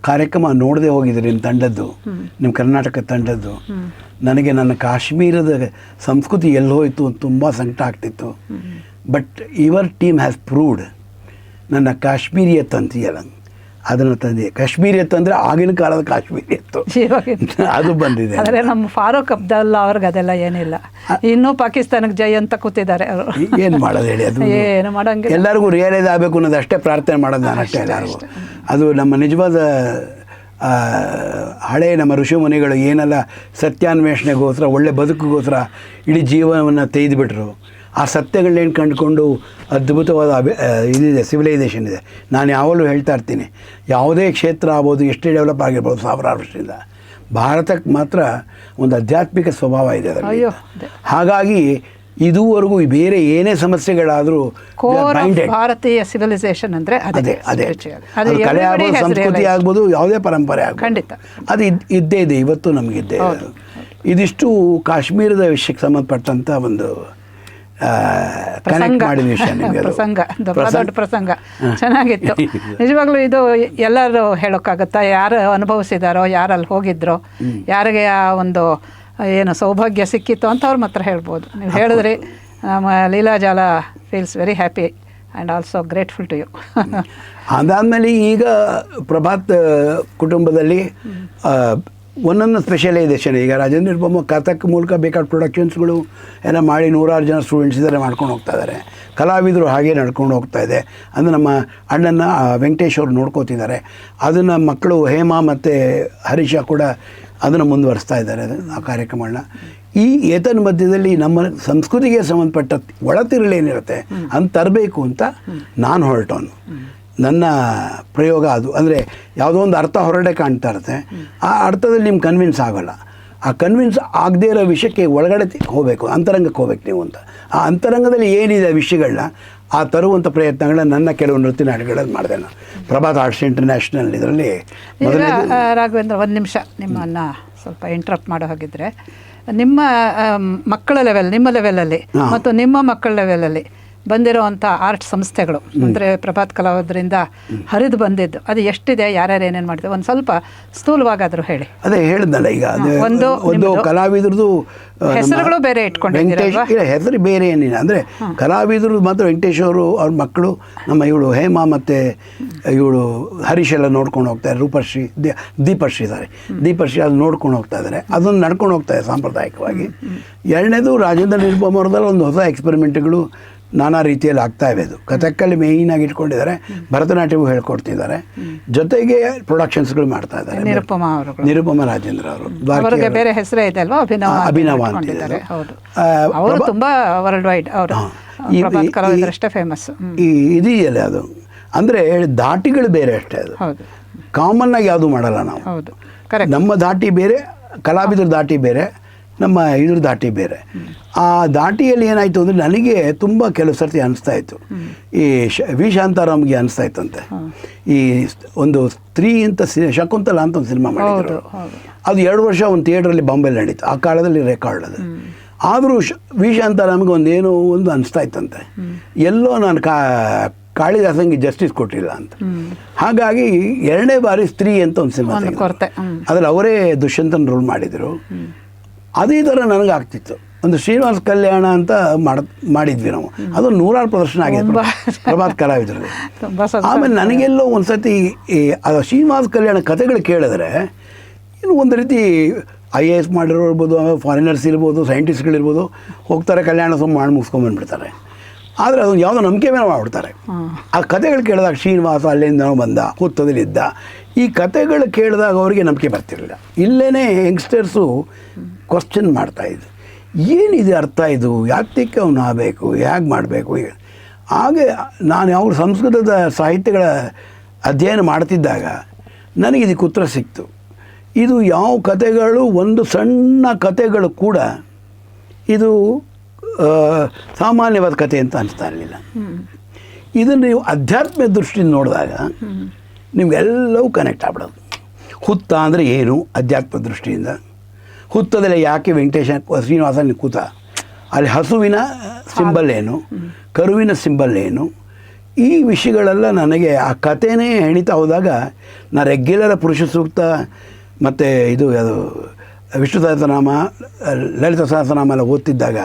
ಕಾರ್ಯಕ್ರಮ ನೋಡದೆ ಹೋಗಿದ್ರಿ, ನಿಮ್ಮ ತಂಡದ್ದು, ನಿಮ್ಮ ಕರ್ನಾಟಕ ತಂಡದ್ದು. ನನಗೆ ನನ್ನ ಕಾಶ್ಮೀರದ ಸಂಸ್ಕೃತಿ ಎಲ್ಲಿ ಹೋಯಿತು ಅಂತ ತುಂಬ ಸಂಕಟ ಆಗ್ತಿತ್ತು. But your team has proved ನನ್ನ ಕಾಶ್ಮೀರಿಯತ್ ಅಂತೀಯಲ್ಲ, ಅದನ್ನು ತಂದೆ. ಕಾಶ್ಮೀರಿಯತ್ ಅಂದರೆ ಆಗಿನ ಕಾಲದ ಕಾಶ್ಮೀರಿಯತ್ತು ಅದು ಬಂದಿದೆ. ಆದರೆ ನಮ್ಮ ಫಾರೂಕ್ ಅಬ್ದುಲ್ಲಾ ಅವ್ರಿಗೆ ಅದೆಲ್ಲ ಏನಿಲ್ಲ, ಇನ್ನೂ ಪಾಕಿಸ್ತಾನಕ್ಕೆ ಜೈ ಅಂತ ಕೂತಿದ್ದಾರೆ ಅವರು. ಏನು ಮಾಡೋದು ಹೇಳಿ, ಅದು ಏನು ಮಾಡೋಂಗಿಲ್ಲ. ಎಲ್ಲರಿಗೂ ರಿಯಲೈಸ್ ಆಗಬೇಕು ಅನ್ನೋದು ಅಷ್ಟೇ ಪ್ರಾರ್ಥನೆ ಮಾಡೋದು ನಾನು ಅಷ್ಟೇ ಎಲ್ಲರಿಗೂ. ಅದು ನಮ್ಮ ನಿಜವಾದ ಹಳೆಯ ನಮ್ಮ ಋಷಿಮುನಿಗಳು ಏನೆಲ್ಲ ಸತ್ಯಾನ್ವೇಷಣೆಗೋಸ್ಕರ, ಒಳ್ಳೆ ಬದುಕಿಗೋಸ್ಕರ ಇಡೀ ಜೀವನವನ್ನು ತೆಗೆದುಬಿಟ್ರು. ಆ ಸತ್ಯಗಳನ್ನೇನು ಕಂಡುಕೊಂಡು ಅದ್ಭುತವಾದ ಇದಿದೆ, ಸಿವಿಲೈಸೇಷನ್ ಇದೆ. ನಾನು ಯಾವಾಗಲೂ ಹೇಳ್ತಾ ಇರ್ತೀನಿ, ಯಾವುದೇ ಕ್ಷೇತ್ರ ಆಗ್ಬೋದು, ಎಷ್ಟೇ ಡೆವಲಪ್ ಆಗಿರ್ಬೋದು ಸಾವಿರಾರು ವರ್ಷದಿಂದ, ಭಾರತಕ್ಕೆ ಮಾತ್ರ ಒಂದು ಆಧ್ಯಾತ್ಮಿಕ ಸ್ವಭಾವ ಇದೆ ಅದರಲ್ಲಿ. ಹಾಗಾಗಿ ಇದುವರೆಗೂ ಬೇರೆ ಏನೇ ಸಮಸ್ಯೆಗಳಾದರೂ ಭಾರತೀಯ ಸಿವಿಲೈಸೇಷನ್ ಅಂದರೆ ಅದೇ ಕಲೆ ಆಗ್ಬೋದು, ಸಂಸ್ಕೃತಿ ಆಗ್ಬೋದು, ಯಾವುದೇ ಪರಂಪರೆ ಆಗ್ಬೋದು, ಖಂಡಿತ ಅದು ಇದ್ದೇ ಇದೆ, ಇವತ್ತು ನಮಗಿದ್ದೇ. ಇದಿಷ್ಟು ಕಾಶ್ಮೀರದ ವಿಷಯಕ್ಕೆ ಸಂಬಂಧಪಟ್ಟಂಥ ಒಂದು ಕನೆಕ್ಟ್ ಮಾಡಿದ ವಿಷಯ. ಪ್ರಸಂಗ, ದೊಡ್ಡ ಪ್ರಸಂಗ ಚೆನ್ನಾಗಿತ್ತು ನಿಜವಾಗ್ಲೂ. ಇದು ಎಲ್ಲರೂ ಹೇಳೋಕ್ಕಾಗತ್ತಾ? ಯಾರು ಅನುಭವಿಸಿದಾರೋ, ಯಾರಲ್ಲಿ ಹೋಗಿದ್ರೋ, ಯಾರಿಗೆ ಆ ಒಂದು ಏನು ಸೌಭಾಗ್ಯ ಸಿಕ್ಕಿತ್ತು ಅಂತ ಅವ್ರ ಮಾತ್ರ ಹೇಳ್ಬೋದು. ನೀವು ಹೇಳಿದ್ರಿ ನಮ್ಮ ಲೀಲಾಜಾಲ feels very happy and also grateful to you. ಅದಾದಮೇಲೆ ಈಗ ಪ್ರಭಾತ್ ಕುಟುಂಬದಲ್ಲಿ ಒಂದೊಂದು ಸ್ಪೆಷಲೈಸೇಷನ್. ಈಗ ರಾಜೇಂದ್ರ ನಿರುಪಮ ಕಥಕ್ ಮೂಲಕ ಬೇಕಾದ ಪ್ರೊಡಕ್ಷನ್ಸ್ಗಳು ಎಲ್ಲ ಮಾಡಿ 100 ಜನ ಸ್ಟೂಡೆಂಟ್ಸ್ ಇದ್ದಾರೆ, ಮಾಡ್ಕೊಂಡು ಹೋಗ್ತಾ ಇದ್ದಾರೆ. ಕಲಾವಿದರು ಹಾಗೆ ನಡ್ಕೊಂಡು ಹೋಗ್ತಾ ಇದೆ. ಅಂದರೆ ನಮ್ಮ ಅಣ್ಣನ ವೆಂಕಟೇಶ್ ಅವರು ನೋಡ್ಕೋತಿದ್ದಾರೆ. ಅದನ್ನು ಮಕ್ಕಳು ಹೇಮಾ ಮತ್ತು ಹರೀಶ ಕೂಡ ಅದನ್ನು ಮುಂದುವರಿಸ್ತಾ ಇದ್ದಾರೆ ಆ ಕಾರ್ಯಕ್ರಮಗಳನ್ನ. ಈ ಏತನ ಮಧ್ಯದಲ್ಲಿ ನಮ್ಮ ಸಂಸ್ಕೃತಿಗೆ ಸಂಬಂಧಪಟ್ಟ ಒಳತಿರುಳೇನಿರುತ್ತೆ ಅಂತ ತರಬೇಕು ಅಂತ ನಾನು ಹೊರಟವನು. ನನ್ನ ಪ್ರಯೋಗ ಅದು. ಅಂದರೆ ಯಾವುದೋ ಒಂದು ಅರ್ಥ ಹೊರಗಡೆ ಕಾಣ್ತಾ ಇರುತ್ತೆ, ಆ ಅರ್ಥದಲ್ಲಿ ನಿಮ್ಗೆ ಕನ್ವಿನ್ಸ್ ಆಗೋಲ್ಲ. ಆ ಕನ್ವಿನ್ಸ್ ಆಗದೇ ಇರೋ ವಿಷಯಕ್ಕೆ ಒಳಗಡೆ ಹೋಗಬೇಕು, ಅಂತರಂಗಕ್ಕೆ ಹೋಗ್ಬೇಕು ನೀವು ಅಂತ. ಆ ಅಂತರಂಗದಲ್ಲಿ ಏನಿದೆ ವಿಷಯಗಳನ್ನ ಆ ತರುವಂಥ ಪ್ರಯತ್ನಗಳನ್ನ ನನ್ನ ಕೆಲವು ನೃತ್ಯ ನಾಟಕಗಳಲ್ಲಿ ಮಾಡಿದೆ ನಾನು. ಪ್ರಭಾತ್ ಆರ್ಟ್ಸ್ ಇಂಟರ್ನ್ಯಾಷನಲ್ ಇದರಲ್ಲಿ ರಾಘವೇಂದ್ರ, ಒಂದು ನಿಮಿಷ ನಿಮ್ಮನ್ನು ಸ್ವಲ್ಪ ಇಂಟ್ರಪ್ಟ್ ಮಾಡೋ ಹಾಗಿದ್ರೆ, ನಿಮ್ಮ ಮಕ್ಕಳ ಲೆವೆಲ್, ನಿಮ್ಮ ಲೆವೆಲಲ್ಲಿ ಮತ್ತು ನಿಮ್ಮ ಮಕ್ಕಳ ಲೆವೆಲಲ್ಲಿ ಬಂದಿರೋವಂಥ ಆರ್ಟ್ ಸಂಸ್ಥೆಗಳು ಅಂದರೆ ಪ್ರಭಾತ್ ಕಲಾವಿದರಿಂದ ಹರಿದು ಬಂದಿದ್ದು ಅದು ಎಷ್ಟಿದೆ, ಯಾರ್ಯಾರು ಏನೇನು ಮಾಡಿದೆ, ಒಂದು ಸ್ವಲ್ಪ ಸ್ಥೂಲವಾಗಾದರೂ ಹೇಳಿ. ಅದೇ ಹೇಳಿದ್ನಲ್ಲ, ಈಗ ಒಂದು ಕಲಾವಿದ್ರದ್ದು ಹೆಸರುಗಳು ಬೇರೆ ಇಟ್ಕೊಂಡಿದ್ದೀರಲ್ವಾ? ಹೆಸರು ಬೇರೆ ಏನಿಲ್ಲ. ಅಂದರೆ ಕಲಾವಿದರು ಮಾತ್ರ ವೆಂಕಟೇಶ್ ಅವರು, ಅವ್ರ ಮಕ್ಕಳು ನಮ್ಮ ಇವಳು ಹೇಮಾ ಮತ್ತು ಇವಳು ಹರೀಶ್ ಎಲ್ಲ ನೋಡ್ಕೊಂಡು ಹೋಗ್ತಾರೆ. ರೂಪಶ್ರೀ, ದೀಪಶ್ರೀ ಅದು ನೋಡ್ಕೊಂಡು ಹೋಗ್ತಾ ಇದ್ದಾರೆ. ಅದನ್ನು ನಡ್ಕೊಂಡು ಹೋಗ್ತಾರೆ ಸಾಂಪ್ರದಾಯಿಕವಾಗಿ. ಎರಡನೇದು ರಾಜೇಂದ್ರ ನಿರುಪಮ ಅವ್ರದ್ದಲ್ಲಿ ಒಂದು ಹೊಸ ಎಕ್ಸ್ಪೆರಿಮೆಂಟ್ಗಳು ನಾನಾ ರೀತಿಯಲ್ಲಿ ಆಗ್ತಾ ಇವೆ. ಅದು ಕಥಕ್ಕಲ್ಲಿ ಮೇಯ್ನಾಗಿ ಇಟ್ಕೊಂಡಿದ್ದಾರೆ, ಭರತನಾಟ್ಯವೂ ಹೇಳ್ಕೊಡ್ತಿದ್ದಾರೆ, ಜೊತೆಗೆ ಪ್ರೊಡಕ್ಷನ್ಸ್ಗಳು ಮಾಡ್ತಾ ಇದ್ದಾರೆ. ನಿರುಪಮ ರಾಜೇಂದ್ರ ಅವರು ಬೇರೆ ಹೆಸರೇ ಇದೆ ಅಲ್ವಾ, ಅಭಿನವ ಅಂತಿದ್ದಾರೆ. ಅವರು ತುಂಬಾ ವರ್ಲ್ಡ್ ವೈಡ್, ಅವರು ಕಲಾವಿದರಷ್ಟೇ ಫೇಮಸ್. ಇದೆಯಲ್ಲ ಅದು, ಅಂದರೆ ಧಾಟಿಗಳು ಬೇರೆ ಅಷ್ಟೇ. ಅದು ಕಾಮನ್ ಆಗಿ ಯಾವುದು ಮಾಡಲ್ಲ ನಾವು. ನಮ್ಮ ಧಾಟಿ ಬೇರೆ, ಕಲಾವಿದ್ರ ಧಾಟಿ ಬೇರೆ, ನಮ್ಮ ಇದ್ರ ದಾಟಿ ಬೇರೆ. ಆ ದಾಟಿಯಲ್ಲಿ ಏನಾಯಿತು ಅಂದರೆ ನನಗೆ ತುಂಬ ಕೆಲವು ಸರ್ತಿ ಅನಿಸ್ತಾ ಇತ್ತು, ಈ ವಿ ಶಾಂತಾರಾಮ್ಗೆ ಅನಿಸ್ತಾ ಇತ್ತಂತೆ. ಈ ಒಂದು ಸ್ತ್ರೀ ಅಂತ ಶಕುಂತಲ ಅಂತ ಒಂದು ಸಿನಿಮಾ ಮಾಡಿದ್ರು. ಅದು 2 ವರ್ಷ ಒಂದು ಥಿಯೇಟ್ರಲ್ಲಿ ಬಾಂಬೆಲಿ ನಡೀತು. ಆ ಕಾಲದಲ್ಲಿ ರೆಕಾರ್ಡ್ ಅದು. ಆದರೂ ವಿ ಶಾಂತಾರಾಮ್ಗೆ ಒಂದೇನೋ ಒಂದು ಅನಿಸ್ತಾ ಇತ್ತಂತೆ, ಎಲ್ಲೋ ನಾನು ಕಾಳಿದಾಸಂಗೆ ಜಸ್ಟಿಸ್ ಕೊಟ್ಟಿಲ್ಲ ಅಂತ. ಹಾಗಾಗಿ 2ನೇ ಬಾರಿ ಸ್ತ್ರೀ ಅಂತ ಒಂದು ಸಿನಿಮಾ ಅದ್ರಲ್ಲಿ ಅವರೇ ದುಷ್ಯಂತನ ರೋಲ್ ಮಾಡಿದರು. ಅದೇ ಥರ ನನಗೆ ಆಗ್ತಿತ್ತು. ಒಂದು ಶ್ರೀನಿವಾಸ ಕಲ್ಯಾಣ ಅಂತ ಮಾಡಿದ್ವಿ ನಾವು. ಅದು 100 ಪ್ರದರ್ಶನ ಆಗಿದೆ ಪ್ರಭಾತ್ ಕಲಾವಿದರಲ್ಲಿ. ಆಮೇಲೆ ನನಗೆಲ್ಲೋ ಒಂದು ಸತಿ ಅದು ಶ್ರೀನಿವಾಸ ಕಲ್ಯಾಣ ಕಥೆಗಳು ಕೇಳಿದ್ರೆ ಇನ್ನು ಒಂದು ರೀತಿ IAS ಮಾಡಿರೋ ಇರ್ಬೋದು, ಫಾರಿನರ್ಸ್ ಇರ್ಬೋದು, ಸೈಂಟಿಸ್ಟ್ಗಳಿರ್ಬೋದು, ಹೋಗ್ತಾರೆ ಕಲ್ಯಾಣ ಮಾಡಿ ಮುಗಿಸ್ಕೊಂಡ್ಬಂದ್ಬಿಡ್ತಾರೆ. ಆದರೆ ಅದೊಂದು ಯಾವುದೋ ನಂಬಿಕೆ ಮೇಲೆ ಮಾಡಿಬಿಡ್ತಾರೆ. ಆ ಕಥೆಗಳು ಕೇಳಿದಾಗ ಶ್ರೀನಿವಾಸ ಅಲ್ಲಿಂದ ಬಂದ, ಹುತ್ತದಲ್ಲಿದ್ದ, ಈ ಕಥೆಗಳು ಕೇಳಿದಾಗ ಅವರಿಗೆ ನಂಬಿಕೆ ಬರ್ತಿರಲಿಲ್ಲ. ಇಲ್ಲೇ ಯಂಗ್ಸ್ಟರ್ಸು ಕ್ವಶನ್ ಮಾಡ್ತಾಯಿದ್ರು, ಏನಿದೆ ಅರ್ಥ ಇದು, ಯಾತಕ್ಕೆ ಅವನು ಆಗಬೇಕು, ಹೇಗೆ ಮಾಡಬೇಕು. ಹಾಗೆ ನಾನು ಯಾವ ಸಂಸ್ಕೃತದ ಸಾಹಿತ್ಯಗಳ ಅಧ್ಯಯನ ಮಾಡ್ತಿದ್ದಾಗ ನನಗೆ ಇದಕ್ಕೆ ಉತ್ತರ ಸಿಕ್ತು. ಇದು ಯಾವ ಕಥೆಗಳು, ಒಂದು ಸಣ್ಣ ಕಥೆಗಳು ಕೂಡ ಇದು ಸಾಮಾನ್ಯವಾದ ಕಥೆ ಅಂತ ಅನಿಸ್ತಾ ಇರಲಿಲ್ಲ. ಇದನ್ನು ನೀವು ಅಧ್ಯಾತ್ಮ ದೃಷ್ಟಿಯಿಂದ ನೋಡಿದಾಗ ನಿಮಗೆಲ್ಲವೂ ಕನೆಕ್ಟ್ ಆಗ್ಬಿಡೋದು. ಹುತ್ತ ಅಂದರೆ ಏನು ಅಧ್ಯಾತ್ಮ ದೃಷ್ಟಿಯಿಂದ, ಹುತ್ತದಲ್ಲಿ ಯಾಕೆ ಶ್ರೀನಿವಾಸನ ಕೂತ, ಅಲ್ಲಿ ಹಸುವಿನ ಸಿಂಬಲ್ ಏನು, ಕರುವಿನ ಸಿಂಬಲ್ ಏನು, ಈ ವಿಷಯಗಳೆಲ್ಲ ನನಗೆ ಆ ಕಥೆನೇ ಹೆಣಿತಾ ಹೋದಾಗ ನಾನು ರೆಗ್ಯುಲರ್ ಪುರುಷ ಸೂಕ್ತ ಮತ್ತು ಅದು ವಿಷ್ಣು ಸಹಸ್ರನಾಮ, ಲಲಿತ ಸಹಸ್ರನಾಮ ಎಲ್ಲ ಓದ್ತಿದ್ದಾಗ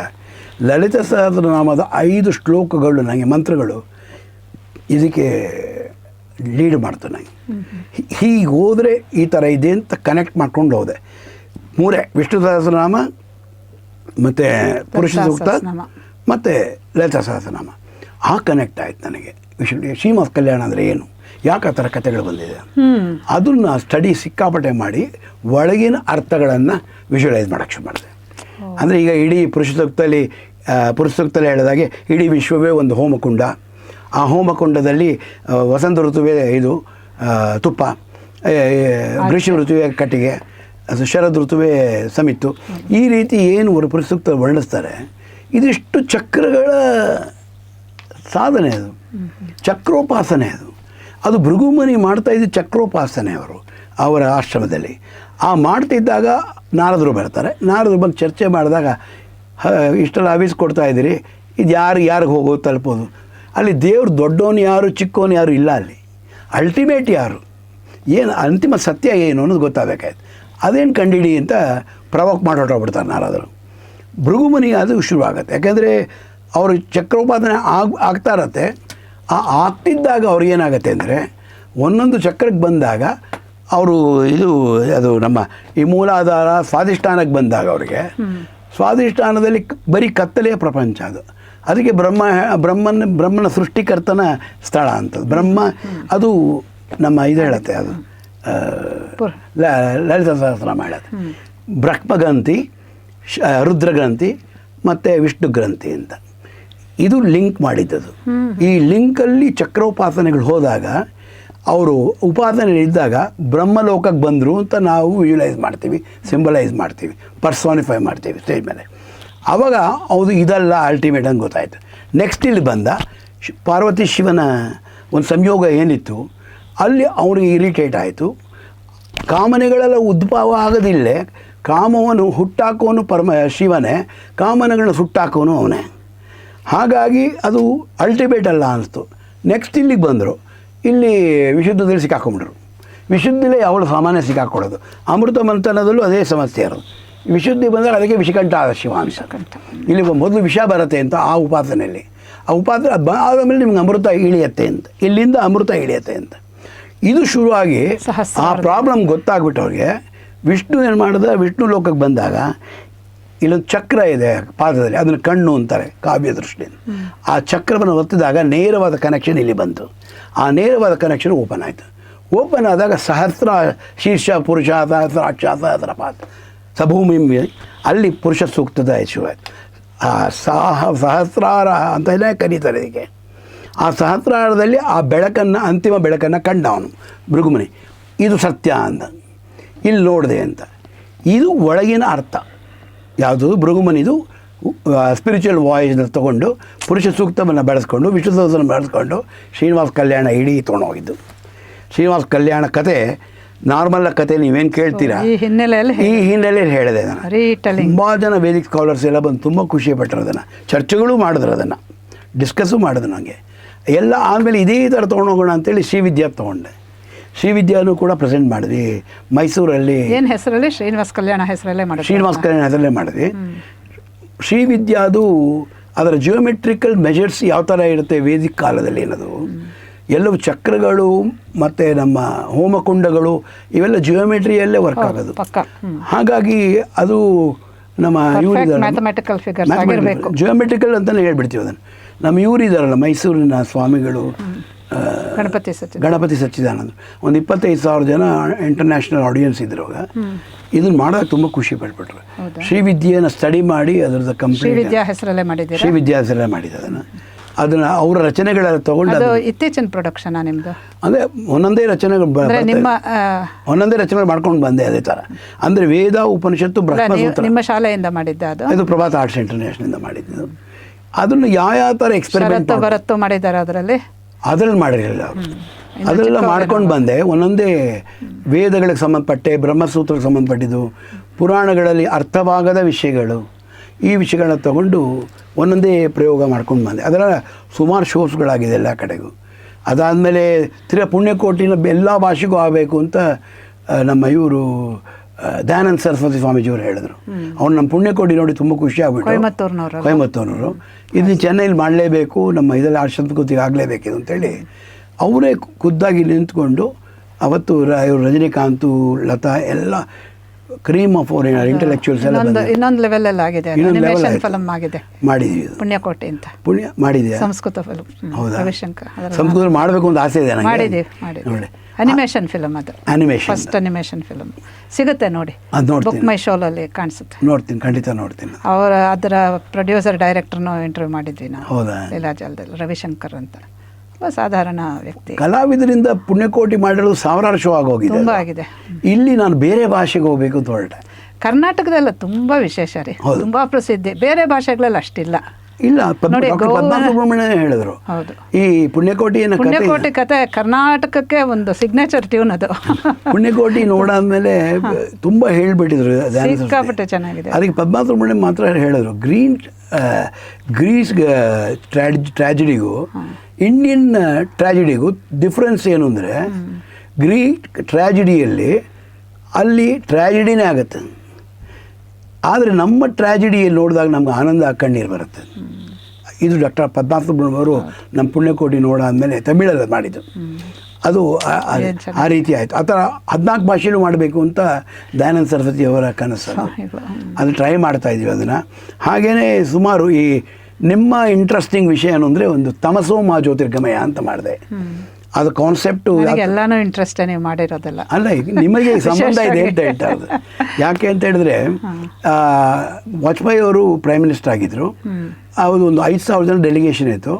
ಲಲಿತ ಸಹಸ್ರನಾಮದ 5 ಶ್ಲೋಕಗಳು ನನಗೆ, ಮಂತ್ರಗಳು ಇದಕ್ಕೆ ಲೀಡ್ ಮಾಡ್ತು. ನನಗೆ ಹೀಗೆ ಹೋದರೆ ಈ ಥರ ಇದೆ ಅಂತ ಕನೆಕ್ಟ್ ಮಾಡ್ಕೊಂಡು ಹೋದೆ. 3 ವಿಷ್ಣು ಸಹಸ್ರನಾಮ ಮತ್ತು ಪುರುಷ ಸೂಕ್ತ ಮತ್ತು ಲಲಿತ ಸಹಸ್ರನಾಮ. ಆ ಕನೆಕ್ಟ್ ಆಯ್ತು ನನಗೆ. ಶ್ರೀನಿವಾಸ ಕಲ್ಯಾಣ ಅಂದರೆ ಏನು, ಯಾಕೆ ಆ ಥರ ಕಥೆಗಳು ಬಂದಿದೆ, ಅದನ್ನು ಸ್ಟಡಿ ಸಿಕ್ಕಾಪಟ್ಟೆ ಮಾಡಿ ಒಳಗಿನ ಅರ್ಥಗಳನ್ನು ವಿಜುವಲೈಸ್ ಮಾಡೋಕ್ಕೆ ಶುರು ಮಾಡಿದೆ. ಅಂದರೆ ಈಗ ಇಡೀ ಪುರುಷ ಸೂಕ್ತದಲ್ಲಿ ಹೇಳಿದಾಗೆ ಇಡೀ ವಿಶ್ವವೇ ಒಂದು ಹೋಮಕುಂಡ. ಆ ಹೋಮಕುಂಡದಲ್ಲಿ ವಸಂತ ಋತುವೇ ಇದು ತುಪ್ಪ, ಗ್ರೀಷ್ಮ ಋತುವೇ ಕಟ್ಟಿಗೆ, ಶರದ್ ಋತುವೇ ಸಮಿತ್ತು. ಈ ರೀತಿ ಏನು ಒಂದು ಪುರುಷ ಸೂಕ್ತ ವರ್ಣಿಸ್ತಾರೆ, ಇದಿಷ್ಟು ಚಕ್ರಗಳ ಸಾಧನೆ, ಅದು ಚಕ್ರೋಪಾಸನೆ. ಅದು ಭೃಗುಮುನಿ ಮಾಡ್ತಾಯಿದ್ದು ಚಕ್ರೋಪಾಸನೆ ಅವರ ಆಶ್ರಮದಲ್ಲಿ. ಆ ಮಾಡ್ತಿದ್ದಾಗ ನಾರದರು ಬರ್ತಾರೆ. ನಾರದರು ಬಂದು ಚರ್ಚೆ ಮಾಡಿದಾಗ ಇಷ್ಟೆಲ್ಲ ಹವಿಸ್ ಕೊಡ್ತಾಯಿದ್ದೀರಿ, ಇದು ಯಾರಿಗೆ ಹೋಗೋದು ತಲುಪೋದು, ಅಲ್ಲಿ ದೇವ್ರು ದೊಡ್ಡವನು ಯಾರು ಚಿಕ್ಕವನು ಯಾರು ಇಲ್ಲ, ಅಲ್ಲಿ ಅಲ್ಟಿಮೇಟ್ ಯಾರು, ಏನು ಅಂತಿಮ ಸತ್ಯ ಏನು ಅನ್ನೋದು ಗೊತ್ತಾಗಬೇಕಾಯ್ತು. ಅದೇನು ಕಂಡಿಡಿ ಅಂತ ಪ್ರವೋಕ್ ಮಾಡಿ ಹೊರಟೋಗ್ಬಿಡ್ತಾರೆ ನಾರದರು. ಭೃಗುಮುನಿಗೆ ಅದು ಶುರುವಾಗುತ್ತೆ. ಯಾಕೆಂದರೆ ಅವರು ಚಕ್ರೋಪಾಸನೆ ಆಗ್ತಾ ಇರತ್ತೆ. ಆಗ್ತಿದ್ದಾಗ ಅವ್ರಿಗೇನಾಗತ್ತೆ ಅಂದರೆ ಒಂದೊಂದು ಚಕ್ರಕ್ಕೆ ಬಂದಾಗ ಅವರು ಅದು ನಮ್ಮ ಈ ಮೂಲಾಧಾರ ಸ್ವಾಧಿಷ್ಠಾನಕ್ಕೆ ಬಂದಾಗ ಅವರಿಗೆ ಸ್ವಾಧಿಷ್ಠಾನದಲ್ಲಿ ಬರೀ ಕತ್ತಲೆಯ ಪ್ರಪಂಚ ಅದಕ್ಕೆ ಬ್ರಹ್ಮನ ಸೃಷ್ಟಿಕರ್ತನ ಸ್ಥಳ ಅಂತದ್ದು. ಬ್ರಹ್ಮ ಅದು ನಮ್ಮ ಇದು ಹೇಳುತ್ತೆ, ಅದು ಲಲಿತ ಸಹಸ್ರನಾಮ ಹೇಳುತ್ತೆ. ಬ್ರಹ್ಮಗ್ರಂಥಿ, ರುದ್ರಗ್ರಂಥಿ ಮತ್ತು ವಿಷ್ಣು ಗ್ರಂಥಿ ಅಂತ ಇದು ಲಿಂಕ್ ಮಾಡಿದ್ದದು. ಈ ಲಿಂಕಲ್ಲಿ ಚಕ್ರೋಪಾಸನೆಗಳು ಹೋದಾಗ ಅವರು ಉಪಾಸನೆ ಇದ್ದಾಗ ಬ್ರಹ್ಮಲೋಕಕ್ಕೆ ಬಂದರು ಅಂತ ನಾವು ವಿಜುವಲೈಸ್ ಮಾಡ್ತೀವಿ, ಸಿಂಬಲೈಸ್ ಮಾಡ್ತೀವಿ, ಪರ್ಸಾನಿಫೈ ಮಾಡ್ತೀವಿ ಸ್ಟೇಜ್ ಮೇಲೆ. ಆವಾಗ ಅದು ಇದಲ್ಲ ಅಲ್ಟಿಮೇಟ್ ಅಂತ ಗೊತ್ತಾಯಿತು. ನೆಕ್ಸ್ಟ್ ಇಲ್ಲಿ ಬಂದ ಪಾರ್ವತಿ ಶಿವನ ಒಂದು ಸಂಯೋಗ ಏನಿತ್ತು ಅಲ್ಲಿ ಅವ್ರಿಗೆ ಇರಿಟೇಟ್ ಆಯಿತು. ಕಾಮನೆಗಳೆಲ್ಲ ಉದ್ಭವ ಆಗೋದಿಲ್ಲೇ, ಕಾಮವನ್ನು ಹುಟ್ಟಾಕೋನು ಶಿವನೇ, ಕಾಮನೆಗಳನ್ನ ಸುಟ್ಟಾಕೋನು ಅವನೇ. ಹಾಗಾಗಿ ಅದು ಅಲ್ಟಿಮೇಟ್ ಅಲ್ಲ ಅನಿಸ್ತು. ನೆಕ್ಸ್ಟ್ ಇಲ್ಲಿಗೆ ಬಂದರು. ಇಲ್ಲಿ ವಿಶುದ್ಧದಲ್ಲಿ ಸಿಕ್ಕಾಕೊಂಡ್ಬಿಟ್ರು. ವಿಶುದ್ಧಿಲೇ ಯಾವಳು ಸಾಮಾನ್ಯ ಸಿಕ್ಕಾಕೊಳ್ಳೋದು. ಅಮೃತ ಮಂಥನದಲ್ಲೂ ಅದೇ ಸಮಸ್ಯೆ ಇರೋದು. ವಿಶುದ್ಧಿ ಬಂದರೆ ಅದಕ್ಕೆ ವಿಷಕಂಠ ಆದ ಶಿವಾಂಶ. ಇಲ್ಲಿ ಮೊದಲು ವಿಷ ಬರುತ್ತೆ ಅಂತ ಆ ಉಪಾಸನೆಯಲ್ಲಿ, ಆ ಉಪಾಸನೆ ಆದಮೇಲೆ ನಿಮ್ಗೆ ಅಮೃತ ಇಳಿಯತ್ತೆ ಅಂತ, ಇಲ್ಲಿಂದ ಅಮೃತ ಇಳಿಯತ್ತೆ ಅಂತ ಇದು ಶುರುವಾಗಿ ಆ ಪ್ರಾಬ್ಲಮ್ ಗೊತ್ತಾಗ್ಬಿಟ್ಟು ಅವ್ರಿಗೆ ವಿಷ್ಣು ಏನು ಮಾಡಿದ, ವಿಷ್ಣು ಲೋಕಕ್ಕೆ ಬಂದಾಗ ಇಲ್ಲೊಂದು ಚಕ್ರ ಇದೆ ಪಾದದಲ್ಲಿ, ಅದನ್ನು ಕಣ್ಣು ಅಂತಾರೆ ಕಾವ್ಯ ದೃಷ್ಟಿಯಿಂದ. ಆ ಚಕ್ರವನ್ನು ಒತ್ತಿದಾಗ ನೇರವಾದ ಕನೆಕ್ಷನ್ ಇಲ್ಲಿ ಬಂತು. ಆ ನೇರವಾದ ಕನೆಕ್ಷನ್ ಓಪನ್ ಆಯಿತು. ಓಪನ್ ಆದಾಗ ಸಹಸ್ರ ಶೀರ್ಷ ಪುರುಷ ಸಹಸ್ರಾಕ್ಷ ಸಹಸ್ರಪಾದ ಸಭೂಮಿ ಅಲ್ಲಿ ಪುರುಷ ಸೂಕ್ತದ ಶುರುವಾಯಿತು. ಆ ಸಹಸ್ರಾರ ಅಂತಲೇ ಕರೀತಾರೆ ಇದಕ್ಕೆ. ಆ ಸಹಸ್ರಾರದಲ್ಲಿ ಆ ಬೆಳಕನ್ನು, ಅಂತಿಮ ಬೆಳಕನ್ನು ಕಂಡ ಅವನು ಭೃಗುಮುನಿ. ಇದು ಸತ್ಯ ಅಂದ. ಇಲ್ಲಿ ನೋಡಿದೆ ಅಂತ. ಇದು ಒಳಗಿನ ಅರ್ಥ ಯಾವುದು, ಭೃಗುಮುನಿದು ಸ್ಪಿರಿಚುವಲ್ ವಾಯ್ಸ್ನ ತೊಗೊಂಡು ಪುರುಷ ಸೂಕ್ತವನ್ನು ಬೆಳೆಸ್ಕೊಂಡು ವಿಷ್ಣು ಸಹಸ್ರನ ಬೆಳೆಸ್ಕೊಂಡು ಶ್ರೀನಿವಾಸ ಕಲ್ಯಾಣ ಇಡೀ ತೊಗೊಂಡೋಗಿದ್ದು. ಶ್ರೀನಿವಾಸ ಕಲ್ಯಾಣ ಕತೆ ನಾರ್ಮಲ್ ಕತೆ ನೀವೇನು ಕೇಳ್ತೀರಾ, ಈ ಹಿನ್ನೆಲೆಯಲ್ಲಿ ಹೇಳಿದೆ ನಾನು. ತುಂಬ ಜನ ವೇದಿಕ್ ಸ್ಕಾಲರ್ಸ್ ಎಲ್ಲ ಬಂದು ತುಂಬ ಖುಷಿಪಟ್ಟರು. ಅದನ್ನು ಚರ್ಚೆಗಳು ಮಾಡಿದ್ರು, ಅದನ್ನು ಡಿಸ್ಕಸ್ಸು ಮಾಡಿದ್ರು. ನನಗೆ ಎಲ್ಲ ಆದಮೇಲೆ ಇದೇ ಥರ ತೊಗೊಂಡೋಗೋಣ ಅಂತೇಳಿ ಶ್ರೀವಿದ್ಯಾ ತೊಗೊಂಡೆ. ಶ್ರೀವಿದ್ಯಾನು ಕೂಡ ಪ್ರೆಸೆಂಟ್ ಮಾಡಿದ್ವಿ ಮೈಸೂರಲ್ಲಿ. ಏನು ಹೆಸರಲ್ಲಿ? ಶ್ರೀನಿವಾಸ ಕಲ್ಯಾಣ ಹೆಸರಲ್ಲೇ ಮಾಡಿದ್ವಿ. ಶ್ರೀನಿವಾಸ ಕಲ್ಯಾಣ ಹೆಸರಲ್ಲೇ ಮಾಡಿದ್ವಿ. ಶ್ರೀವಿದ್ಯಾದು ಅದರ ಜಿಯೋಮೆಟ್ರಿಕಲ್ ಮೆಜರ್ಸ್ ಯಾವ ಥರ ಇರುತ್ತೆ ವೇದಿಕ್ ಕಾಲದಲ್ಲಿ ಏನದು, ಎಲ್ಲವೂ ಚಕ್ರಗಳು ಮತ್ತು ನಮ್ಮ ಹೋಮಕುಂಡಗಳು ಇವೆಲ್ಲ ಜಿಯೋಮೆಟ್ರಿಯಲ್ಲೇ ವರ್ಕ್ ಆಗೋದು. ಹಾಗಾಗಿ ಅದು ನಮ್ಮ ಜಿಯೋಮೆಟ್ರಿಕಲ್ ಅಂತಲೇ ಹೇಳ್ಬಿಡ್ತೀವಿ ಅದನ್ನು. ನಮ್ಮ ಇವರಿದ್ದಾರಲ್ಲ ಮೈಸೂರಿನ ಸ್ವಾಮಿಗಳು ಗಣಪತಿ ಸಚ್ಚಿದಾನಂದ, ಒಂದು 25,000 ಜನ ಇಂಟರ್ನ್ಯಾಷನಲ್ ಆಡಿಯನ್ಸ್ ಇದ್ರು. ಅವಾಗ ಇದನ್ನು ಮಾಡೋಕೆ ತುಂಬ ಖುಷಿ ಪಟ್ಬಿಟ್ರು. ಶ್ರೀವಿದ್ಯೆಯನ್ನು ಸ್ಟಡಿ ಮಾಡಿ ಅದರದ್ದು ಕಂಪ್ಲೀಟ್ ಶ್ರೀವಿದ್ಯಾ ಹೆಸರಲ್ಲೇ ಮಾಡಿದ್ದು ಅದನ್ನು ಅವರ ರಚನೆಗಳೆಲ್ಲ ತೊಗೊಂಡು ಇತ್ತೀಚಿನ ಪ್ರೊಡಕ್ಷನ್ ನಿಮ್ಮದು ಅಂದರೆ ಒಂದೊಂದೇ ರಚನೆಗಳು ಮಾಡ್ಕೊಂಡು ಬಂದೆ ಅದೇ ಥರ. ಅಂದರೆ ವೇದ ಉಪನಿಷತ್ತು ಬ್ರಹ್ಮಸೂತ್ರ ನಿಮ್ಮ ಶಾಲೆಯಿಂದ ಮಾಡಿದ್ದ ಇದು ಪ್ರಭಾತ್ ಆರ್ಟ್ಸ್ ಇಂಟರ್ನ್ಯಾಷನಲ್ನಿಂದ ಮಾಡಿದ್ದು. ಅದನ್ನು ಯಾವ ಥರ ಎಕ್ಸ್ಪೆರಿಮೆಂಟ್ ಮಾಡಿದ್ದಾರೆ ಅದರಲ್ಲಿ ಮಾಡಿರಲಿಲ್ಲ ಅವರು. ಅದೆಲ್ಲ ಮಾಡ್ಕೊಂಡು ಬಂದೆ. ಒಂದೊಂದೇ ವೇದಗಳಿಗೆ ಸಂಬಂಧಪಟ್ಟೆ, ಬ್ರಹ್ಮಸೂತ್ರಕ್ಕೆ ಸಂಬಂಧಪಟ್ಟಿದ್ದು, ಪುರಾಣಗಳಲ್ಲಿ ಅರ್ಥವಾಗದ ವಿಷಯಗಳು, ಈ ವಿಷಯಗಳನ್ನ ತಗೊಂಡು ಒಂದೊಂದೇ ಪ್ರಯೋಗ ಮಾಡ್ಕೊಂಡು ಬಂದೆ. ಅದರ ಸುಮಾರು ಶೋಸ್ಗಳಾಗಿದೆ ಎಲ್ಲ ಕಡೆಗೂ. ಅದಾದಮೇಲೆ ಪುಣ್ಯಕೋಟಿನ ಎಲ್ಲ ಭಾಷೆಗೂ ಆಗಬೇಕು ಅಂತ ನಮ್ಮ ಇವರು ದಯಾನಂದ ಸರಸ್ವತಿ ಸ್ವಾಮೀಜಿಯವರು ಹೇಳಿದ್ರು. ಅವ್ರು ನಮ್ಮ ಪುಣ್ಯಕೋಟಿ ನೋಡಿ ತುಂಬ ಖುಷಿ ಆಗ್ಬಿಟ್ಟು, ಕೊಯಮತ್ತೂರಿನವರು ಇದನ್ನು ಚೆನ್ನೈಲಿ ಮಾಡಲೇಬೇಕು, ನಮ್ಮ ಇದರಲ್ಲಿ ಆರ್ಷಂತಕೃತಿಗೆ ಆಗಲೇಬೇಕಿದು ಅಂತೇಳಿ ಅವರೇ ಖುದ್ದಾಗಿ ನಿಂತ್ಕೊಂಡು ಅವತ್ತು ಇವರು ರಜನಿಕಾಂತು, ಲತಾ ಎಲ್ಲ ಕ್ರೀಮ್ ಆಫ್ ಅವರ್ ಇಂಟೆಲೆಕ್ಚುಯಲ್ಸ್ ಎಲ್ಲ ಇನ್ನೊಂದು ಲೆವೆಲ್ ಆಗಿದೆ. ಮಾಡಿದ್ವಿ ಪುಣ್ಯಕೋಟೆ ಅಂತ ಮಾಡಿದ್ಯಾ? ಸಂಸ್ಕೃತ ಫಿಲ್ಮ್. ಹೌದಾ? ಸಂಸ್ಕೃತ ಮಾಡಬೇಕು ಅಂತ ಆಸೆ ಇದೆ ನನಗೆ. ನೋಡಿ ಅನಿಮೇಷನ್ ಫಿಲ್ಮ್, ಅದು ಫಸ್ಟ್ ಅನಿಮೇಷನ್ ಫಿಲ್ಮ್ ಸಿಗುತ್ತೆ ನೋಡಿ, ಬುಕ್ ಮೈ ಶೋಲಲ್ಲಿ ಕಾಣಿಸುತ್ತೆ. ನೋಡ್ತೀನಿ, ಖಂಡಿತ ನೋಡ್ತೀನಿ. ಅದರ ಪ್ರೊಡ್ಯೂಸರ್ ಡೈರೆಕ್ಟರ್ನು ಇಂಟರ್ವ್ಯೂ ಮಾಡಿದ್ವಿ ನಾವು. ಹೌದಾ? ಲೀಲಾಜಾಲದಲ್ಲಿ ರವಿಶಂಕರ್ ಅಂತ ಸಾಧಾರಣ ವ್ಯಕ್ತಿ. ಕಲಾವಿದರಿಂದ ಪುಣ್ಯಕೋಟಿ ಮಾಡಿರೋದು ಸಾವಿರಾರು ಶೋ ಆಗೋಗಿದೆ, ತುಂಬ ಆಗಿದೆ. ಇಲ್ಲಿ ನಾನು ಬೇರೆ ಭಾಷೆಗೆ ಹೋಗ್ಬೇಕು ಅಂತ ಹೊರಟೆ. ಕರ್ನಾಟಕದಲ್ಲ ತುಂಬ ವಿಶೇಷ ರೀ, ತುಂಬ ಪ್ರಸಿದ್ಧಿ. ಬೇರೆ ಭಾಷೆಗಳಲ್ಲಿ ಅಷ್ಟಿಲ್ಲ. ಇಲ್ಲ, ಪದ್ಮಸುಬ್ರಹ್ಮಣ್ಯ ಹೇಳಿದ್ರು ಈ ಪುಣ್ಯಕೋಟಿ ಕತೆ ಕರ್ನಾಟಕಕ್ಕೆ ಒಂದು ಸಿಗ್ನೇಚರ್ ಟ್ಯೂನ್ ಅದು. ಪುಣ್ಯಕೋಟಿ ನೋಡಾದ್ಮೇಲೆ ತುಂಬಾ ಹೇಳ್ಬಿಟ್ಟಿದ್ರು, ಸಿಕ್ಕಾಪಟ್ಟೆ ಚೆನ್ನಾಗಿದೆ. ಅದಕ್ಕೆ ಪದ್ಮಸುಬ್ರಹ್ಮಣ್ಯ ಮಾತ್ರ ಹೇಳಿದ್ರು, ಗ್ರೀಸ್ ಟ್ರಾಜಿಡಿಗೂ ಇಂಡಿಯನ್ ಟ್ರಾಜಿಡಿಗೂ ಡಿಫ್ರೆನ್ಸ್ ಏನು ಅಂದರೆ, ಗ್ರೀಕ್ ಟ್ರಾಜಿಡಿಯಲ್ಲಿ ಅಲ್ಲಿ ಟ್ರ್ಯಾಜಿಡಿನೇ ಆಗುತ್ತೆ. ಆದರೆ ನಮ್ಮ ಟ್ರ್ಯಾಜಿಡಿ ನೋಡಿದಾಗ ನಮ್ಗೆ ಆನಂದ ಕಣ್ಣೀರು ಬರುತ್ತೆ. ಇದು ಡಾಕ್ಟರ್ ಪದ್ಮಾವತ ಸುಬ್ರಹ್ಮಣ್ಯಂ ಅವರು ನಮ್ಮ ಪುಣ್ಯಕೋಟಿ ನೋಡಾದ್ಮೇಲೆ ತಮಿಳಲ್ಲಿ ಮಾಡಿದ್ದು. ಅದು ಆ ರೀತಿ ಆಯಿತು. ಆ ಥರ 14 ಭಾಷೆಯಲ್ಲೂ ಮಾಡಬೇಕು ಅಂತ ದಯಾನಂದ ಸರಸ್ವತಿ ಅವರ ಕನಸು. ಅದು ಟ್ರೈ ಮಾಡ್ತಾ ಇದ್ದೀವಿ ಅದನ್ನು. ಹಾಗೆಯೇ ಸುಮಾರು ಈ ನಿಮ್ಮ ಇಂಟ್ರೆಸ್ಟಿಂಗ್ ವಿಷಯ ಏನು ಅಂದರೆ ಒಂದು ತಮಸೋ ಮಾ ಜ್ಯೋತಿರ್ಗಮಯ ಅಂತ ಮಾಡಿದೆ. ಅದು ಕಾನ್ಸೆಪ್ಟು ಎಲ್ಲನೂ ಇಂಟ್ರೆಸ್ಟ್ ನೀವು ಮಾಡಿರೋದಲ್ಲ. ಅಲ್ಲ, ಈಗ ನಿಮಗೆ ಸಂಬಂಧ ಇದೆ ಅಂತ ಹೇಳ್ತಾ ಇರೋದು. ಯಾಕೆ ಅಂತ ಹೇಳಿದ್ರೆ ವಾಜಪೇಯಿ ಅವರು ಪ್ರೈಮ್ ಮಿನಿಸ್ಟರ್ ಆಗಿದ್ದರು. ಅದು ಒಂದು 5,000 ಜನ ಡೆಲಿಗೇಷನ್ ಇತ್ತು.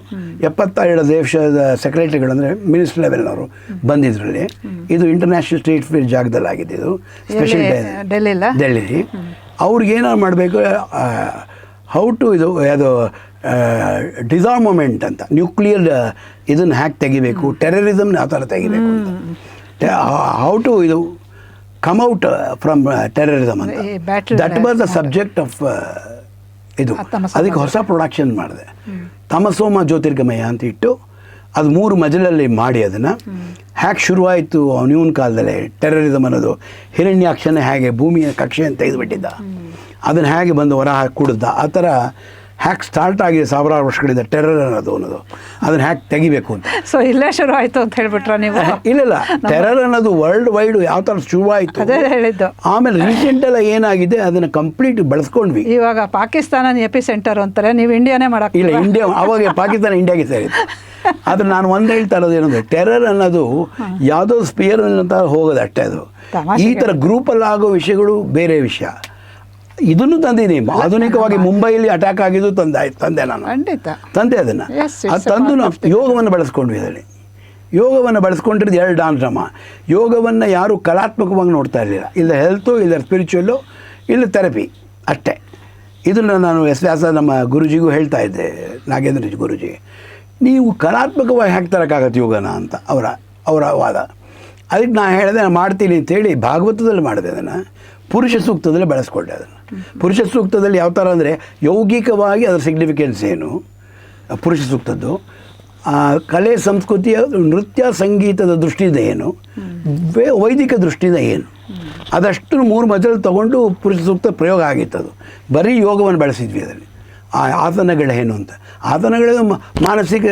72 ದೇಶದ ಸೆಕ್ರೆಟರಿಗಳು ಅಂದರೆ ಮಿನಿಸ್ಟರ್ ಲೆವೆಲ್ನವರು ಬಂದಿದ್ರಲ್ಲಿ. ಇದು ಇಂಟರ್ನ್ಯಾಷನಲ್ ಸ್ಟ್ರೀಟ್ ಫೇರ್ ಜಾಗದಲ್ಲಿ ಆಗಿದ್ದು, ಸ್ಪೆಷಲ್ ಡೆಲ್ಲಿ. ಅವ್ರಿಗೇನಾರು ಮಾಡಬೇಕು, ಹೌ ಟು ಇದು ಅದು ಡಿಸಾರ್ಮಮೆಂಟ್ ಅಂತ, ನ್ಯೂಕ್ಲಿಯರ್ ಇದನ್ನು ಹ್ಯಾಕ್ ತೆಗಿಬೇಕು, ಟೆರರಿಸಮ್ನ ಆ ಥರ ತೆಗಿಬೇಕು ಅಂತ, ಹೌ ಟು ಇದು ಕಮ್ ಔಟ್ ಫ್ರಮ್ ಟೆರರಿಸಮ್ ಅಂತ. That was the subject of ಇದು. ಅದಕ್ಕೆ ಹೊಸ ಪ್ರೊಡಕ್ಷನ್ ಮಾಡಿದೆ, ತಮಸೋಮ ಜ್ಯೋತಿರ್ಗಮಯ ಅಂತ ಇಟ್ಟು ಅದು 3 ಮಜಲಲ್ಲಿ ಮಾಡಿ ಅದನ್ನು ಹ್ಯಾಕ್ ಶುರುವಾಯಿತು ಇವನ ಕಾಲದಲ್ಲೇ. ಟೆರರಿಸಮ್ ಅನ್ನೋದು ಹಿರಣ್ಯಾಕ್ಷನೇ ಹೇಗೆ ಭೂಮಿಯ ಕಕ್ಷೆಯನ್ನು ತೆಗೆದುಬಿಟ್ಟಿದ್ದ, ಅದನ್ನು ಹೇಗೆ ಬಂದು ಹೊರ ಹಾಕಿ ಕುಡಿದ, ಆ ಥರ ಹ್ಯಾಕ್ ಸ್ಟಾರ್ಟ್ ಆಗಿದೆ ಸಾವಿರಾರು ವರ್ಷಗಳಿಂದ ಟೆರರ್ ಅನ್ನೋದು ಅದನ್ನು ಹ್ಯಾಕ್ ತೆಗಿಬೇಕು ಅಂತ. ಸೊ ಇಲ್ಲೇ ಶುರು ಆಯಿತು ಅಂತ ಹೇಳ್ಬಿಟ್ರ ನೀವು? ಇಲ್ಲ, ಟೆರರ್ ಅನ್ನೋದು ವರ್ಲ್ಡ್ ವೈಡ್ ಯಾವ ಥರ ಶುರುವಾಯಿತು ಹೇಳಿದ್ದು. ಆಮೇಲೆ ರೀಸೆಂಟೆಲ್ಲ ಏನಾಗಿದೆ ಅದನ್ನು ಕಂಪ್ಲೀಟ್ ಬೆಳೆಸ್ಕೊಂಡ್ವಿ. ಇವಾಗ ಪಾಕಿಸ್ತಾನ ಎಪಿ ಸೆಂಟರ್ ಅಂತಾರೆ, ನೀವು ಇಂಡಿಯಾನೇ ಮಾಡಕ್ಕೆ ಇಲ್ಲ, ಇಂಡಿಯಾ ಅವಾಗ ಪಾಕಿಸ್ತಾನ ಇಂಡಿಯಾಗೆ ಸೇರಿತ್ತು. ಆದರೆ ನಾನು ಒಂದು ಹೇಳ್ತಾ ಇರೋದು ಏನಂದರೆ, ಟೆರರ್ ಅನ್ನೋದು ಯಾವುದೋ ಸ್ಪಿಯರ್ ಅಂತ ಹೋಗೋದು ಅಷ್ಟೇ. ಅದು ಈ ಥರ ಗ್ರೂಪಲ್ಲಿ ಆಗೋ ವಿಷಯಗಳು ಬೇರೆ ವಿಷಯ. ಇದನ್ನು ತಂದಿದ್ದೀನಿ. ಆಧುನಿಕವಾಗಿ ಮುಂಬೈಯಲ್ಲಿ ಅಟ್ಯಾಕ್ ಆಗಿದ್ದು ತಂದೆ ನಾನು ತಂದೆ ಅದನ್ನು. ಅದು ತಂದು ನಾವು ಯೋಗವನ್ನು ಬಳಸ್ಕೊಂಡ್ವಿ. ಅದರಲ್ಲಿ ಯೋಗವನ್ನು ಬಳಸ್ಕೊಂಡಿರೋದು 2 ಡಾನ್ರಮ. ಯೋಗವನ್ನು ಯಾರೂ ಕಲಾತ್ಮಕವಾಗಿ ನೋಡ್ತಾ ಇರಲಿಲ್ಲ. ಇಲ್ಲ ಹೆಲ್ತು, ಇಲ್ಲ ಸ್ಪಿರಿಚುವಲ್ಲು, ಇಲ್ಲ ಥೆರಪಿ ಅಷ್ಟೇ. ಇದನ್ನು ನಾನು ವ್ಯಾಸ ನಮ್ಮ ಗುರುಜಿಗೂ ಹೇಳ್ತಾ ಇದ್ದೆ, ನಾಗೇಂದ್ರ ಗುರುಜಿ, ನೀವು ಕಲಾತ್ಮಕವಾಗಿ ಹ್ಯಾಕ್ ತರೋಕ್ಕಾಗತ್ತೆ ಯೋಗನ ಅಂತ ಅವರ ವಾದ. ಅದಕ್ಕೆ ನಾನು ಹೇಳಿದೆ, ನಾನು ಮಾಡ್ತೀನಿ ಅಂತೇಳಿ ಭಾಗವತದಲ್ಲಿ ಮಾಡಿದೆ. ಅದನ್ನು ಪುರುಷ ಸೂಕ್ತದಲ್ಲಿ ಬೆಳೆಸ್ಕೊಂಡೆ. ಅದನ್ನು ಪುರುಷ ಸೂಕ್ತದಲ್ಲಿ ಯಾವ ಥರ ಅಂದರೆ, ಯೌಗಿಕವಾಗಿ ಅದರ ಸಿಗ್ನಿಫಿಕೆನ್ಸ್ ಏನು, ಪುರುಷ ಸೂಕ್ತದ್ದು ಕಲೆ ಸಂಸ್ಕೃತಿಯ ನೃತ್ಯ ಸಂಗೀತದ ದೃಷ್ಟಿಯಿಂದ ಏನು, ವೈದಿಕ ದೃಷ್ಟಿಯಿಂದ ಏನು, ಅದಷ್ಟು 3 ಮಜಲು ತೊಗೊಂಡು ಪುರುಷ ಸೂಕ್ತ ಪ್ರಯೋಗ ಆಗಿತ್ತು. ಅದು ಬರೀ ಯೋಗವನ್ನು ಬೆಳೆಸಿದ್ವಿ. ಅದರಲ್ಲಿ ಆಸನಗಳೇನು ಅಂತ, ಆಸನಗಳು ಮಾನಸಿಕ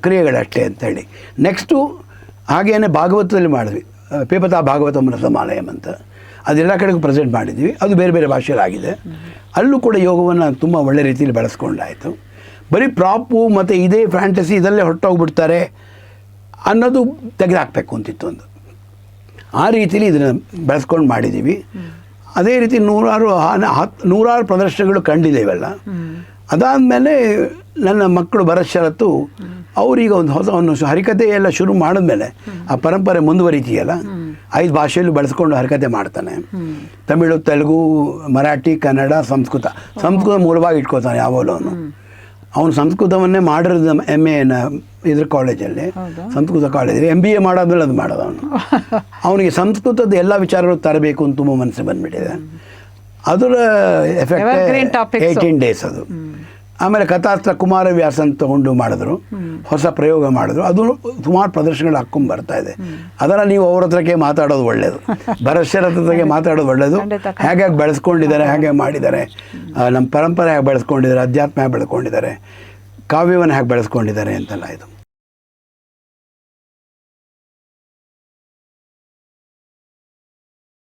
ಕ್ರಿಯೆಗಳಷ್ಟೇ ಅಂತೇಳಿ. ನೆಕ್ಸ್ಟು ಹಾಗೇನೆ ಭಾಗವತದಲ್ಲಿ ಮಾಡಿದ್ವಿ, ಪೇಪತಾ ಭಾಗವತಮನ ಸಮಾಲಯಂ ಅಂತ. ಅದೆಲ್ಲ ಕಡೆಗೂ ಪ್ರೆಸೆಂಟ್ ಮಾಡಿದ್ವಿ. ಅದು ಬೇರೆ ಬೇರೆ ಭಾಷೆಯಲ್ಲಾಗಿದೆ. ಅಲ್ಲೂ ಕೂಡ ಯೋಗವನ್ನು ತುಂಬ ಒಳ್ಳೆ ರೀತಿಯಲ್ಲಿ ಬೆಳೆಸ್ಕೊಂಡಾಯಿತು. ಬರೀ ಪ್ರಾಪು ಮತ್ತು ಇದೇ ಫ್ಯಾಂಟಸಿ ಇದರಲ್ಲೇ ಹೊರಟೋಗ್ಬಿಡ್ತಾರೆ ಅನ್ನೋದು ತೆಗೆದುಹಾಕಬೇಕು ಅಂತಿತ್ತು ಒಂದು. ಆ ರೀತಿಯಲ್ಲಿ ಇದನ್ನು ಬೆಳೆಸ್ಕೊಂಡು ಮಾಡಿದ್ದೀವಿ. ಅದೇ ರೀತಿ ನೂರಾರು ಪ್ರದರ್ಶನಗಳು ಕಂಡಿದೆ ಇವೆಲ್ಲ. ಅದಾದಮೇಲೆ ನನ್ನ ಮಕ್ಕಳು ಭರತ್ ಶರತ್ತು ಅವರೀಗ ಒಂದು ಹರಿಕತೆ ಎಲ್ಲ ಶುರು ಮಾಡಿದ್ಮೇಲೆ ಆ ಪರಂಪರೆ ಮುಂದುವರಿತೀಯಲ್ಲ, 5 ಭಾಷೆಯಲ್ಲೂ ಬಳಸ್ಕೊಂಡು ಹರಿಕತೆ ಮಾಡ್ತಾನೆ. ತಮಿಳು, ತೆಲುಗು, ಮರಾಠಿ, ಕನ್ನಡ, ಸಂಸ್ಕೃತ ಮೂಲವಾಗಿ ಇಟ್ಕೋತಾನೆ ಯಾವಾಗಲೂ. ಅವನು ಸಂಸ್ಕೃತವನ್ನೇ ಮಾಡಿರೋದು MA ಇದ್ರ ಕಾಲೇಜಲ್ಲಿ, ಸಂಸ್ಕೃತ ಕಾಲೇಜಲ್ಲಿ. MBA ಮಾಡಾದ್ಮೇಲೆ ಅದು ಮಾಡೋದು ಅವನು. ಅವನಿಗೆ ಸಂಸ್ಕೃತದ ಎಲ್ಲ ವಿಚಾರಗಳು ತರಬೇಕು ಅಂತ ತುಂಬ ಮನಸ್ಸು ಬಂದುಬಿಟ್ಟಿದೆ. ಅದರ ಎಫೆಕ್ಟ್ 18 ಡೇಸ್ ಅದು. ಆಮೇಲೆ ಕಥಾಸ್ತ್ರ ಕುಮಾರವ್ಯಾಸ ಅಂತ ತಗೊಂಡು ಮಾಡಿದ್ರು, ಹೊಸ ಪ್ರಯೋಗ ಮಾಡಿದ್ರು. ಅದು ಸುಮಾರು ಪ್ರದರ್ಶನಗಳು ಹಾಕ್ಕೊಂಡು ಬರ್ತಾ ಇದೆ. ಅದನ್ನು ನೀವು ಅವ್ರ ಹತ್ರಕ್ಕೆ ಮಾತಾಡೋದು ಒಳ್ಳೆಯದು, ಭರತ್ ಶರತ್ ಹತ್ರಕ್ಕೆ ಮಾತಾಡೋದು ಒಳ್ಳೆಯದು. ಹೇಗೆ ಬೆಳೆಸ್ಕೊಂಡಿದ್ದಾರೆ, ಹೇಗೆ ಮಾಡಿದ್ದಾರೆ, ನಮ್ಮ ಪರಂಪರೆ ಹೇಗೆ ಬೆಳೆಸ್ಕೊಂಡಿದ್ದಾರೆ, ಅಧ್ಯಾತ್ಮ ಹೇಗೆ ಬೆಳೆಸ್ಕೊಂಡಿದ್ದಾರೆ, ಕಾವ್ಯವನ್ನು ಹೇಗೆ ಬೆಳೆಸ್ಕೊಂಡಿದ್ದಾರೆ ಅಂತೆಲ್ಲ ಇದು.